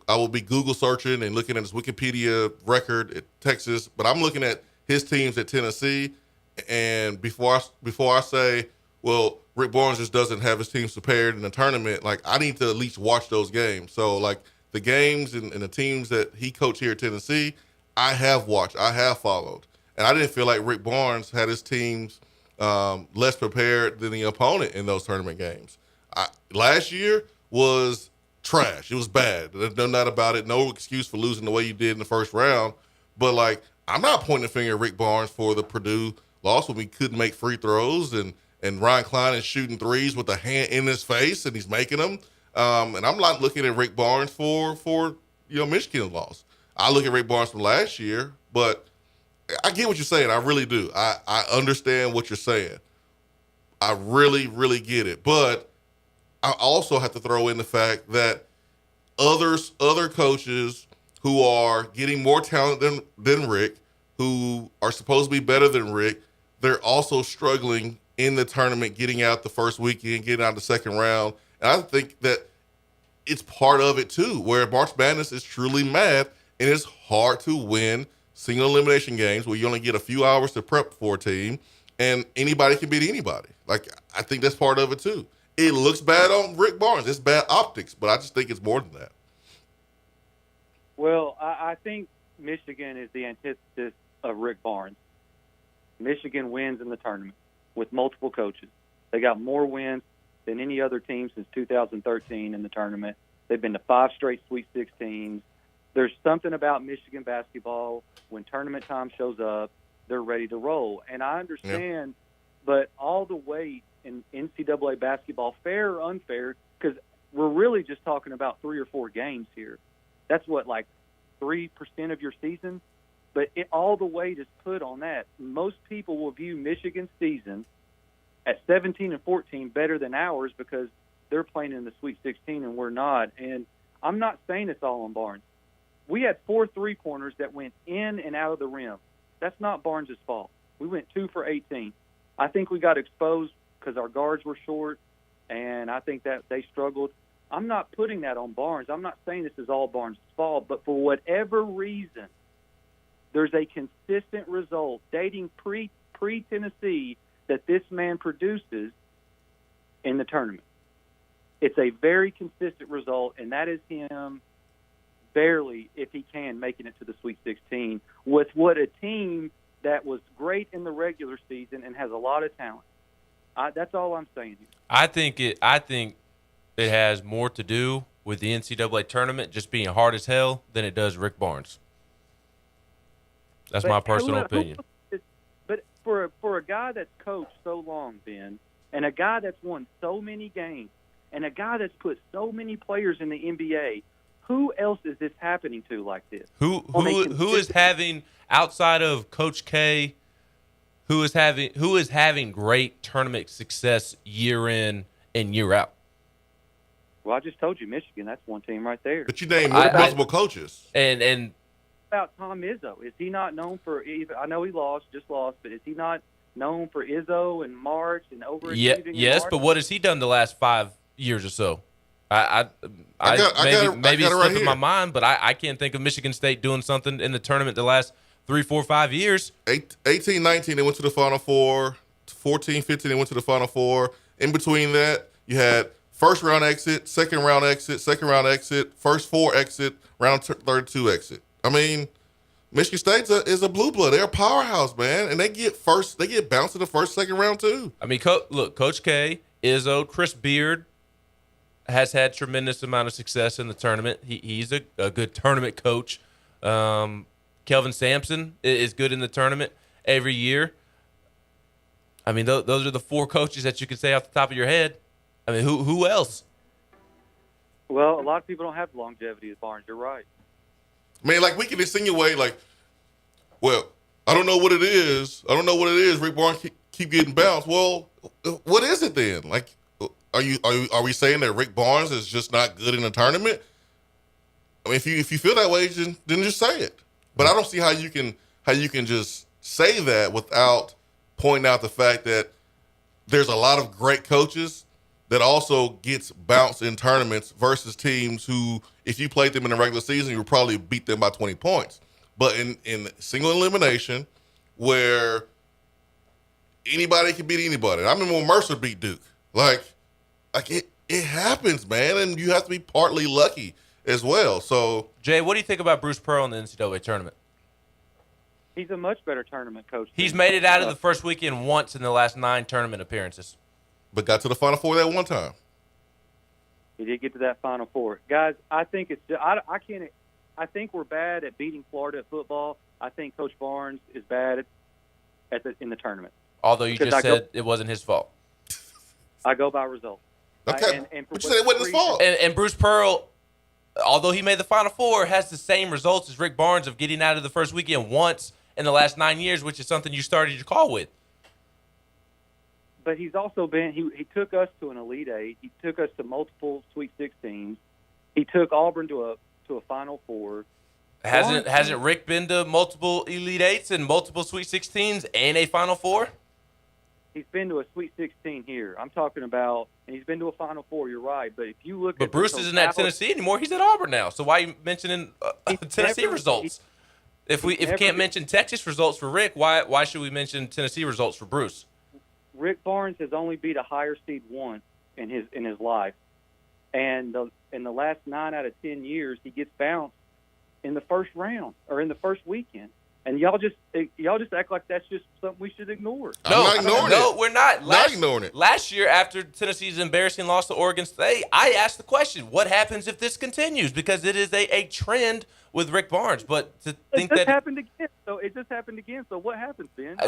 [SPEAKER 10] I would be Google searching and looking at his Wikipedia record at Texas, but I'm looking at his teams at Tennessee, And before I say, well, Rick Barnes just doesn't have his teams prepared in the tournament, like I need to at least watch those games. So like the games and the teams that he coached here at Tennessee, I have watched, I have followed. And I didn't feel like Rick Barnes had his teams less prepared than the opponent in those tournament games. Last year was trash. It was bad. There's no doubt about it. No excuse for losing the way you did in the first round. But, like, I'm not pointing the finger at Rick Barnes for the Purdue loss when we couldn't make free throws and Ryan Klein is shooting threes with a hand in his face and he's making them. And I'm not looking at Rick Barnes for Michigan's loss. I look at Rick Barnes from last year, but I get what you're saying. I really do. I understand what you're saying. I really, really get it. But I also have to throw in the fact that other coaches who are getting more talent than Rick, who are supposed to be better than Rick, they're also struggling in the tournament, getting out the first weekend, getting out the second round. And I think that it's part of it too, where March Madness is truly math, and it's hard to win single elimination games where you only get a few hours to prep for a team, and anybody can beat anybody. Like, I think that's part of it too. It looks bad on Rick Barnes. It's bad optics, but I just think it's more than that.
[SPEAKER 21] Well, I think Michigan is the antithesis of Rick Barnes. Michigan wins in the tournament with multiple coaches. They got more wins than any other team since 2013 in the tournament. They've been to 5 straight Sweet 16s. There's something about Michigan basketball. When tournament time shows up, they're ready to roll. And I understand, but all the weight in NCAA basketball, fair or unfair, because we're really just talking about 3 or 4 games here. That's what, like 3% of your season? But all the weight is put on that. Most people will view Michigan's season at 17 and 14 better than ours because they're playing in the Sweet 16 and we're not. And I'm not saying it's all on Barnes. We had 4 3-pointers that went in and out of the rim. That's not Barnes' fault. We went 2 for 18. I think we got exposed because our guards were short, and I think that they struggled. I'm not putting that on Barnes. I'm not saying this is all Barnes' fault, but for whatever reason, there's a consistent result dating pre-Tennessee that this man produces in the tournament. It's a very consistent result, and that is him barely, if he can, making it to the Sweet 16 with what a team that was great in the regular season and has a lot of talent. That's all I'm saying here.
[SPEAKER 11] I think it has more to do with the NCAA tournament just being hard as hell than it does Rick Barnes. That's my personal opinion.
[SPEAKER 21] But for a guy that's coached so long, Ben, and a guy that's won so many games, and a guy that's put so many players in the NBA, who else is this happening to like this?
[SPEAKER 11] Who is having, outside of Coach K, who is having great tournament success year in and year out?
[SPEAKER 21] Well, I just told you Michigan. That's one team right there.
[SPEAKER 10] But you named multiple coaches.
[SPEAKER 11] And
[SPEAKER 21] about Tom Izzo, is he not known for? I know he just lost, but is he not known for Izzo and March and overachieving?
[SPEAKER 11] Yes, but what has he done the last 5 years or so? I maybe it's slipping my mind, but I can't think of Michigan State doing something in the tournament the last 3, 4, 5 years.
[SPEAKER 10] 18, 19, they went to the Final Four. 14, 15, they went to the Final Four. In between that, you had first round exit, second round exit, first 4 exit, round 32 exit. I mean, Michigan State is a blue blood. They're a powerhouse, man, and they get bounced in the first, second round too.
[SPEAKER 11] I mean, look, Coach K, Izzo, Chris Beard has had tremendous amount of success in the tournament. He's a good tournament coach. Kelvin Sampson is good in the tournament every year. I mean, those are the 4 coaches that you can say off the top of your head. I mean, who else?
[SPEAKER 21] Well, a lot of people don't have longevity at Barnes. You're right.
[SPEAKER 10] I mean, like, we can insinuate, like, well, I don't know what it is. Rick Barnes keep getting bounced. Well, what is it then? Like, are we saying that Rick Barnes is just not good in a tournament? I mean, if you feel that way, then just say it. But I don't see how you can just say that without pointing out the fact that there's a lot of great coaches that also gets bounced in tournaments versus teams who, if you played them in the regular season, you would probably beat them by 20 points. But in single elimination, where anybody can beat anybody. I remember when Mercer beat Duke. Like it happens, man, and you have to be partly lucky as well. So,
[SPEAKER 11] Jay, what do you think about Bruce Pearl in the NCAA tournament?
[SPEAKER 21] He's a much better tournament coach.
[SPEAKER 11] He's made it out of the first weekend once in the last 9 tournament appearances.
[SPEAKER 10] But got to the Final Four that one time.
[SPEAKER 21] He did get to that Final Four. Guys, I think I think we're bad at beating Florida at football. I think Coach Barnes is bad in the tournament.
[SPEAKER 11] Although you just said it wasn't his fault.
[SPEAKER 21] I go by results.
[SPEAKER 10] Okay, but you said it wasn't his fault.
[SPEAKER 11] And Bruce Pearl, although he made the Final Four, has the same results as Rick Barnes of getting out of the first weekend once in the last 9 years, which is something you started your call with.
[SPEAKER 21] But he's also been he took us to an Elite Eight. He took us to multiple Sweet 16s. He took Auburn to a Final Four.
[SPEAKER 11] Hasn't Rick been to multiple Elite Eights and multiple Sweet 16s and a Final Four?
[SPEAKER 21] He's been to a Sweet 16 here. I'm talking about, and he's been to a Final Four. You're right, but if you look,
[SPEAKER 11] but Bruce isn't at Tennessee anymore. He's at Auburn now. So why are you mentioning Tennessee results? If we can't mention Texas results for Rick, why should we mention Tennessee results for Bruce?
[SPEAKER 21] Rick Barnes has only beat a higher seed once in his life, and in the last 9 out of 10 years, he gets bounced in the first round or in the first weekend. And y'all just act like that's just something we should ignore.
[SPEAKER 11] No, we're not.
[SPEAKER 10] Not ignoring it.
[SPEAKER 11] Last year, after Tennessee's embarrassing loss to Oregon State, I asked the question, what happens if this continues? Because it is a trend with Rick Barnes. But to think
[SPEAKER 21] it just happened again. So what happens, Ben?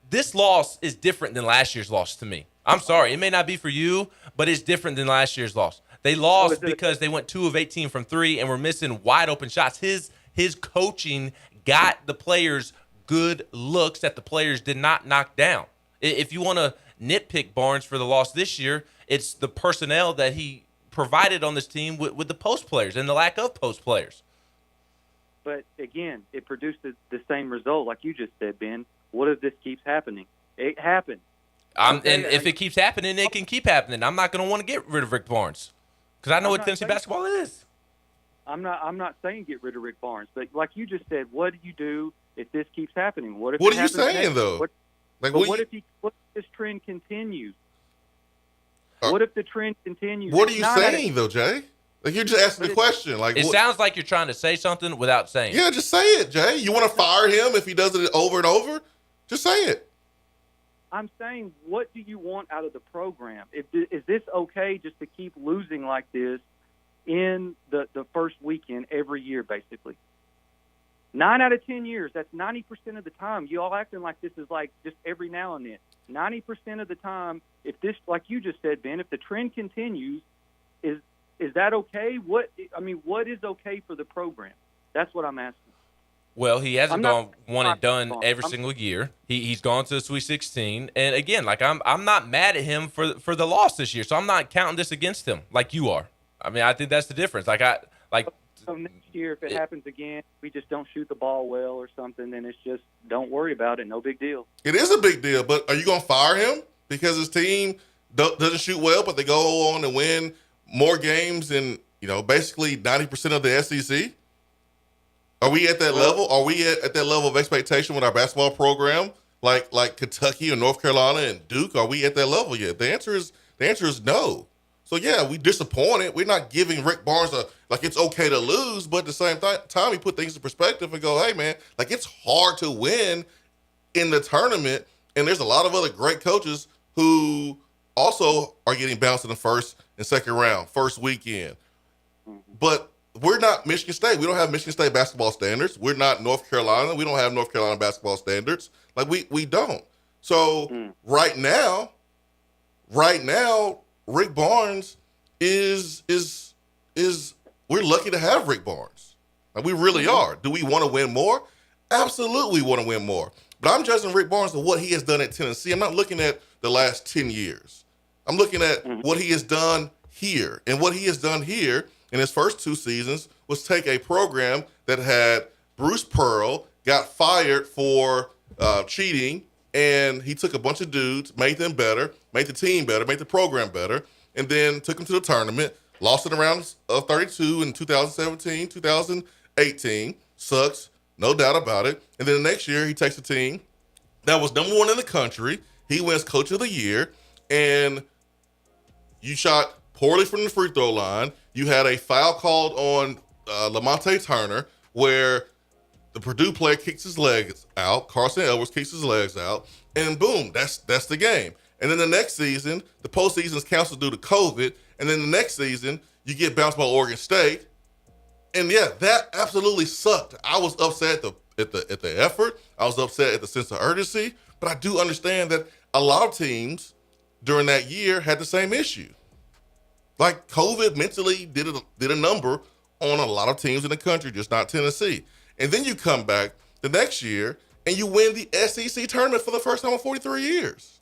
[SPEAKER 11] This loss is different than last year's loss to me. I'm sorry. It may not be for you, but it's different than last year's loss. They lost because they went 2 of 18 from 3 and were missing wide open shots. His coaching got the players good looks that the players did not knock down. If you want to nitpick Barnes for the loss this year, it's the personnel that he provided on this team with the post players and the lack of post players.
[SPEAKER 21] But, again, it produced the same result like you just said, Ben. What if this keeps happening? It happened.
[SPEAKER 11] And if it keeps happening, it can keep happening. I'm not going to want to get rid of Rick Barnes because I know what Tennessee basketball is.
[SPEAKER 21] I'm not saying get rid of Rick Barnes, but like you just said, what do you do if this keeps happening? What are you
[SPEAKER 10] saying though?
[SPEAKER 21] What if this trend continues? What if the trend continues?
[SPEAKER 10] What are you saying though, Jay? Like you're just asking the question. Like
[SPEAKER 11] it sounds like you're trying to say something without saying.
[SPEAKER 10] Yeah, just say it, Jay. You want to fire him if he does it over and over? Just say it.
[SPEAKER 21] I'm saying, what do you want out of the program? Is this okay just to keep losing like this in the first weekend every year, basically? 9 out of 10 years, that's 90% of the time. You all acting like this is like just every now and then. 90% of the time, if this, like you just said, Ben, if the trend continues, is that okay? What is okay for the program? That's what I'm asking.
[SPEAKER 11] Well, he hasn't gone one and done every single year. He's gone to the Sweet 16, and again, like I'm not mad at him for the loss this year, so I'm not counting this against him like you are. I mean, I think that's the difference.
[SPEAKER 21] So next year, if it happens again, we just don't shoot the ball well or something, then it's just don't worry about it. No big deal.
[SPEAKER 10] It is a big deal, but are you going to fire him because his team doesn't shoot well, but they go on and win more games than basically 90% of the SEC? Are we at that level? Are we at that level of expectation with our basketball program, like Kentucky or North Carolina and Duke? Are we at that level yet? The answer is no. So yeah, we disappointed. We're not giving Rick Barnes it's okay to lose, but at the same time, we put things in perspective and go, hey man, it's hard to win in the tournament, and there's a lot of other great coaches who also are getting bounced in the first and second round, first weekend. But we're not Michigan State. We don't have Michigan State basketball standards. We're not North Carolina. We don't have North Carolina basketball standards. We don't. So right now, Rick Barnes is we're lucky to have Rick Barnes. We really are. Do we want to win more? Absolutely want to win more. But I'm judging Rick Barnes on what he has done at Tennessee. I'm not looking at the last 10 years. I'm looking at what he has done here. And what he has done here in his first 2 seasons was take a program that had Bruce Pearl, got fired for cheating, and he took a bunch of dudes, made them better, made the team better, made the program better, and then took them to the tournament, lost in the round of 32 in 2017, 2018. Sucks, no doubt about it. And then the next year, he takes a team that was number 1 in the country. He wins Coach of the Year, and you shot poorly from the free throw line. You had a foul called on Lamonte Turner where the Purdue player kicks his legs out. Carson Edwards kicks his legs out, and boom, that's the game. And then the next season, the postseason is canceled due to COVID, and then the next season, you get bounced by Oregon State. And yeah, that absolutely sucked. I was upset at the effort. I was upset at the sense of urgency, but I do understand that a lot of teams during that year had the same issue. Like COVID mentally did a number on a lot of teams in the country, just not Tennessee. And then you come back the next year and you win the SEC tournament for the first time in 43 years.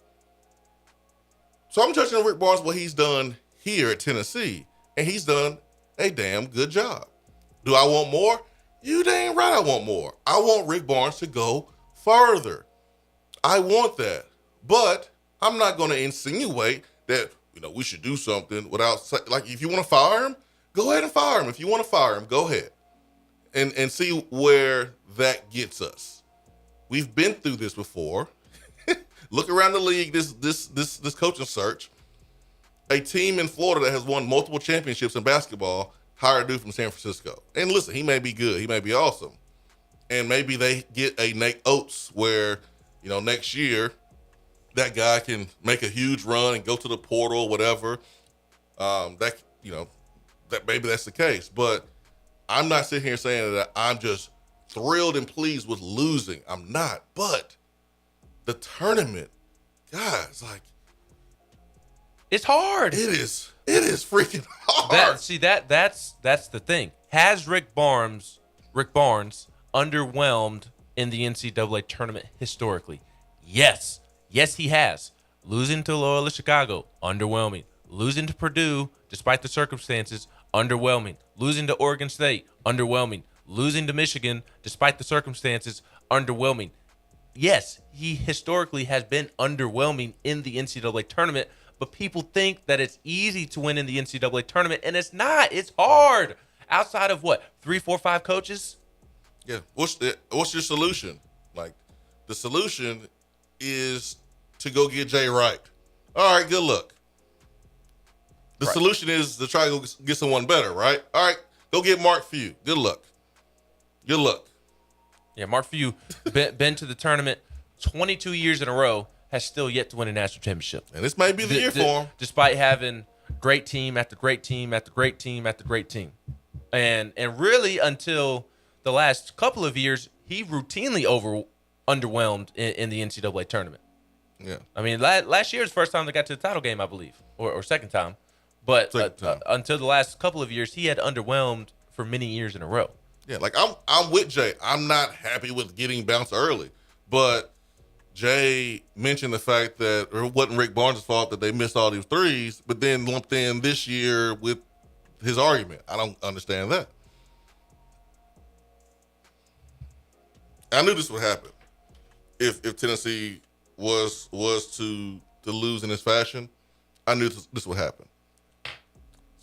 [SPEAKER 10] So I'm judging Rick Barnes what he's done here at Tennessee, and he's done a damn good job. Do I want more? You dang right I want more. I want Rick Barnes to go further. I want that. But I'm not going to insinuate that, we should do something without, like, if you want to fire him, go ahead and fire him. If you want to fire him, go ahead and see where that gets us. We've been through this before. Look around the league, this coaching search. A team in Florida that has won multiple championships in basketball hired a dude from San Francisco. And listen, he may be good. He may be awesome. And maybe they get a Nate Oates where, next year that guy can make a huge run and go to the portal or whatever. That maybe that's the case. But I'm not sitting here saying that I'm just thrilled and pleased with losing. I'm not. But the tournament, guys, like,
[SPEAKER 11] it's hard.
[SPEAKER 10] It is freaking hard.
[SPEAKER 11] That's the thing. Has Rick Barnes underwhelmed in the NCAA tournament historically? Yes. Yes, he has. Losing to Loyola Chicago, underwhelming. Losing to Purdue, despite the circumstances, underwhelming. Losing to Oregon State, underwhelming. Losing to Michigan, despite the circumstances, underwhelming. Yes, he historically has been underwhelming in the NCAA tournament, but people think that it's easy to win in the NCAA tournament, and it's not. It's hard. Outside of 3, 4, 5 coaches?
[SPEAKER 10] Yeah. What's your solution? Like, the solution is to go get Jay Wright. All right, good luck. The solution is to try to go get someone better, right? All right, go get Mark Few. Good luck. Good luck.
[SPEAKER 11] Yeah, Mark Few been to the tournament 22 years in a row, has still yet to win a national championship.
[SPEAKER 10] And this may be the year for him.
[SPEAKER 11] Despite having great team after great team after great team after great team. And really until the last couple of years, he routinely underwhelmed in the NCAA tournament.
[SPEAKER 10] Yeah.
[SPEAKER 11] I mean, last year was the first time they got to the title game, I believe, or second time. But until the last couple of years, he had underwhelmed for many years in a row.
[SPEAKER 10] Yeah, like I'm with Jay. I'm not happy with getting bounced early, but Jay mentioned the fact that it wasn't Rick Barnes' fault that they missed all these threes, but then lumped in this year with his argument. I don't understand that. I knew this would happen if Tennessee was to lose in this fashion. I knew this would happen.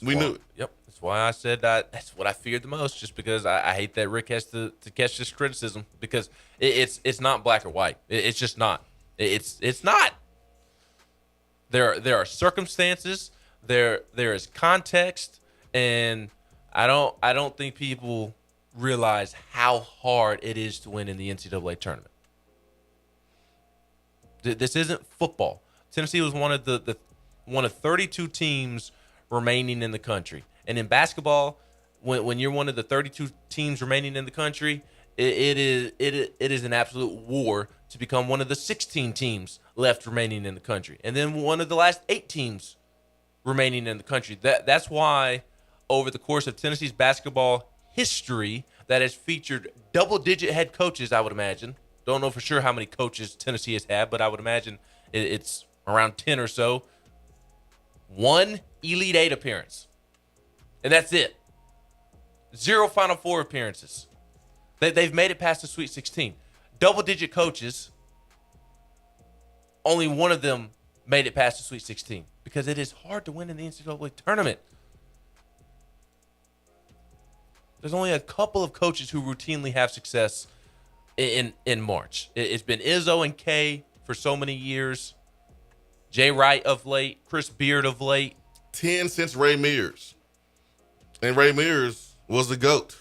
[SPEAKER 10] We knew it.
[SPEAKER 11] Yep. That's why I said that's what I feared the most, just because I hate that Rick has to catch this criticism, because it's not black or white. It's just not. It's not. There are circumstances. There is context, and I don't think people realize how hard it is to win in the NCAA tournament. This isn't football. Tennessee was one of 32 teams remaining in the country. And in basketball, when you're one of the 32 teams remaining in the country, it is an absolute war to become one of the 16 teams left remaining in the country, and then one of the last 8 teams remaining in the country. That's why over the course of Tennessee's basketball history, that has featured double-digit head coaches, I would imagine. Don't know for sure how many coaches Tennessee has had, but I would imagine it's around 10 or so. 1 Elite 8 appearance. And that's it. 0 Final Four appearances. They've made it past the Sweet 16. Double-digit coaches, only one of them made it past the Sweet 16, because it is hard to win in the NCAA tournament. There's only a couple of coaches who routinely have success in March. It's been Izzo and K for so many years. Jay Wright of late, Chris Beard of late.
[SPEAKER 10] 10 since Ray Mears. And Ray Mears was the GOAT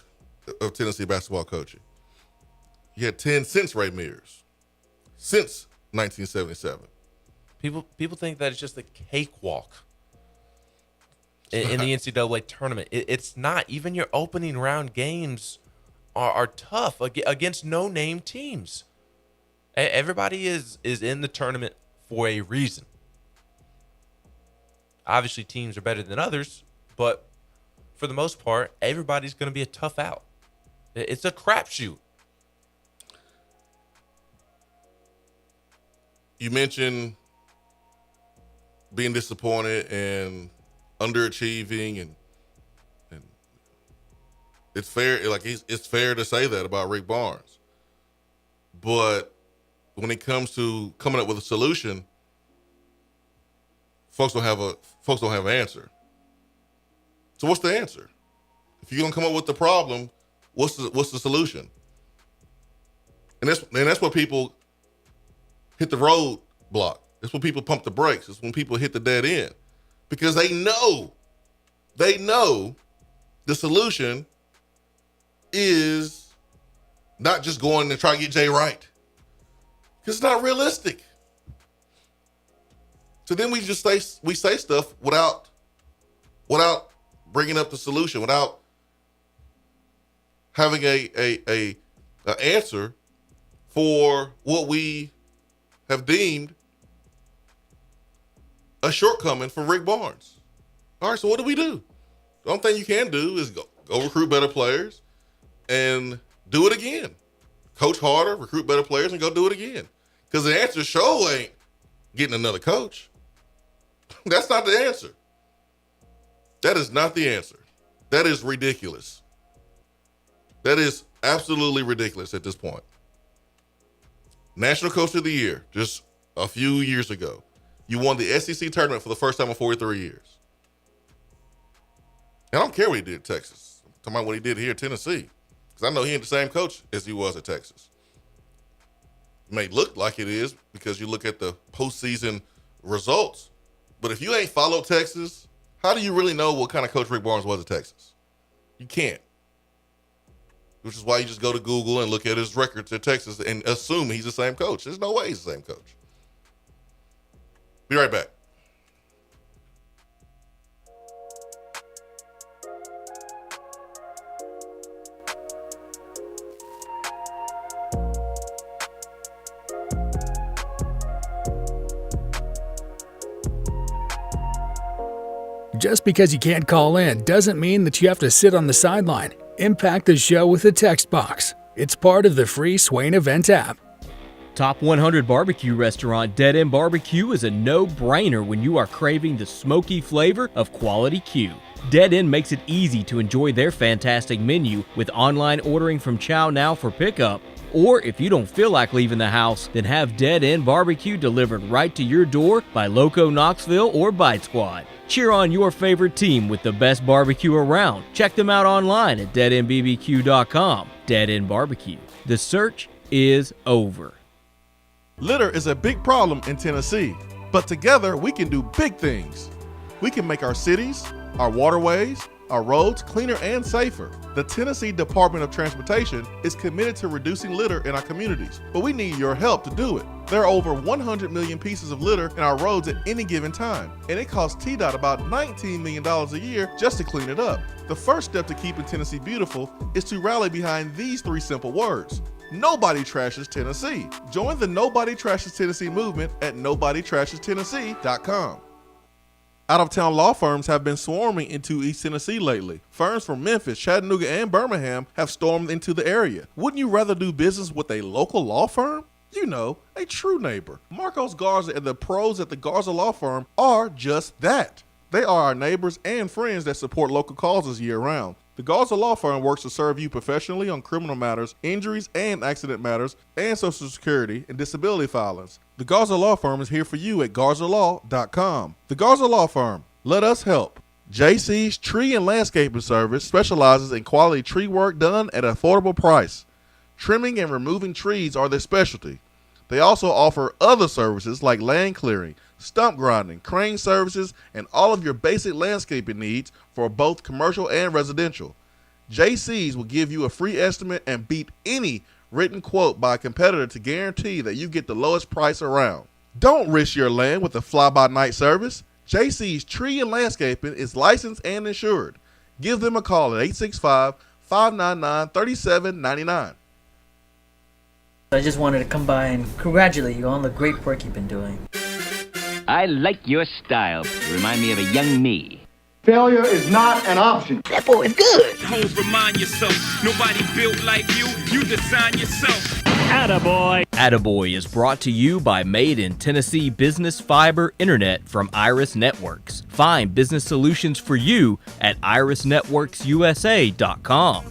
[SPEAKER 10] of Tennessee basketball coaching. He had 10 since Ray Mears. Since 1977.
[SPEAKER 11] People think that it's just a cakewalk in the NCAA tournament. It's not. Even your opening round games are tough against no-name teams. Everybody is in the tournament for a reason. Obviously, teams are better than others, but for the most part, everybody's going to be a tough out. It's a crapshoot.
[SPEAKER 10] You mentioned being disappointed and underachieving, and it's fair. Like it's fair to say that about Rick Barnes, but when it comes to coming up with a solution, folks don't have an answer. So what's the answer? If you're gonna come up with the problem, what's the solution? And that's what people hit the road block. It's when people pump the brakes. It's when people hit the dead end, because they know the solution is not just going to try to get Jay Wright, because it's not realistic. So then we say stuff without bringing up the solution, without having a answer for what we have deemed a shortcoming for Rick Barnes. All right, so what do we do? The only thing you can do is go recruit better players and do it again. Coach harder, recruit better players, and go do it again. Because the answer sure ain't getting another coach. That's not the answer. That is not the answer. That is ridiculous. That is absolutely ridiculous at this point. National Coach of the Year just a few years ago. You won the SEC tournament for the first time in 43 years. And I don't care what he did at Texas. I'm talking about what he did here at Tennessee. Because I know he ain't the same coach as he was at Texas. It may look like it is because you look at the postseason results. But if you ain't followed Texas, how do you really know what kind of coach Rick Barnes was at Texas? You can't. Which is why you just go to Google and look at his records at Texas and assume he's the same coach. There's no way he's the same coach. Be right back.
[SPEAKER 12] Just because you can't call in doesn't mean that you have to sit on the sideline. Impact the show with a text box. It's part of the free Swain Event app.
[SPEAKER 6] Top 100 barbecue restaurant Dead End Barbecue is a no-brainer when you are craving the smoky flavor of quality Q. Dead End makes it easy to enjoy their fantastic menu with online ordering from Chow Now for pickup. Or if you don't feel like leaving the house, then have Dead End Barbecue delivered right to your door by Loco Knoxville or Bite Squad. Cheer on your favorite team with the best barbecue around. Check them out online at deadendbbq.com. Dead End Barbecue. The search is over.
[SPEAKER 2] Litter is a big problem in Tennessee, but together we can do big things. We can make our cities, our waterways, our roads cleaner and safer. The Tennessee Department of Transportation is committed to reducing litter in our communities, but we need your help to do it. There are over 100 million pieces of litter in our roads at any given time, and it costs TDOT about $19 million a year just to clean it up. The first step to keeping Tennessee beautiful is to rally behind these three simple words. Nobody trashes Tennessee. Join the Nobody Trashes Tennessee movement at nobodytrashestennessee.com. Out-of-town law firms have been swarming into East Tennessee lately. Firms from Memphis, Chattanooga, and Birmingham have stormed into the area. Wouldn't you rather do business with a local law firm? You know, a true neighbor. Marcos Garza and the pros at the Garza Law Firm are just that. They are our neighbors and friends that support local causes year-round. The Garza Law Firm works to serve you professionally on criminal matters, injuries and accident matters, and Social Security and disability filings. The Garza Law Firm is here for you at garzalaw.com. The Garza Law Firm, let us help. JC's Tree and Landscaping Service specializes in quality tree work done at an affordable price. Trimming and removing trees are their specialty. They also offer other services like land clearing, stump grinding, crane services, and all of your basic landscaping needs for both commercial and residential. JC's will give you a free estimate and beat any written quote by a competitor to guarantee that you get the lowest price around. Don't risk your land with a fly-by-night service. JC's Tree and Landscaping is licensed and insured. Give them a call at 865-599-3799.
[SPEAKER 7] I just wanted to come by and congratulate you on the great work you've been doing.
[SPEAKER 22] I like your style. You remind me of a young me.
[SPEAKER 9] Failure is not an option.
[SPEAKER 22] That boy is good.
[SPEAKER 16] Homes, remind yourself, nobody built like you. You design yourself.
[SPEAKER 6] Attaboy. Attaboy is brought to you by Made in Tennessee Business Fiber Internet from Iris Networks. Find business solutions for you at irisnetworksusa.com.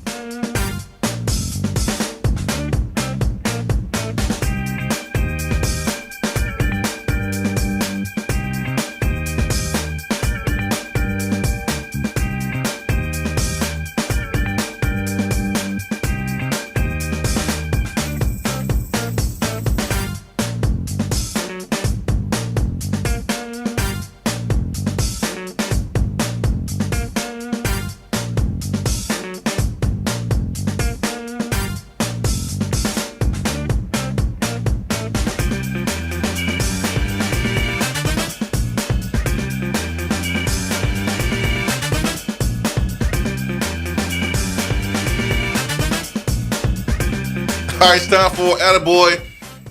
[SPEAKER 10] All right, it's time for Attaboy.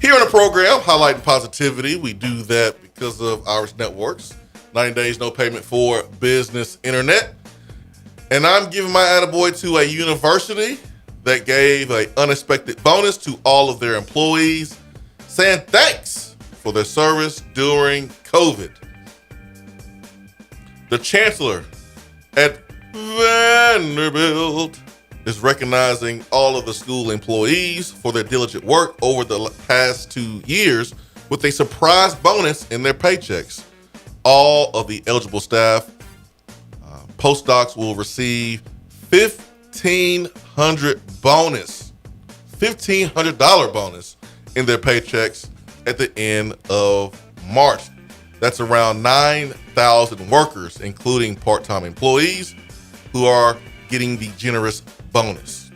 [SPEAKER 10] Here on the program, highlighting positivity. We do that because of Iris Networks. 90 days, no payment for business internet. And I'm giving my Attaboy to a university that gave an unexpected bonus to all of their employees, saying thanks for their service during COVID. The chancellor at Vanderbilt is recognizing all of the school employees for their diligent work over the past 2 years with a surprise bonus in their paychecks. All of the eligible staff, postdocs will receive $1,500 bonus, $1,500 bonus in their paychecks at the end of March. That's around 9,000 workers, including part-time employees, who are getting the generous bonus.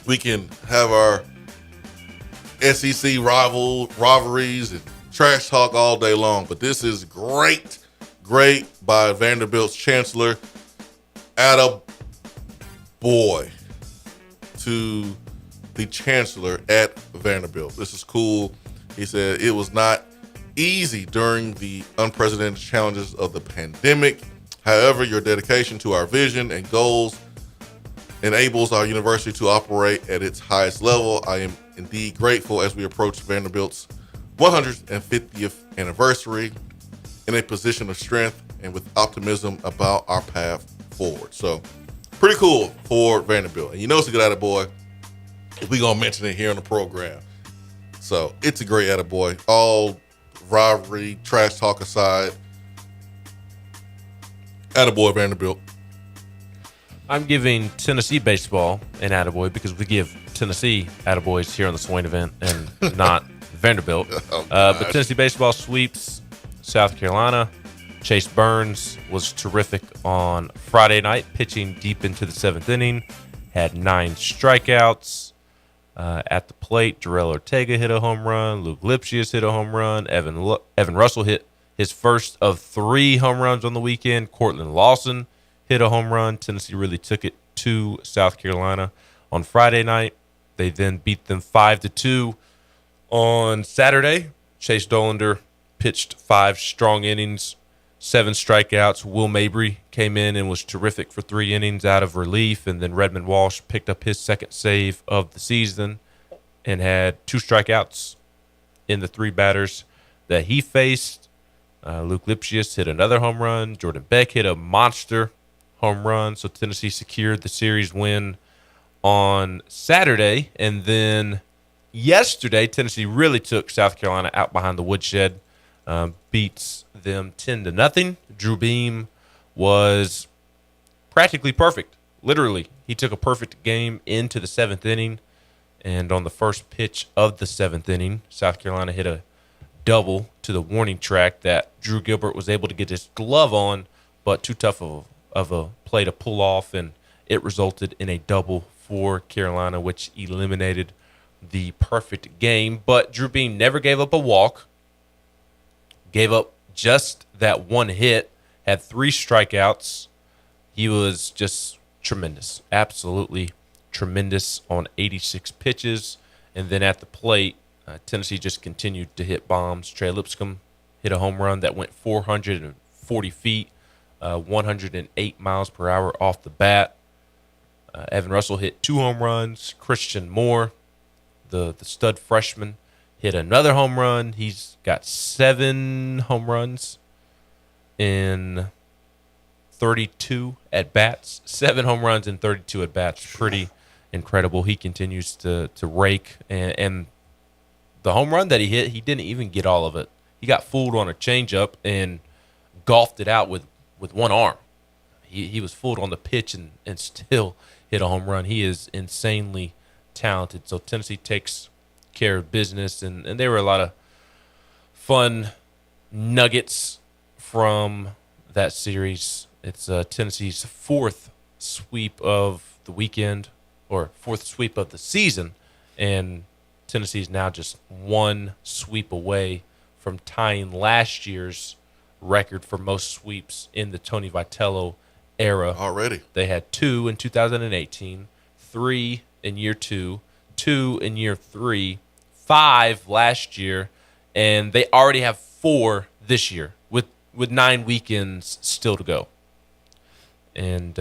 [SPEAKER 10] We can have our SEC rivalries and trash talk all day long, but this is great by Vanderbilt's chancellor. Attaboy to the chancellor at Vanderbilt. This is cool. He said it was not easy during the unprecedented challenges of the pandemic. However, your dedication to our vision and goals enables our university to operate at its highest level. I am indeed grateful as we approach Vanderbilt's 150th anniversary in a position of strength and with optimism about our path forward. So, pretty cool for Vanderbilt. And you know it's a good attaboy if we're going to mention it here on the program. So, it's a great attaboy. All rivalry, trash talk aside, attaboy Vanderbilt.
[SPEAKER 11] I'm giving Tennessee baseball an attaboy because we give Tennessee attaboys here on the Swain Event and not Vanderbilt. But Tennessee baseball sweeps South Carolina. Chase Burns was terrific on Friday night, pitching deep into the 7th inning. Had 9 strikeouts at the plate. Jarrell Ortega hit a home run. Luke Lipsius hit a home run. Evan Russell hit his first of 3 home runs on the weekend. Cortland Lawson hit a home run. Tennessee really took it to South Carolina on Friday night. They then beat them 5-2 on Saturday. Chase Dollander pitched 5 strong innings, 7 strikeouts. Will Mabry came in and was terrific for 3 innings out of relief. And then Redmond Walsh picked up his second save of the season and had 2 strikeouts in the 3 batters that he faced. Luke Lipsius hit another home run. Jordan Beck hit a monster home run. So Tennessee secured the series win on Saturday. And then yesterday, Tennessee really took South Carolina out behind the woodshed. Beats them 10-0. Drew Beam was practically perfect Literally, he took a perfect game into the 7th inning. And on the first pitch of the 7th inning, South Carolina hit a double to the warning track that Drew Gilbert was able to get his glove on, but too tough of a play to pull off, and it resulted in a double for Carolina, which eliminated the perfect game. But Drew Beam never gave up a walk, gave up just that one hit, had 3 strikeouts. He was just tremendous, absolutely tremendous on 86 pitches. And then at the plate, Tennessee just continued to hit bombs. Trey Lipscomb hit a home run that went 440 feet, 108 miles per hour off the bat. Evan Russell hit 2 home runs. Christian Moore, the stud freshman, hit another home run. He's got 7 home runs in 32 at-bats. 7 home runs in 32 at-bats. Pretty incredible. He continues to rake. And the home run that he hit, he didn't even get all of it. He got fooled on a changeup and golfed it out with one arm. He was fooled on the pitch and still hit a home run. He is insanely talented. So Tennessee takes care of business. And there were a lot of fun nuggets from that series. It's Tennessee's 4th sweep of the weekend, or 4th sweep of the season, and Tennessee's now just 1 sweep away from tying last year's record for most sweeps in the Tony Vitello era.
[SPEAKER 10] Already.
[SPEAKER 11] They had 2 in 2018, 3 in year 2, 2 in year 3, 5 last year, and they already have 4 this year with 9 weekends still to go. And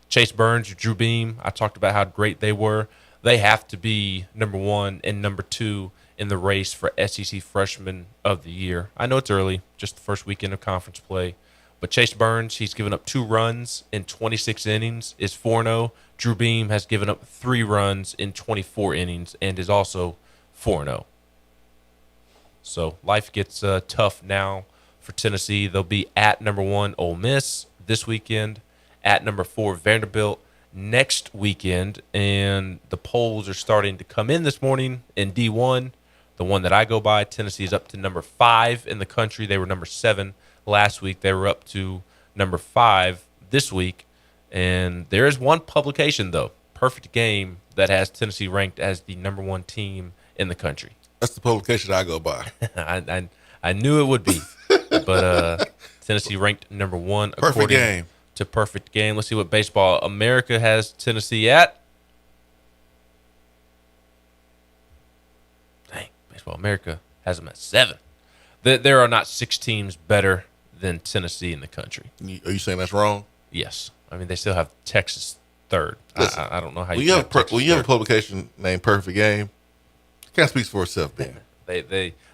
[SPEAKER 11] Chase Burns, Drew Beam, I talked about how great they were. They have to be number 1 and number 2 in the race for SEC Freshman of the Year. I know it's early, just the first weekend of conference play. But Chase Burns, he's given up 2 runs in 26 innings, is 4-0. Drew Beam has given up 3 runs in 24 innings and is also 4-0. So life gets tough now for Tennessee. They'll be at number 1 Ole Miss this weekend, at number 4 Vanderbilt next weekend, and the polls are starting to come in this morning in D1. The one that I go by, Tennessee is up to number 5 in the country. They were number 7 last week. They were up to number 5 this week. And there is one publication, though, Perfect Game, that has Tennessee ranked as the number 1 team in the country.
[SPEAKER 10] That's the publication I go by.
[SPEAKER 11] I knew it would be. But Tennessee ranked number 1
[SPEAKER 10] Perfect Game
[SPEAKER 11] to Perfect Game. Let's see what Baseball America has Tennessee at. Dang, Baseball America has them at 7. There are not 6 teams better than Tennessee in the country.
[SPEAKER 10] Are you saying that's wrong?
[SPEAKER 11] Yes. I mean, they still have Texas 3rd.
[SPEAKER 10] Listen,
[SPEAKER 11] I don't know how
[SPEAKER 10] when
[SPEAKER 11] you
[SPEAKER 10] have a publication named Perfect Game, it kind of speaks for itself, Ben.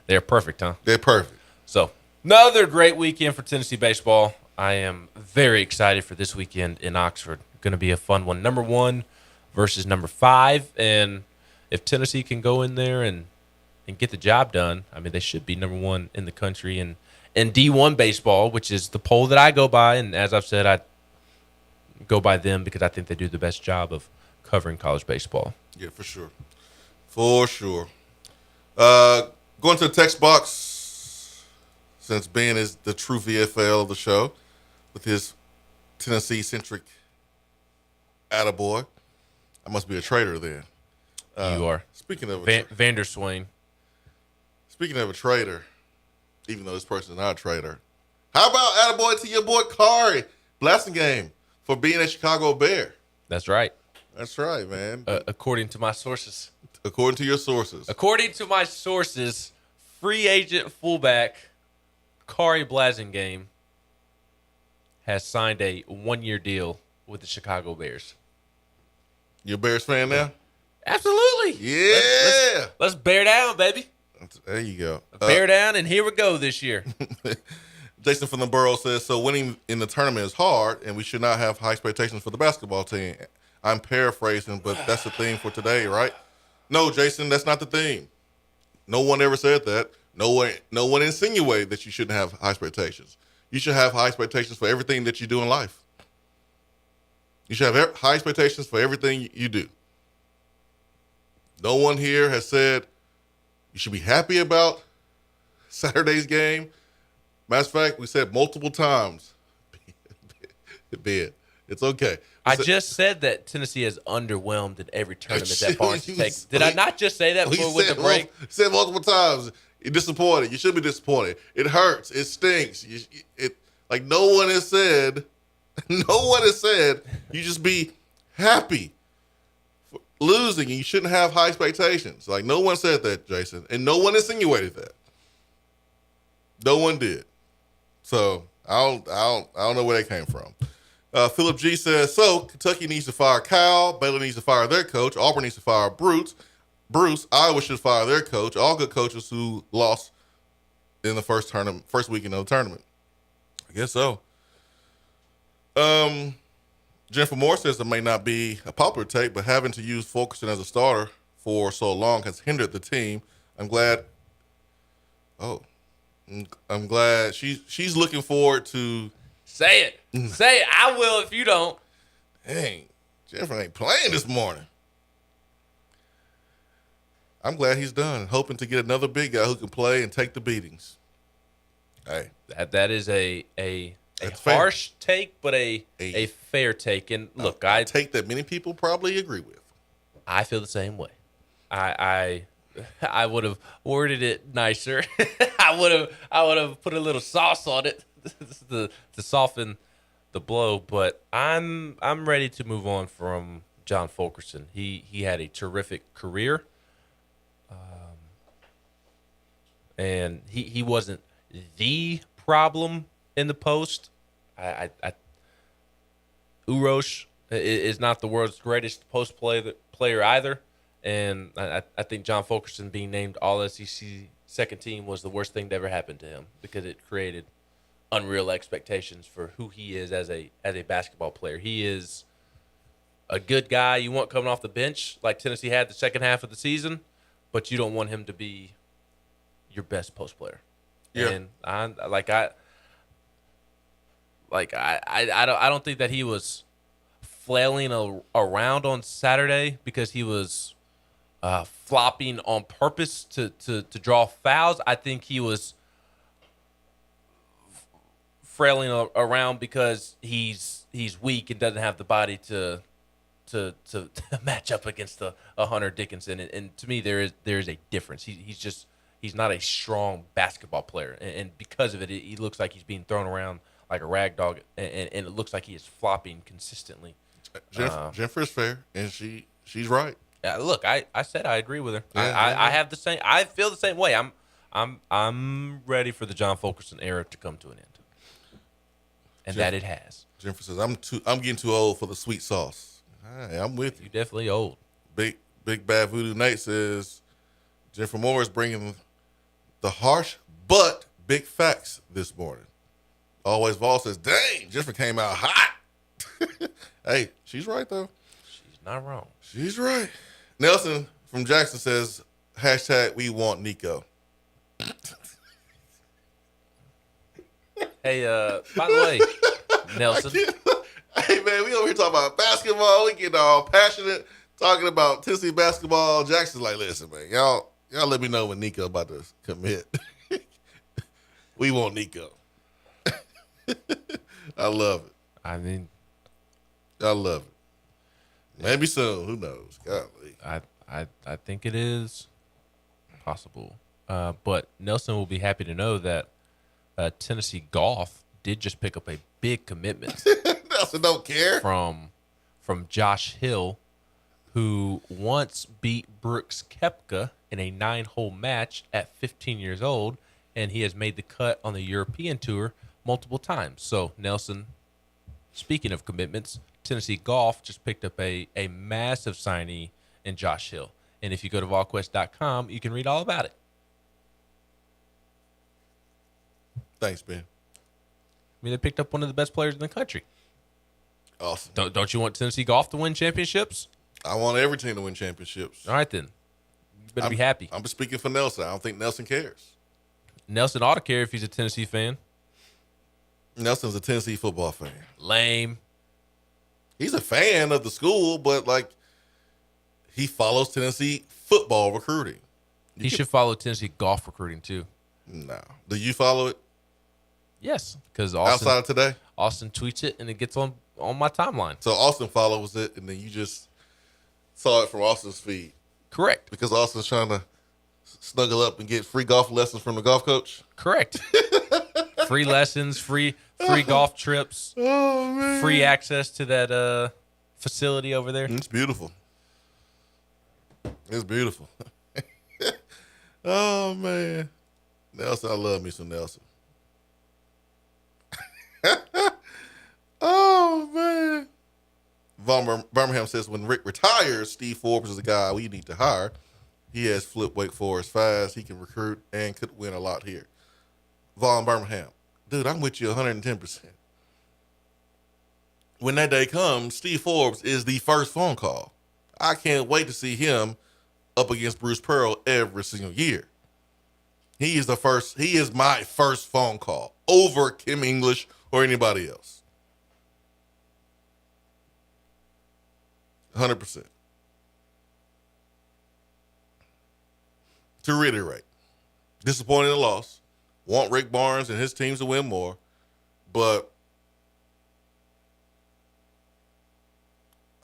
[SPEAKER 11] They're perfect, huh?
[SPEAKER 10] They're perfect.
[SPEAKER 11] So, another great weekend for Tennessee baseball. I am very excited for this weekend in Oxford. Going to be a fun one. Number 1 versus number 5. And if Tennessee can go in there and get the job done, I mean, they should be number 1 in the country. And D1 baseball, which is the poll that I go by, and as I've said, I go by them because I think they do the best job of covering college baseball.
[SPEAKER 10] Yeah, for sure. For sure. Going to the text box, since Ben is the true VFL of the show, with his Tennessee-centric attaboy. I must be a traitor then.
[SPEAKER 11] You are.
[SPEAKER 10] Speaking of
[SPEAKER 11] Vander Swain.
[SPEAKER 10] Speaking of a traitor, even though this person is not a traitor, how about attaboy to your boy Kari Blasingame for being a Chicago Bear?
[SPEAKER 11] That's right.
[SPEAKER 10] That's right, man.
[SPEAKER 11] According to my sources.
[SPEAKER 10] According to your sources.
[SPEAKER 11] According to my sources, free agent fullback Kari Blasingame has signed a 1-year deal with the Chicago Bears.
[SPEAKER 10] You a Bears fan now?
[SPEAKER 11] Absolutely.
[SPEAKER 10] Yeah.
[SPEAKER 11] Let's bear down, baby.
[SPEAKER 10] There you go.
[SPEAKER 11] Bear down, and here we go this year.
[SPEAKER 10] Jason from the Borough says, so winning in the tournament is hard, and we should not have high expectations for the basketball team. I'm paraphrasing, but that's the theme for today, right? No, Jason, that's not the theme. No one ever said that. No one insinuated that you shouldn't have high expectations. You should have high expectations for everything that you do in life. You should have high expectations for everything you do. No one here has said you should be happy about Saturday's game. Matter of fact, we said multiple times, Ben, it's okay.
[SPEAKER 11] I just said that Tennessee has underwhelmed in every tournament that Barnes has taken. Did I not just say that before with the break?
[SPEAKER 10] Said multiple times. You're disappointed. You should be disappointed. It hurts. It stinks. Like no one has said you just be happy for losing and you shouldn't have high expectations. Like no one said that, Jason, and no one insinuated that. No one did. So I don't know where they came from. Philip G says, so Kentucky needs to fire Cal, Baylor needs to fire their coach, Auburn needs to fire Bruce, Iowa should fire their coach, all good coaches who lost in the first weekend of the tournament. I guess so. Jennifer Moore says it may not be a popular take, but having to use Fulkerson as a starter for so long has hindered the team. I'm glad she's looking forward to.
[SPEAKER 11] Say it. Say it. I will if you don't.
[SPEAKER 10] Dang, Jennifer ain't playing this morning. I'm glad he's done. Hoping to get another big guy who can play and take the beatings. Hey,
[SPEAKER 11] that is a harsh take, but a fair take. And look, I
[SPEAKER 10] take that many people probably agree with.
[SPEAKER 11] I feel the same way. I would have worded it nicer. I would have put a little sauce on it to soften the blow. But I'm ready to move on from John Fulkerson. He had a terrific career, and he wasn't the problem in the post. Urosh is not the world's greatest post player either. And I think John Fulkerson being named All-SEC second team was the worst thing to ever happen to him because it created unreal expectations for who he is as a basketball player. He is a good guy you want coming off the bench like Tennessee had the second half of the season, but you don't want him to be your best post player. Yeah. And I don't think that he was flailing around on Saturday because he was flopping on purpose to draw fouls. I think he was frailing around because he's weak and doesn't have the body to match up against a Hunter Dickinson. And to me, there is a difference. He's not a strong basketball player, and because of it, he looks like he's being thrown around like a rag dog, and it looks like he is flopping consistently.
[SPEAKER 10] Jennifer is fair, and she's right.
[SPEAKER 11] Look, I said I agree with her.
[SPEAKER 10] Yeah,
[SPEAKER 11] I have the same. I feel the same way. I'm ready for the John Fulkerson era to come to an end, and that it has.
[SPEAKER 10] Jennifer says I'm getting too old for the sweet sauce. Hey, I'm with you.
[SPEAKER 11] You're definitely old.
[SPEAKER 10] Big Bad Voodoo Nate says Jennifer Moore is bringing the harsh but big facts this morning. Always Vol says, dang, Jennifer came out hot. Hey, she's right, though.
[SPEAKER 11] She's not wrong.
[SPEAKER 10] She's right. Nelson from Jackson says, hashtag we want Nico.
[SPEAKER 11] Hey, by the way, Nelson.
[SPEAKER 10] Hey, man, we over here talking about basketball. We getting all passionate, talking about Tennessee basketball. Jackson's like, listen, man, y'all let me know when Nico about to commit. We want Nico. I love it.
[SPEAKER 11] I
[SPEAKER 10] love it. Maybe soon. Who knows? Golly.
[SPEAKER 11] I think it is possible. But Nelson will be happy to know that Tennessee Golf did just pick up a big commitment.
[SPEAKER 10] Nelson don't care.
[SPEAKER 11] From Josh Hill, who once beat Brooks Koepka in a 9-hole match at 15 years old, and he has made the cut on the European Tour multiple times. So, Nelson, speaking of commitments, Tennessee Golf just picked up a massive signee in Josh Hill. And if you go to VolQuest.com, you can read all about it.
[SPEAKER 10] Thanks, Ben.
[SPEAKER 11] I mean, they picked up one of the best players in the country.
[SPEAKER 10] Awesome.
[SPEAKER 11] Don't you want Tennessee Golf to win championships?
[SPEAKER 10] I want every team to win championships.
[SPEAKER 11] All right, then. You better be happy.
[SPEAKER 10] I'm speaking for Nelson. I don't think Nelson cares.
[SPEAKER 11] Nelson ought to care if he's a Tennessee fan.
[SPEAKER 10] Nelson's a Tennessee football fan.
[SPEAKER 11] Lame.
[SPEAKER 10] He's a fan of the school, but like he follows Tennessee football recruiting.
[SPEAKER 11] He should follow Tennessee golf recruiting too.
[SPEAKER 10] No. Do you follow it?
[SPEAKER 11] Yes, because
[SPEAKER 10] Outside of today?
[SPEAKER 11] Austin tweets it and it gets on my timeline.
[SPEAKER 10] So Austin follows it, and then you just saw it from Austin's feed.
[SPEAKER 11] Correct.
[SPEAKER 10] Because Austin's trying to snuggle up and get free golf lessons from the golf coach.
[SPEAKER 11] Correct. Free lessons, free golf trips, free access to that facility over there.
[SPEAKER 10] It's beautiful. It's beautiful. Oh man, Nelson, I love me some Nelson. Oh man. Von Birmingham says when Rick retires, Steve Forbes is the guy we need to hire. He has flipped Wake Forest fast. He can recruit and could win a lot here. Von Birmingham, dude, I'm with you 110%. When that day comes, Steve Forbes is the first phone call. I can't wait to see him up against Bruce Pearl every single year. He is my first phone call over Kim English or anybody else. 100%. To reiterate, disappointed in the loss. Want Rick Barnes and his teams to win more, but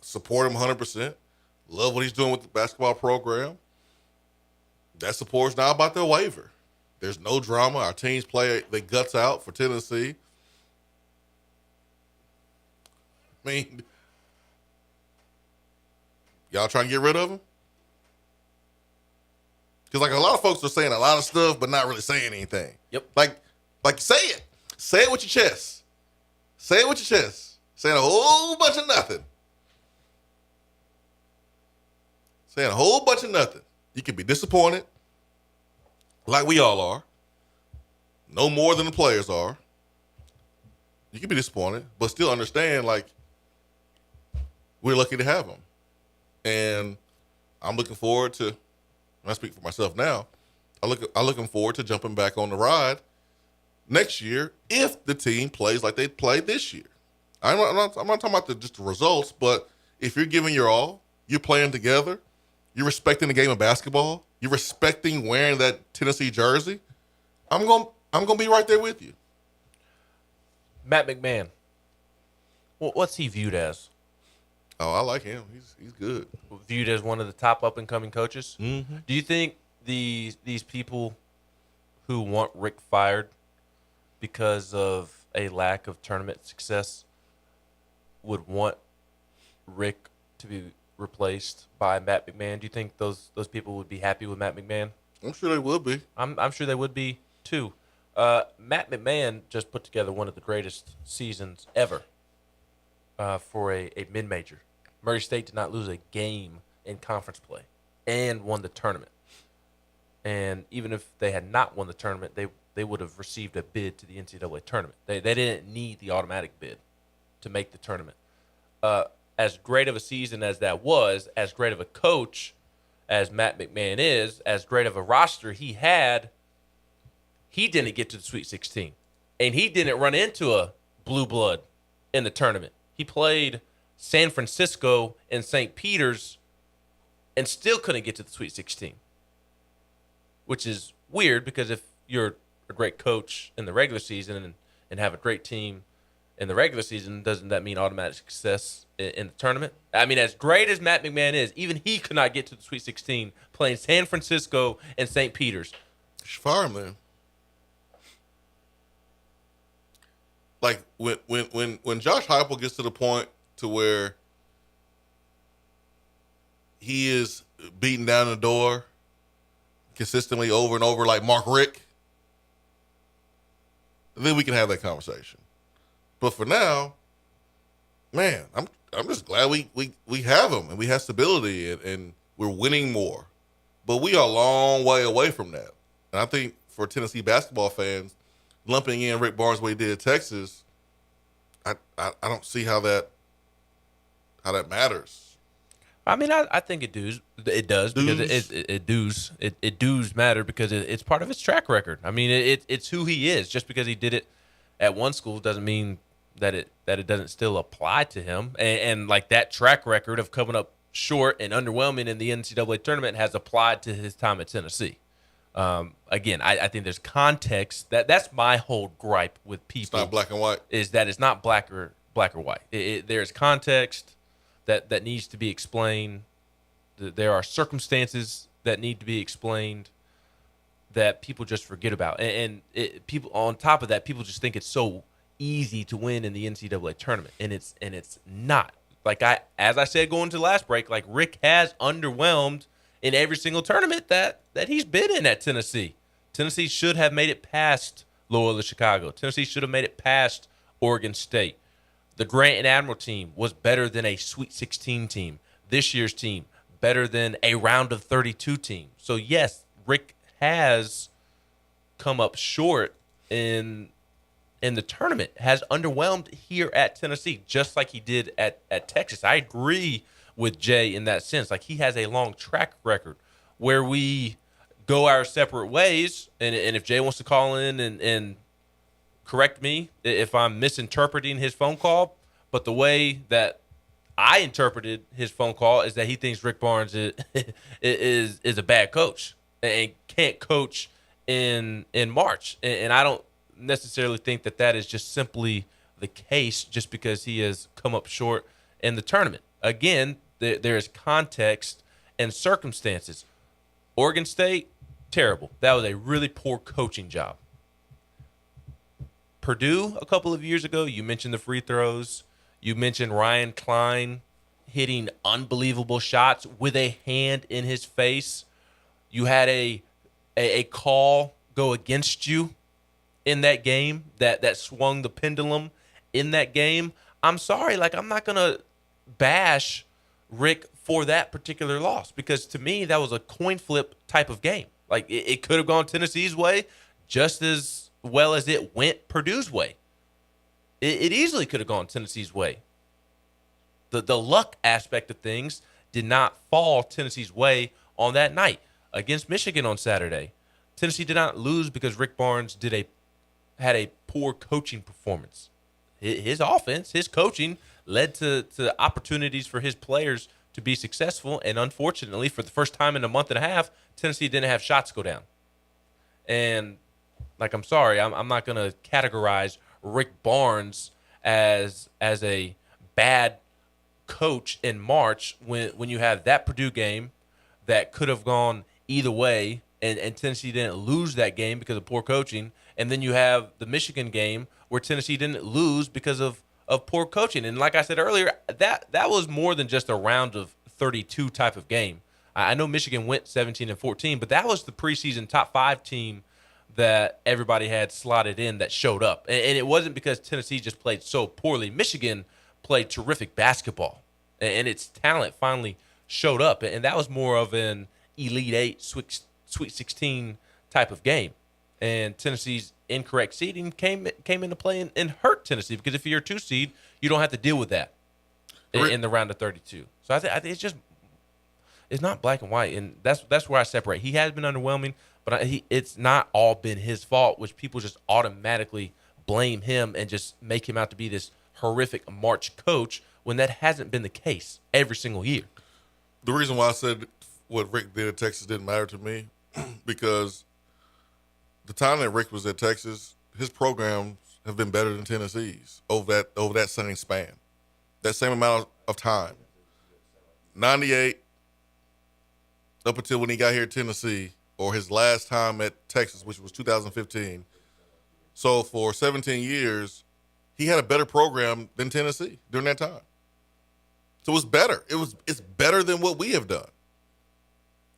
[SPEAKER 10] support him 100%. Love what he's doing with the basketball program. That support's now about their waiver. There's no drama. Our teams play their guts out for Tennessee. I mean, y'all trying to get rid of him? Because like a lot of folks are saying a lot of stuff, but not really saying anything.
[SPEAKER 11] Yep.
[SPEAKER 10] Like say it. Say it with your chest. Say it with your chest. Saying a whole bunch of nothing. Saying a whole bunch of nothing. You can be disappointed, like we all are. No more than the players are. You can be disappointed, but still understand, like, we're lucky to have him. And I'm looking forward to, and I speak for myself now, I'm looking forward to jumping back on the ride next year if the team plays like they played this year. I'm not talking about just the results, but if you're giving your all, you're playing together, you're respecting the game of basketball, you're respecting wearing that Tennessee jersey, I'm gonna be right there with you.
[SPEAKER 11] Matt McMahon, what's he viewed as?
[SPEAKER 10] Oh, I like him. He's good.
[SPEAKER 11] Viewed as one of the top up and coming coaches.
[SPEAKER 10] Mm-hmm.
[SPEAKER 11] Do you think these people who want Rick fired because of a lack of tournament success would want Rick to be replaced by Matt McMahon? Do you think those people would be happy with Matt McMahon?
[SPEAKER 10] I'm sure they would be.
[SPEAKER 11] I'm sure they would be too. Matt McMahon just put together one of the greatest seasons ever for a mid-major. Murray State did not lose a game in conference play and won the tournament. And even if they had not won the tournament, they would have received a bid to the NCAA tournament. They didn't need the automatic bid to make the tournament. As great of a season as that was, as great of a coach as Matt McMahon is, as great of a roster he had, he didn't get to the Sweet 16. And he didn't run into a blue blood in the tournament. He played San Francisco and St. Peter's and still couldn't get to the Sweet 16, which is weird because if you're a great coach in the regular season and have a great team in the regular season, doesn't that mean automatic success in the tournament? I mean, as great as Matt McMahon is, even he could not get to the Sweet 16 playing San Francisco and St. Peter's.
[SPEAKER 10] Fire him then. Like when Josh Heupel gets to the point to where he is beating down the door consistently over and over like Mark Rick, then we can have that conversation. But for now, man, I'm just glad we have him and we have stability and we're winning more. But we are a long way away from that. And I think for Tennessee basketball fans, lumping in Rick Barnes the way he did at Texas, I don't see how that matters.
[SPEAKER 11] I mean, I think it does because it does matter because it's part of his track record. I mean, it's who he is. Just because he did it at one school doesn't mean that it doesn't still apply to him, and like that track record of coming up short and underwhelming in the NCAA tournament has applied to his time at Tennessee. Again, I think there's context. That's my whole gripe with people.
[SPEAKER 10] It's not black and white.
[SPEAKER 11] Is that it's not black or white. There's context that needs to be explained. There are circumstances that need to be explained that people just forget about. And people on top of that, people just think it's so easy to win in the NCAA tournament, and it's not. Like as I said going to the last break, like Rick has underwhelmed in every single tournament that he's been in at Tennessee. Tennessee should have made it past Loyola Chicago. Tennessee should have made it past Oregon State. The Grant and Admiral team was better than a Sweet 16 team. This year's team better than a round of 32 team. So yes, Rick has come up short in the tournament, has underwhelmed here at Tennessee, just like he did at Texas. I agree with Jay in that sense. Like, he has a long track record where we go our separate ways, and if Jay wants to call in and correct me if I'm misinterpreting his phone call, but the way that I interpreted his phone call is that he thinks Rick Barnes is a bad coach and can't coach in March. And I don't necessarily think that is just simply the case just because he has come up short in the tournament. Again, there is context and circumstances. Oregon State, terrible. That was a really poor coaching job. Purdue, a couple of years ago, you mentioned the free throws. You mentioned Ryan Klein hitting unbelievable shots with a hand in his face. You had a call go against you in that game that swung the pendulum in that game. I'm sorry, like, I'm not going to bash Rick for that particular loss, because to me that was a coin flip type of game. Like, it could have gone Tennessee's way just as well as it went Purdue's way. It easily could have gone Tennessee's way. The luck aspect of things did not fall Tennessee's way on that night. Against Michigan on Saturday, Tennessee did not lose because Rick Barnes had a poor coaching performance. His offense, his coaching led to opportunities for his players to be successful, and unfortunately, for the first time in a month and a half, Tennessee didn't have shots go down. And, like, I'm sorry, I'm not going to categorize Rick Barnes as a bad coach in March when you have that Purdue game that could have gone either way, and Tennessee didn't lose that game because of poor coaching, and then you have the Michigan game where Tennessee didn't lose because of poor coaching. And like I said earlier, that was more than just a round of 32 type of game. I know Michigan went 17-14, but that was the preseason top 5 team that everybody had slotted in that showed up. And it wasn't because Tennessee just played so poorly. Michigan played terrific basketball, and its talent finally showed up. And that was more of an Elite 8, Sweet 16 type of game. And Tennessee's incorrect seeding came into play and hurt Tennessee, because if you're a 2 seed, you don't have to deal with that in the round of 32. So I think it's not black and white, and that's where I separate. He has been underwhelming, but it's not all been his fault, which people just automatically blame him and just make him out to be this horrific March coach when that hasn't been the case every single year.
[SPEAKER 10] The reason why I said what Rick did at Texas didn't matter to me, because the time that Rick was at Texas, his programs have been better than Tennessee's over that same span, that same amount of time. 98 up until when he got here to Tennessee, or his last time at Texas, which was 2015. So for 17 years, he had a better program than Tennessee during that time. So it's better. It's better than what we have done.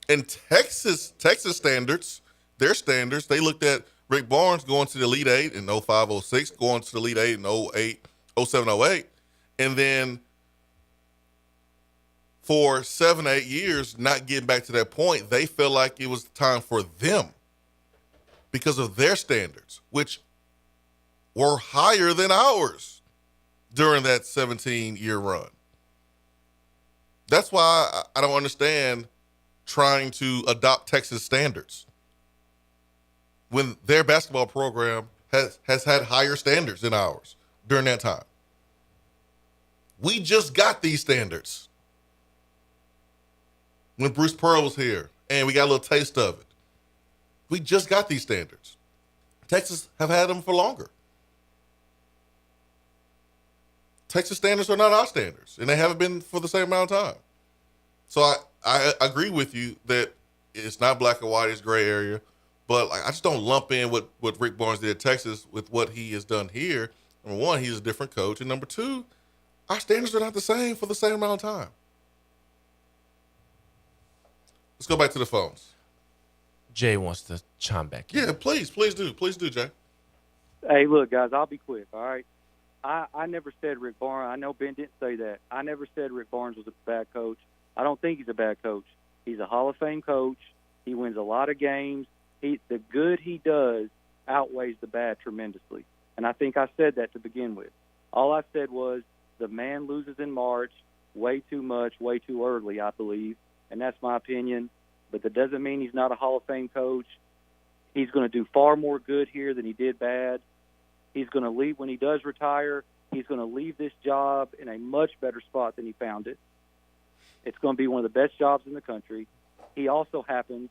[SPEAKER 10] And Texas standards, their standards, they looked at Rick Barnes going to the Elite 8 in 05, 06, going to the Elite 8 in 08, 07, 08, and then for 7, 8 years, not getting back to that point, they felt like it was time for them because of their standards, which were higher than ours during that 17-year run. That's why I don't understand trying to adopt Texas standards when their basketball program has had higher standards than ours during that time. We just got these standards when Bruce Pearl was here, and we got a little taste of it. We just got these standards. Texas have had them for longer. Texas standards are not our standards, and they haven't been for the same amount of time. So I agree with you that it's not black and white, it's gray area. But I just don't lump in what Rick Barnes did at Texas with what he has done here. Number one, he's a different coach. And number two, our standards are not the same for the same amount of time. Let's go back to the phones.
[SPEAKER 11] Jay wants to chime back in.
[SPEAKER 10] Yeah, please do, Jay.
[SPEAKER 21] Hey, look, guys, I'll be quick, all right? I never said Rick Barnes. I know Ben didn't say that. I never said Rick Barnes was a bad coach. I don't think he's a bad coach. He's a Hall of Fame coach. He wins a lot of games. The good he does outweighs the bad tremendously. And I think I said that to begin with. All I said was the man loses in March way too much, way too early, I believe. And that's my opinion. But that doesn't mean he's not a Hall of Fame coach. He's going to do far more good here than he did bad. He's going to leave when he does retire. He's going to leave this job in a much better spot than he found it. It's going to be one of the best jobs in the country. He also happens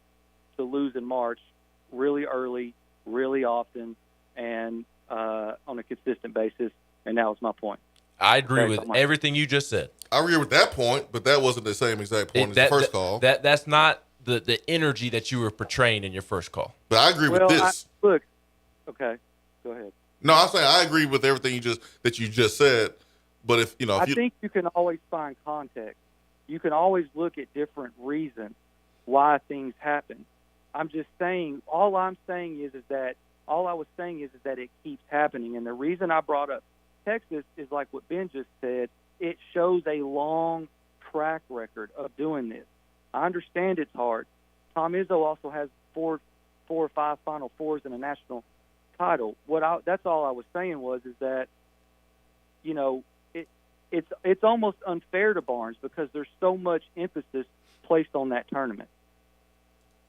[SPEAKER 21] to lose in March really early, really often, and on a consistent basis, and that was my point.
[SPEAKER 11] I agree with everything you just said.
[SPEAKER 10] I agree with that point, but that wasn't the same exact point as the first call.
[SPEAKER 11] That's not the energy that you were portraying in your first call.
[SPEAKER 10] But I agree with this.
[SPEAKER 21] Look, okay, go ahead.
[SPEAKER 10] No, I'm saying I agree with everything you just said. But if you know,
[SPEAKER 21] I think you can always find context. You can always look at different reasons why things happen. I'm just saying, all I was saying is that it keeps happening. And the reason I brought up Texas is like what Ben just said. It shows a long track record of doing this. I understand it's hard. Tom Izzo also has four or five Final Fours and a national title. That's all I was saying is that, you know, it's almost unfair to Barnes because there's so much emphasis placed on that tournament.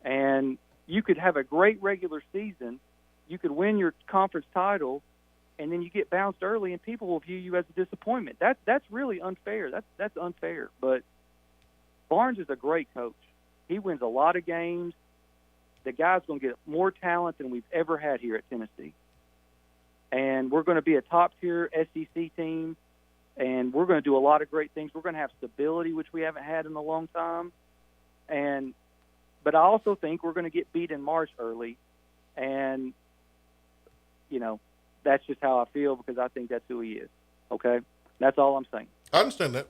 [SPEAKER 21] And you could have a great regular season, you could win your conference title, and then you get bounced early, and people will view you as a disappointment. That's really unfair. That's unfair. But Barnes is a great coach. He wins a lot of games. The guy's going to get more talent than we've ever had here at Tennessee. And we're going to be a top-tier SEC team, and we're going to do a lot of great things. We're going to have stability, which we haven't had in a long time. But I also think we're going to get beat in March early, and, you know, that's just how I feel because I think that's who he is. Okay? That's all I'm saying.
[SPEAKER 10] I understand that.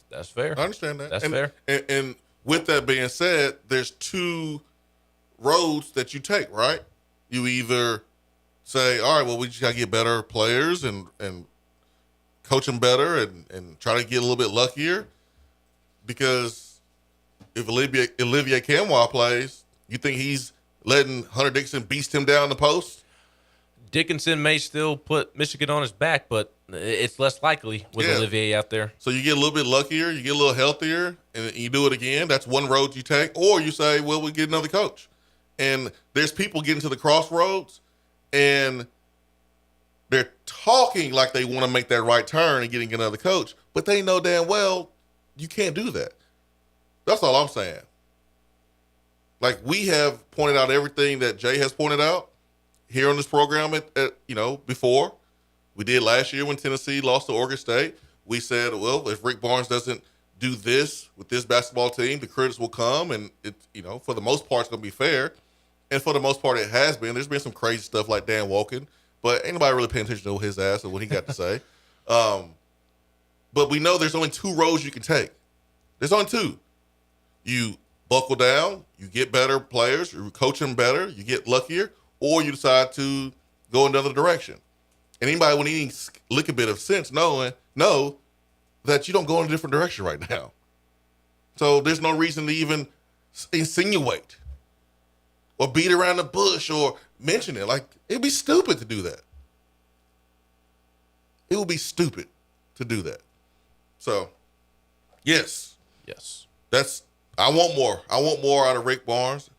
[SPEAKER 11] That's fair.
[SPEAKER 10] I understand that.
[SPEAKER 11] That's fair.
[SPEAKER 10] And with that being said, there's two roads that you take, right? You either say, all right, well, we just got to get better players and coach them better and try to get a little bit luckier because if Olivier Camwa plays, you think he's letting Hunter Dickinson beast him down the post?
[SPEAKER 11] Dickinson may still put Michigan on his back, but it's less likely with Olivier out there.
[SPEAKER 10] So you get a little bit luckier, you get a little healthier, and you do it again. That's one road you take. Or you say, well, we get another coach. And there's people getting to the crossroads, and they're talking like they want to make that right turn and getting another coach, but they know damn well you can't do that. That's all I'm saying. Like, we have pointed out everything that Jay has pointed out here on this program before. We did last year when Tennessee lost to Oregon State. We said, well, if Rick Barnes doesn't do this with this basketball team, the critics will come, and for the most part, it's going to be fair. And for the most part, it has been. There's been some crazy stuff like Dan Wolken, but ain't nobody really paying attention to his ass and what he got to say. But we know there's only two roads you can take. There's only two. You buckle down, you get better players, you coach them better, you get luckier, or you decide to go another direction. And anybody with any lick bit of sense know that you don't go in a different direction right now. So there's no reason to even insinuate or beat around the bush or mention it. Like, it'd be stupid to do that. It would be stupid to do that. So, yes. I want more. I want more out of Rick Barnes.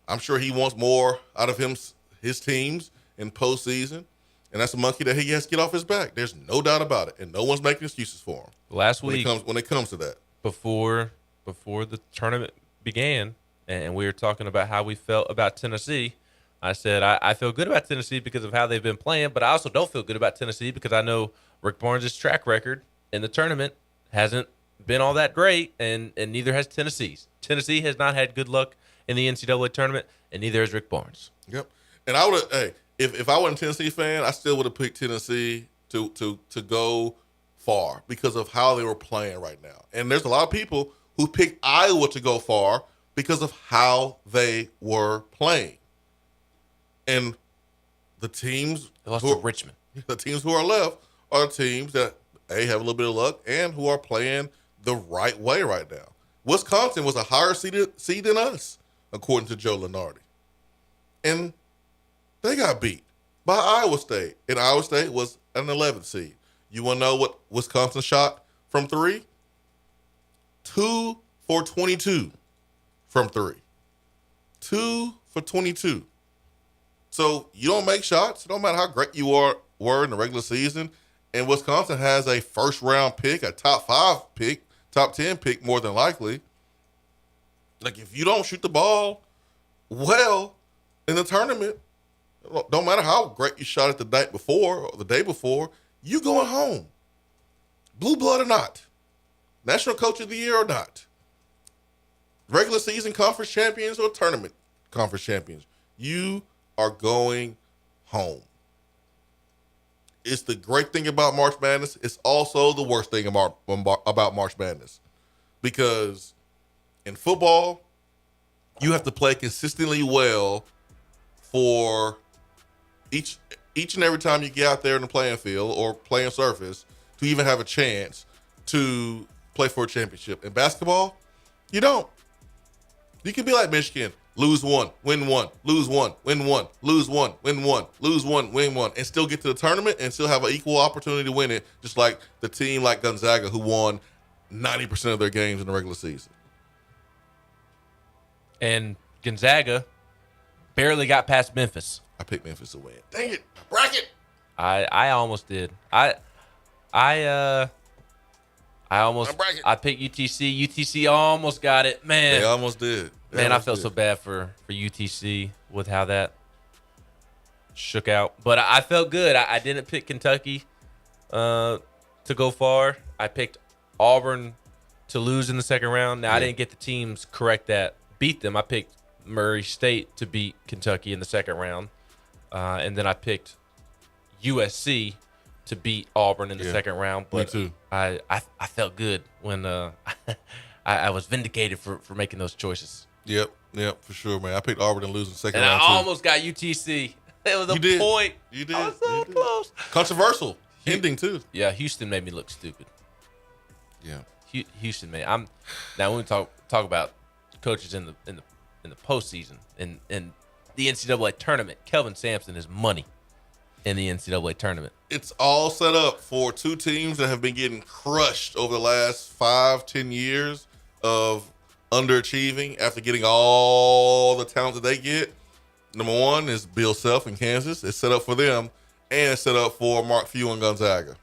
[SPEAKER 10] I'm sure he wants more out of his teams in postseason. And that's a monkey that he has to get off his back. There's no doubt about it. And no one's making excuses for him.
[SPEAKER 11] Last week,
[SPEAKER 10] when it comes to that.
[SPEAKER 11] Before the tournament began, and we were talking about how we felt about Tennessee, I said I feel good about Tennessee because of how they've been playing, but I also don't feel good about Tennessee because I know Rick Barnes' track record in the tournament hasn't been all that great, and neither has Tennessee's. Tennessee has not had good luck in the NCAA tournament, and neither has Rick Barnes.
[SPEAKER 10] Yep. And I would have, if I wasn't a Tennessee fan, I still would have picked Tennessee to go far because of how they were playing right now. And there's a lot of people who picked Iowa to go far because of how they were playing. And the teams
[SPEAKER 11] they lost to Richmond.
[SPEAKER 10] The teams who are left are the teams that have a little bit of luck and who are playing the right way right now. Wisconsin was a higher seed than us, according to Joe Lunardi. And they got beat by Iowa State. And Iowa State was an 11th seed. You want to know what Wisconsin shot from three? 2 for 22 from three. 2 for 22. So you don't make shots. It don't matter how great you were in the regular season. And Wisconsin has a first-round pick, a top 5 pick, top 10 pick more than likely. Like, if you don't shoot the ball well in the tournament, don't matter how great you shot it the night before or the day before, you going home. Blue blood or not. National Coach of the Year or not. Regular season conference champions or tournament conference champions. You are going home. It's the great thing about March Madness. It's also the worst thing about March Madness. Because in football, you have to play consistently well for each and every time you get out there in the playing field or playing surface to even have a chance to play for a championship. In basketball, you don't. You can be like Michigan, lose one, win one, lose one, win one, lose one, win one, lose one, win one, and still get to the tournament and still have an equal opportunity to win it, just like the team like Gonzaga who won 90% of their games in the regular season.
[SPEAKER 11] And Gonzaga barely got past Memphis.
[SPEAKER 10] I picked Memphis to win. Dang it, bracket.
[SPEAKER 11] I almost did. I picked UTC. UTC almost got it. Man.
[SPEAKER 10] They almost did.
[SPEAKER 11] I felt so bad for UTC with how that shook out. But I felt good. I didn't pick Kentucky to go far. I picked Auburn to lose in the second round. Now, I didn't get the teams correct that beat them. I picked Murray State to beat Kentucky in the second round. And then I picked USC to beat Auburn in the second round. But
[SPEAKER 10] me too.
[SPEAKER 11] I felt good when I was vindicated for making those choices.
[SPEAKER 10] Yep, for sure, man. I picked Auburn to lose in the second
[SPEAKER 11] and
[SPEAKER 10] round,
[SPEAKER 11] I
[SPEAKER 10] too.
[SPEAKER 11] almost got UTC. It was a point.
[SPEAKER 10] You did.
[SPEAKER 11] I was so close.
[SPEAKER 10] Controversial ending, too.
[SPEAKER 11] Yeah, Houston made me look stupid.
[SPEAKER 10] Yeah.
[SPEAKER 11] Houston made. Now when we talk about coaches in the postseason and the NCAA tournament, Kelvin Sampson is money in the NCAA tournament.
[SPEAKER 10] It's all set up for two teams that have been getting crushed over the last 5-10 years of underachieving after getting all the talent that they get. Number one is Bill Self in Kansas. It's set up for them, and it's set up for Mark Few and Gonzaga.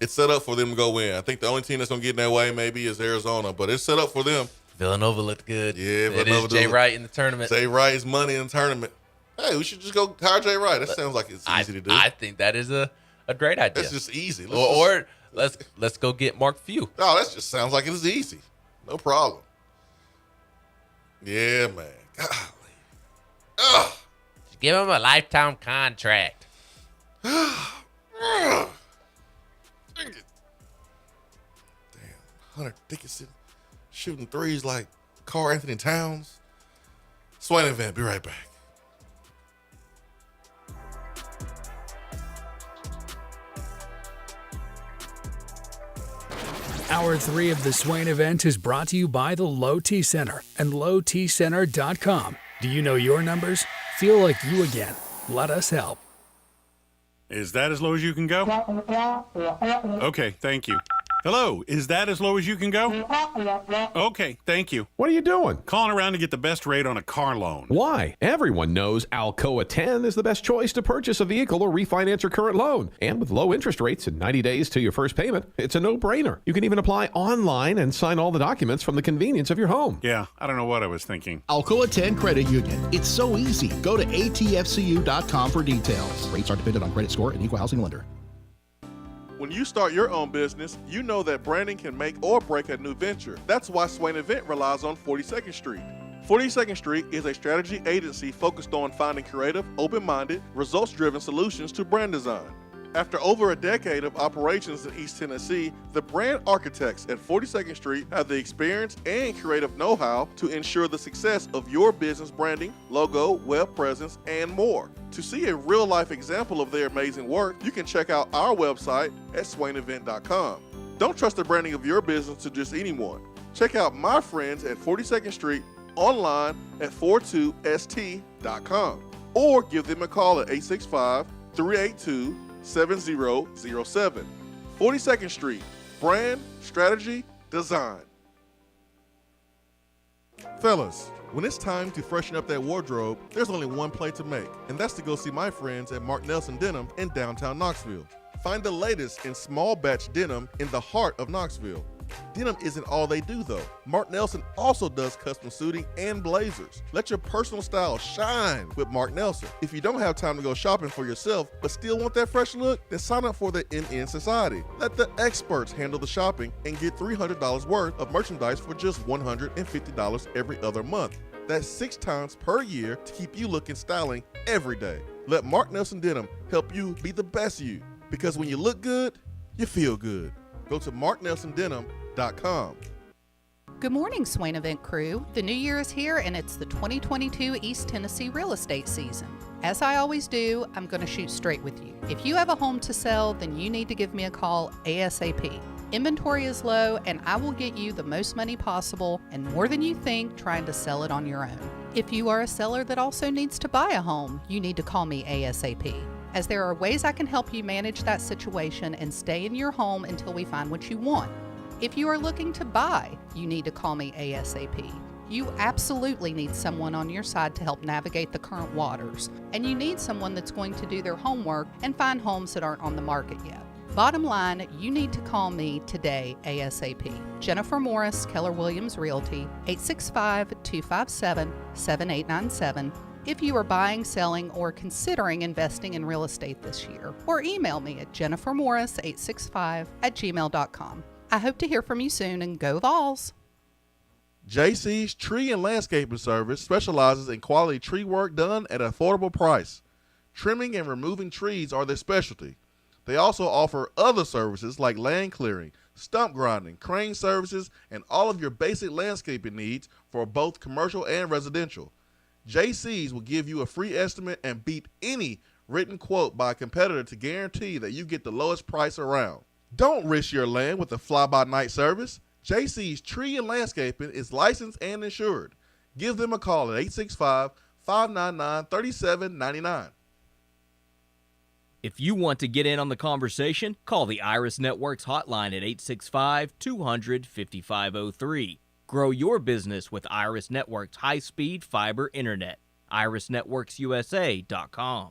[SPEAKER 10] It's set up for them to go win. I think the only team that's going to get in their way maybe is Arizona, but it's set up for them.
[SPEAKER 11] Villanova looked good.
[SPEAKER 10] Yeah,
[SPEAKER 11] Villanova. It is Jay Wright in the tournament.
[SPEAKER 10] Jay Wright is money in the tournament. Hey, we should just go hire Jay Wright. That sounds like it's easy to do.
[SPEAKER 11] I think that is a great idea.
[SPEAKER 10] That's just easy.
[SPEAKER 11] Let's go get Mark Few.
[SPEAKER 10] No, that just sounds like it's easy. No problem. Yeah, man. Golly. Ugh.
[SPEAKER 11] Just give him a lifetime contract.
[SPEAKER 10] Damn. Hunter Dickinson shooting threes like Karl Anthony Towns. Swain Event. Be right back.
[SPEAKER 12] Hour 3 of the Swain Event is brought to you by the Low T Center and lowtcenter.com. Do you know your numbers? Feel like you again. Let us help.
[SPEAKER 3] Is that as low as you can go? Okay, thank you. Hello, is that as low as you can go? Okay, thank you.
[SPEAKER 4] What are you doing?
[SPEAKER 3] Calling around to get the best rate on a car loan.
[SPEAKER 4] Why? Everyone knows Alcoa 10 is the best choice to purchase a vehicle or refinance your current loan. And with low interest rates and 90 days to your first payment, it's a no-brainer. You can even apply online and sign all the documents from the convenience of your home.
[SPEAKER 3] Yeah, I don't know what I was thinking.
[SPEAKER 5] Alcoa 10 Credit Union. It's so easy. Go to atfcu.com for details. Rates are dependent on credit score and equal housing lender.
[SPEAKER 2] When you start your own business, you know that branding can make or break a new venture. That's why Swain Event relies on 42nd Street. 42nd Street is a strategy agency focused on finding creative, open-minded, results-driven solutions to brand design. After over a decade of operations in East Tennessee, the brand architects at 42nd Street have the experience and creative know-how to ensure the success of your business branding, logo, web presence, and more. To see a real-life example of their amazing work, you can check out our website at swainevent.com. Don't trust the branding of your business to just anyone. Check out my friends at 42nd Street online at 42st.com or give them a call at 865-382-7007. 42nd Street, brand, strategy, design. Fellas, when it's time to freshen up that wardrobe, there's only one play to make, and that's to go see my friends at Mark Nelson Denim in downtown Knoxville. Find the latest in small batch denim in the heart of Knoxville. Denim isn't all they do though. Mark Nelson also does custom suiting and blazers. Let your personal style shine with Mark Nelson. If you don't have time to go shopping for yourself but still want that fresh look, then sign up for the MN Society. Let the experts handle the shopping and get $300 worth of merchandise for just $150 every other month. That's 6 times per year to keep you looking styling every day. Let Mark Nelson Denim help you be the best you, because when you look good, you feel good. Go to marknelsondenim.com.
[SPEAKER 1] Good morning, Swain Event crew. The new year is here and it's the 2022 East Tennessee real estate season. As I always do, I'm going to shoot straight with you. If you have a home to sell, then you need to give me a call ASAP. Inventory is low and I will get you the most money possible and more than you think trying to sell it on your own. If you are a seller that also needs to buy a home, you need to call me ASAP, as there are ways I can help you manage that situation and stay in your home until we find what you want. If you are looking to buy, you need to call me ASAP. You absolutely need someone on your side to help navigate the current waters, and you need someone that's going to do their homework and find homes that aren't on the market yet. Bottom line, you need to call me today ASAP. Jennifer Morris, Keller Williams Realty, 865-257-7897. If you are buying, selling, or considering investing in real estate this year, or email me at jennifermorris865@gmail.com. I hope to hear from you soon, and go Vols!
[SPEAKER 2] JC's Tree and Landscaping Service specializes in quality tree work done at an affordable price. Trimming and removing trees are their specialty. They also offer other services like land clearing, stump grinding, crane services, and all of your basic landscaping needs for both commercial and residential. JC's will give you a free estimate and beat any written quote by a competitor to guarantee that you get the lowest price around. Don't risk your land with a fly-by-night service. JC's Tree and Landscaping is licensed and insured. Give them a call at 865-599-3799.
[SPEAKER 6] If you want to get in on the conversation, call the Iris Networks hotline at 865-200-5503. Grow your business with Iris Networks high-speed fiber internet. irisnetworksusa.com.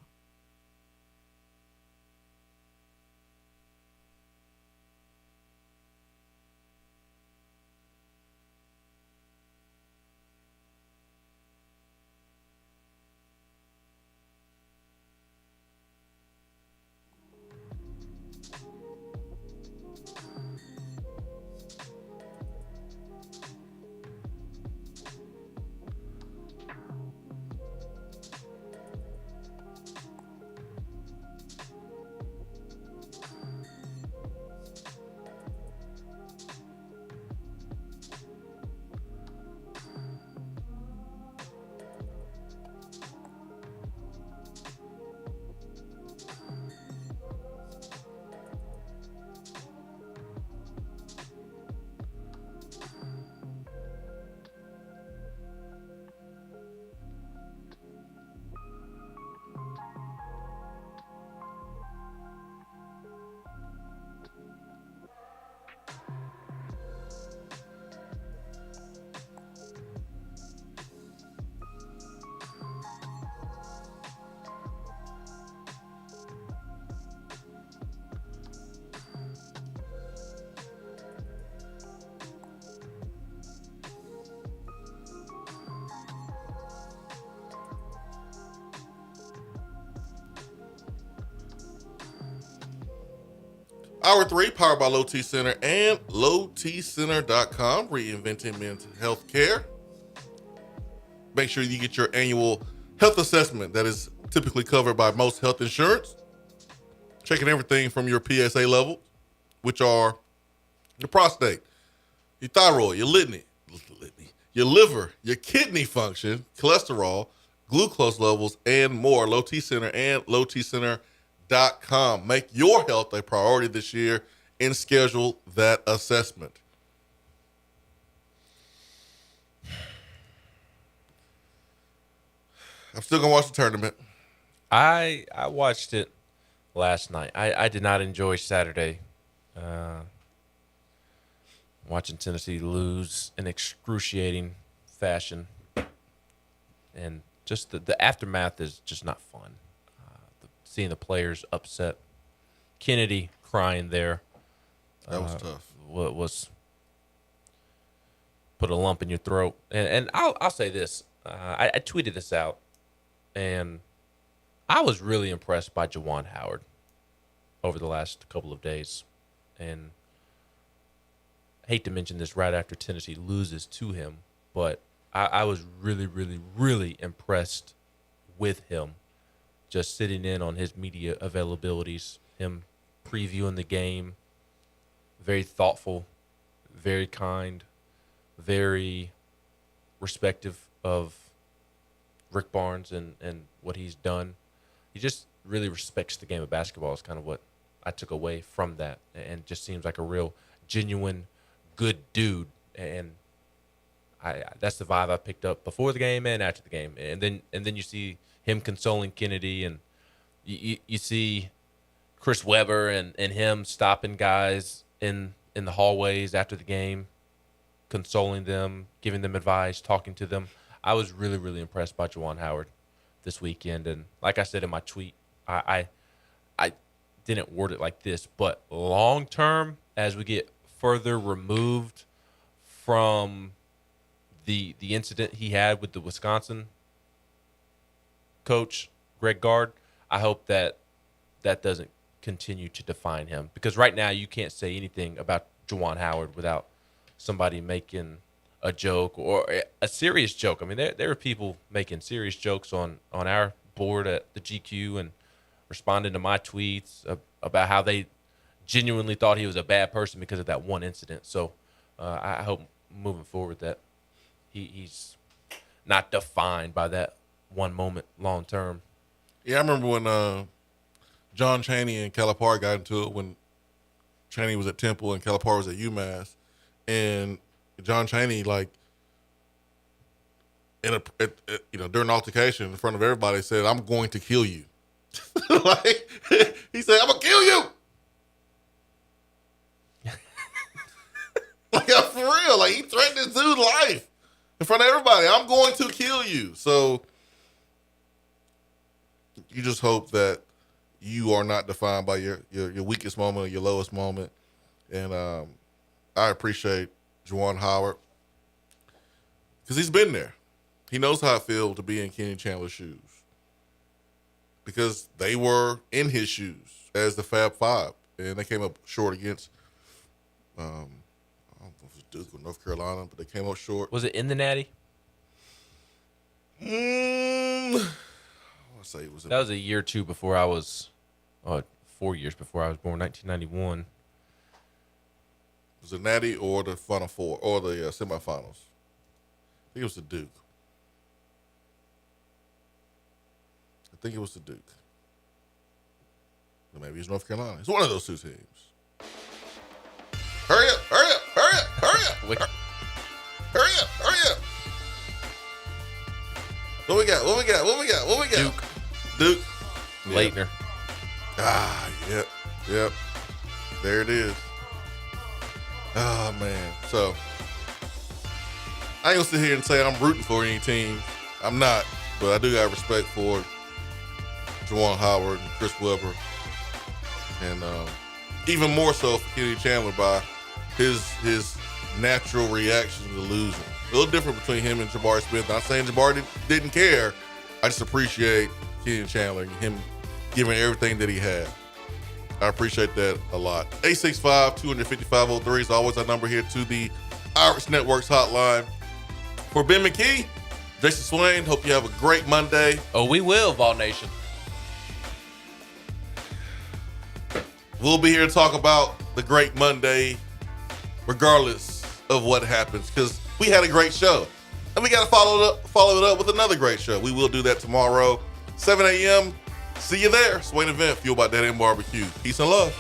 [SPEAKER 10] Hour 3, powered by Low T Center and lowtcenter.com, reinventing men's health care. Make sure you get your annual health assessment that is typically covered by most health insurance. Checking everything from your PSA levels, which are your prostate, your thyroid, your your liver, your kidney function, cholesterol, glucose levels, and more. Low T Center and lowtcenter.com. Make your health a priority this year and schedule that assessment. I'm still going to watch the tournament.
[SPEAKER 11] I watched it last night. I did not enjoy Saturday. Watching Tennessee lose in excruciating fashion. And just the aftermath is just not fun. Seeing the players upset. Kennedy crying there.
[SPEAKER 10] That was tough.
[SPEAKER 11] Was put a lump in your throat. And I'll say this. I tweeted this out. And I was really impressed by Juwan Howard over the last couple of days. And I hate to mention this right after Tennessee loses to him, but I was really, really, really impressed with him. Just sitting in on his media availabilities, him previewing the game, very thoughtful, very kind, very respectful of Rick Barnes and what he's done. He just really respects the game of basketball is kind of what I took away from that, and just seems like a real genuine good dude. And that's the vibe I picked up before the game and after the game. And then you see him consoling Kennedy, and you see Chris Webber and him stopping guys in the hallways after the game, consoling them, giving them advice, talking to them. I was really, really impressed by Juwan Howard this weekend. And like I said in my tweet, I didn't word it like this, but long term, as we get further removed from the incident he had with the Wisconsin coach, Greg Gard, I hope that doesn't continue to define him. Because right now you can't say anything about Juwan Howard without somebody making a joke or a serious joke. I mean, there are people making serious jokes on our board at the GQ and responding to my tweets about how they genuinely thought he was a bad person because of that one incident. So I hope moving forward that he's not defined by that one moment long term.
[SPEAKER 10] Yeah, I remember when John Chaney and Calipari got into it when Chaney was at Temple and Calipari was at UMass, and John Chaney, like, during an altercation in front of everybody, said, "I'm going to kill you." Like, he said, "I'm gonna kill you." Like, for real. Like, he threatened this dude's life in front of everybody. "I'm going to kill you." So you just hope that you are not defined by your weakest moment or your lowest moment. And I appreciate Juwan Howard because he's been there. He knows how it feels to be in Kenny Chandler's shoes because they were in his shoes as the Fab Five, and they came up short against I don't know if it was Duke or North Carolina, but they came up short.
[SPEAKER 11] Was it in the Natty?
[SPEAKER 10] I say it was.
[SPEAKER 11] That was a year or two before I was, 4 years before I was born, 1991.
[SPEAKER 10] Was it Natty or the Final Four or the semifinals? I think it was the Duke. I think it was the Duke. Or maybe it's North Carolina. It's one of those two teams. Hurry up, hurry up, hurry up, hurry up. Hurry up, hurry up. What we got? What we got? What we got? What we got? Duke.
[SPEAKER 11] Leitner.
[SPEAKER 10] Yep. There it is. Oh, man. So, I ain't gonna sit here and say I'm rooting for any team. I'm not. But I do got respect for Juwan Howard and Chris Webber. And even more so for Kenny Chandler by his natural reaction to losing. A little different between him and Jabari Smith. Not saying Jabari didn't care. I just appreciate Kenny Chandler and him giving everything that he had. I appreciate that a lot. 865-250-503 is always our number here to the Irish Networks hotline. For Ben McKee, Jason Swain, hope you have a great Monday.
[SPEAKER 11] Oh, we will, Vol Nation.
[SPEAKER 10] We'll be here to talk about the great Monday, regardless of what happens, because we had a great show. And we got to follow it up with another great show. We will do that tomorrow, 7 a.m. See you there. Swain Event, fueled by Dead End Barbecue. Peace and love.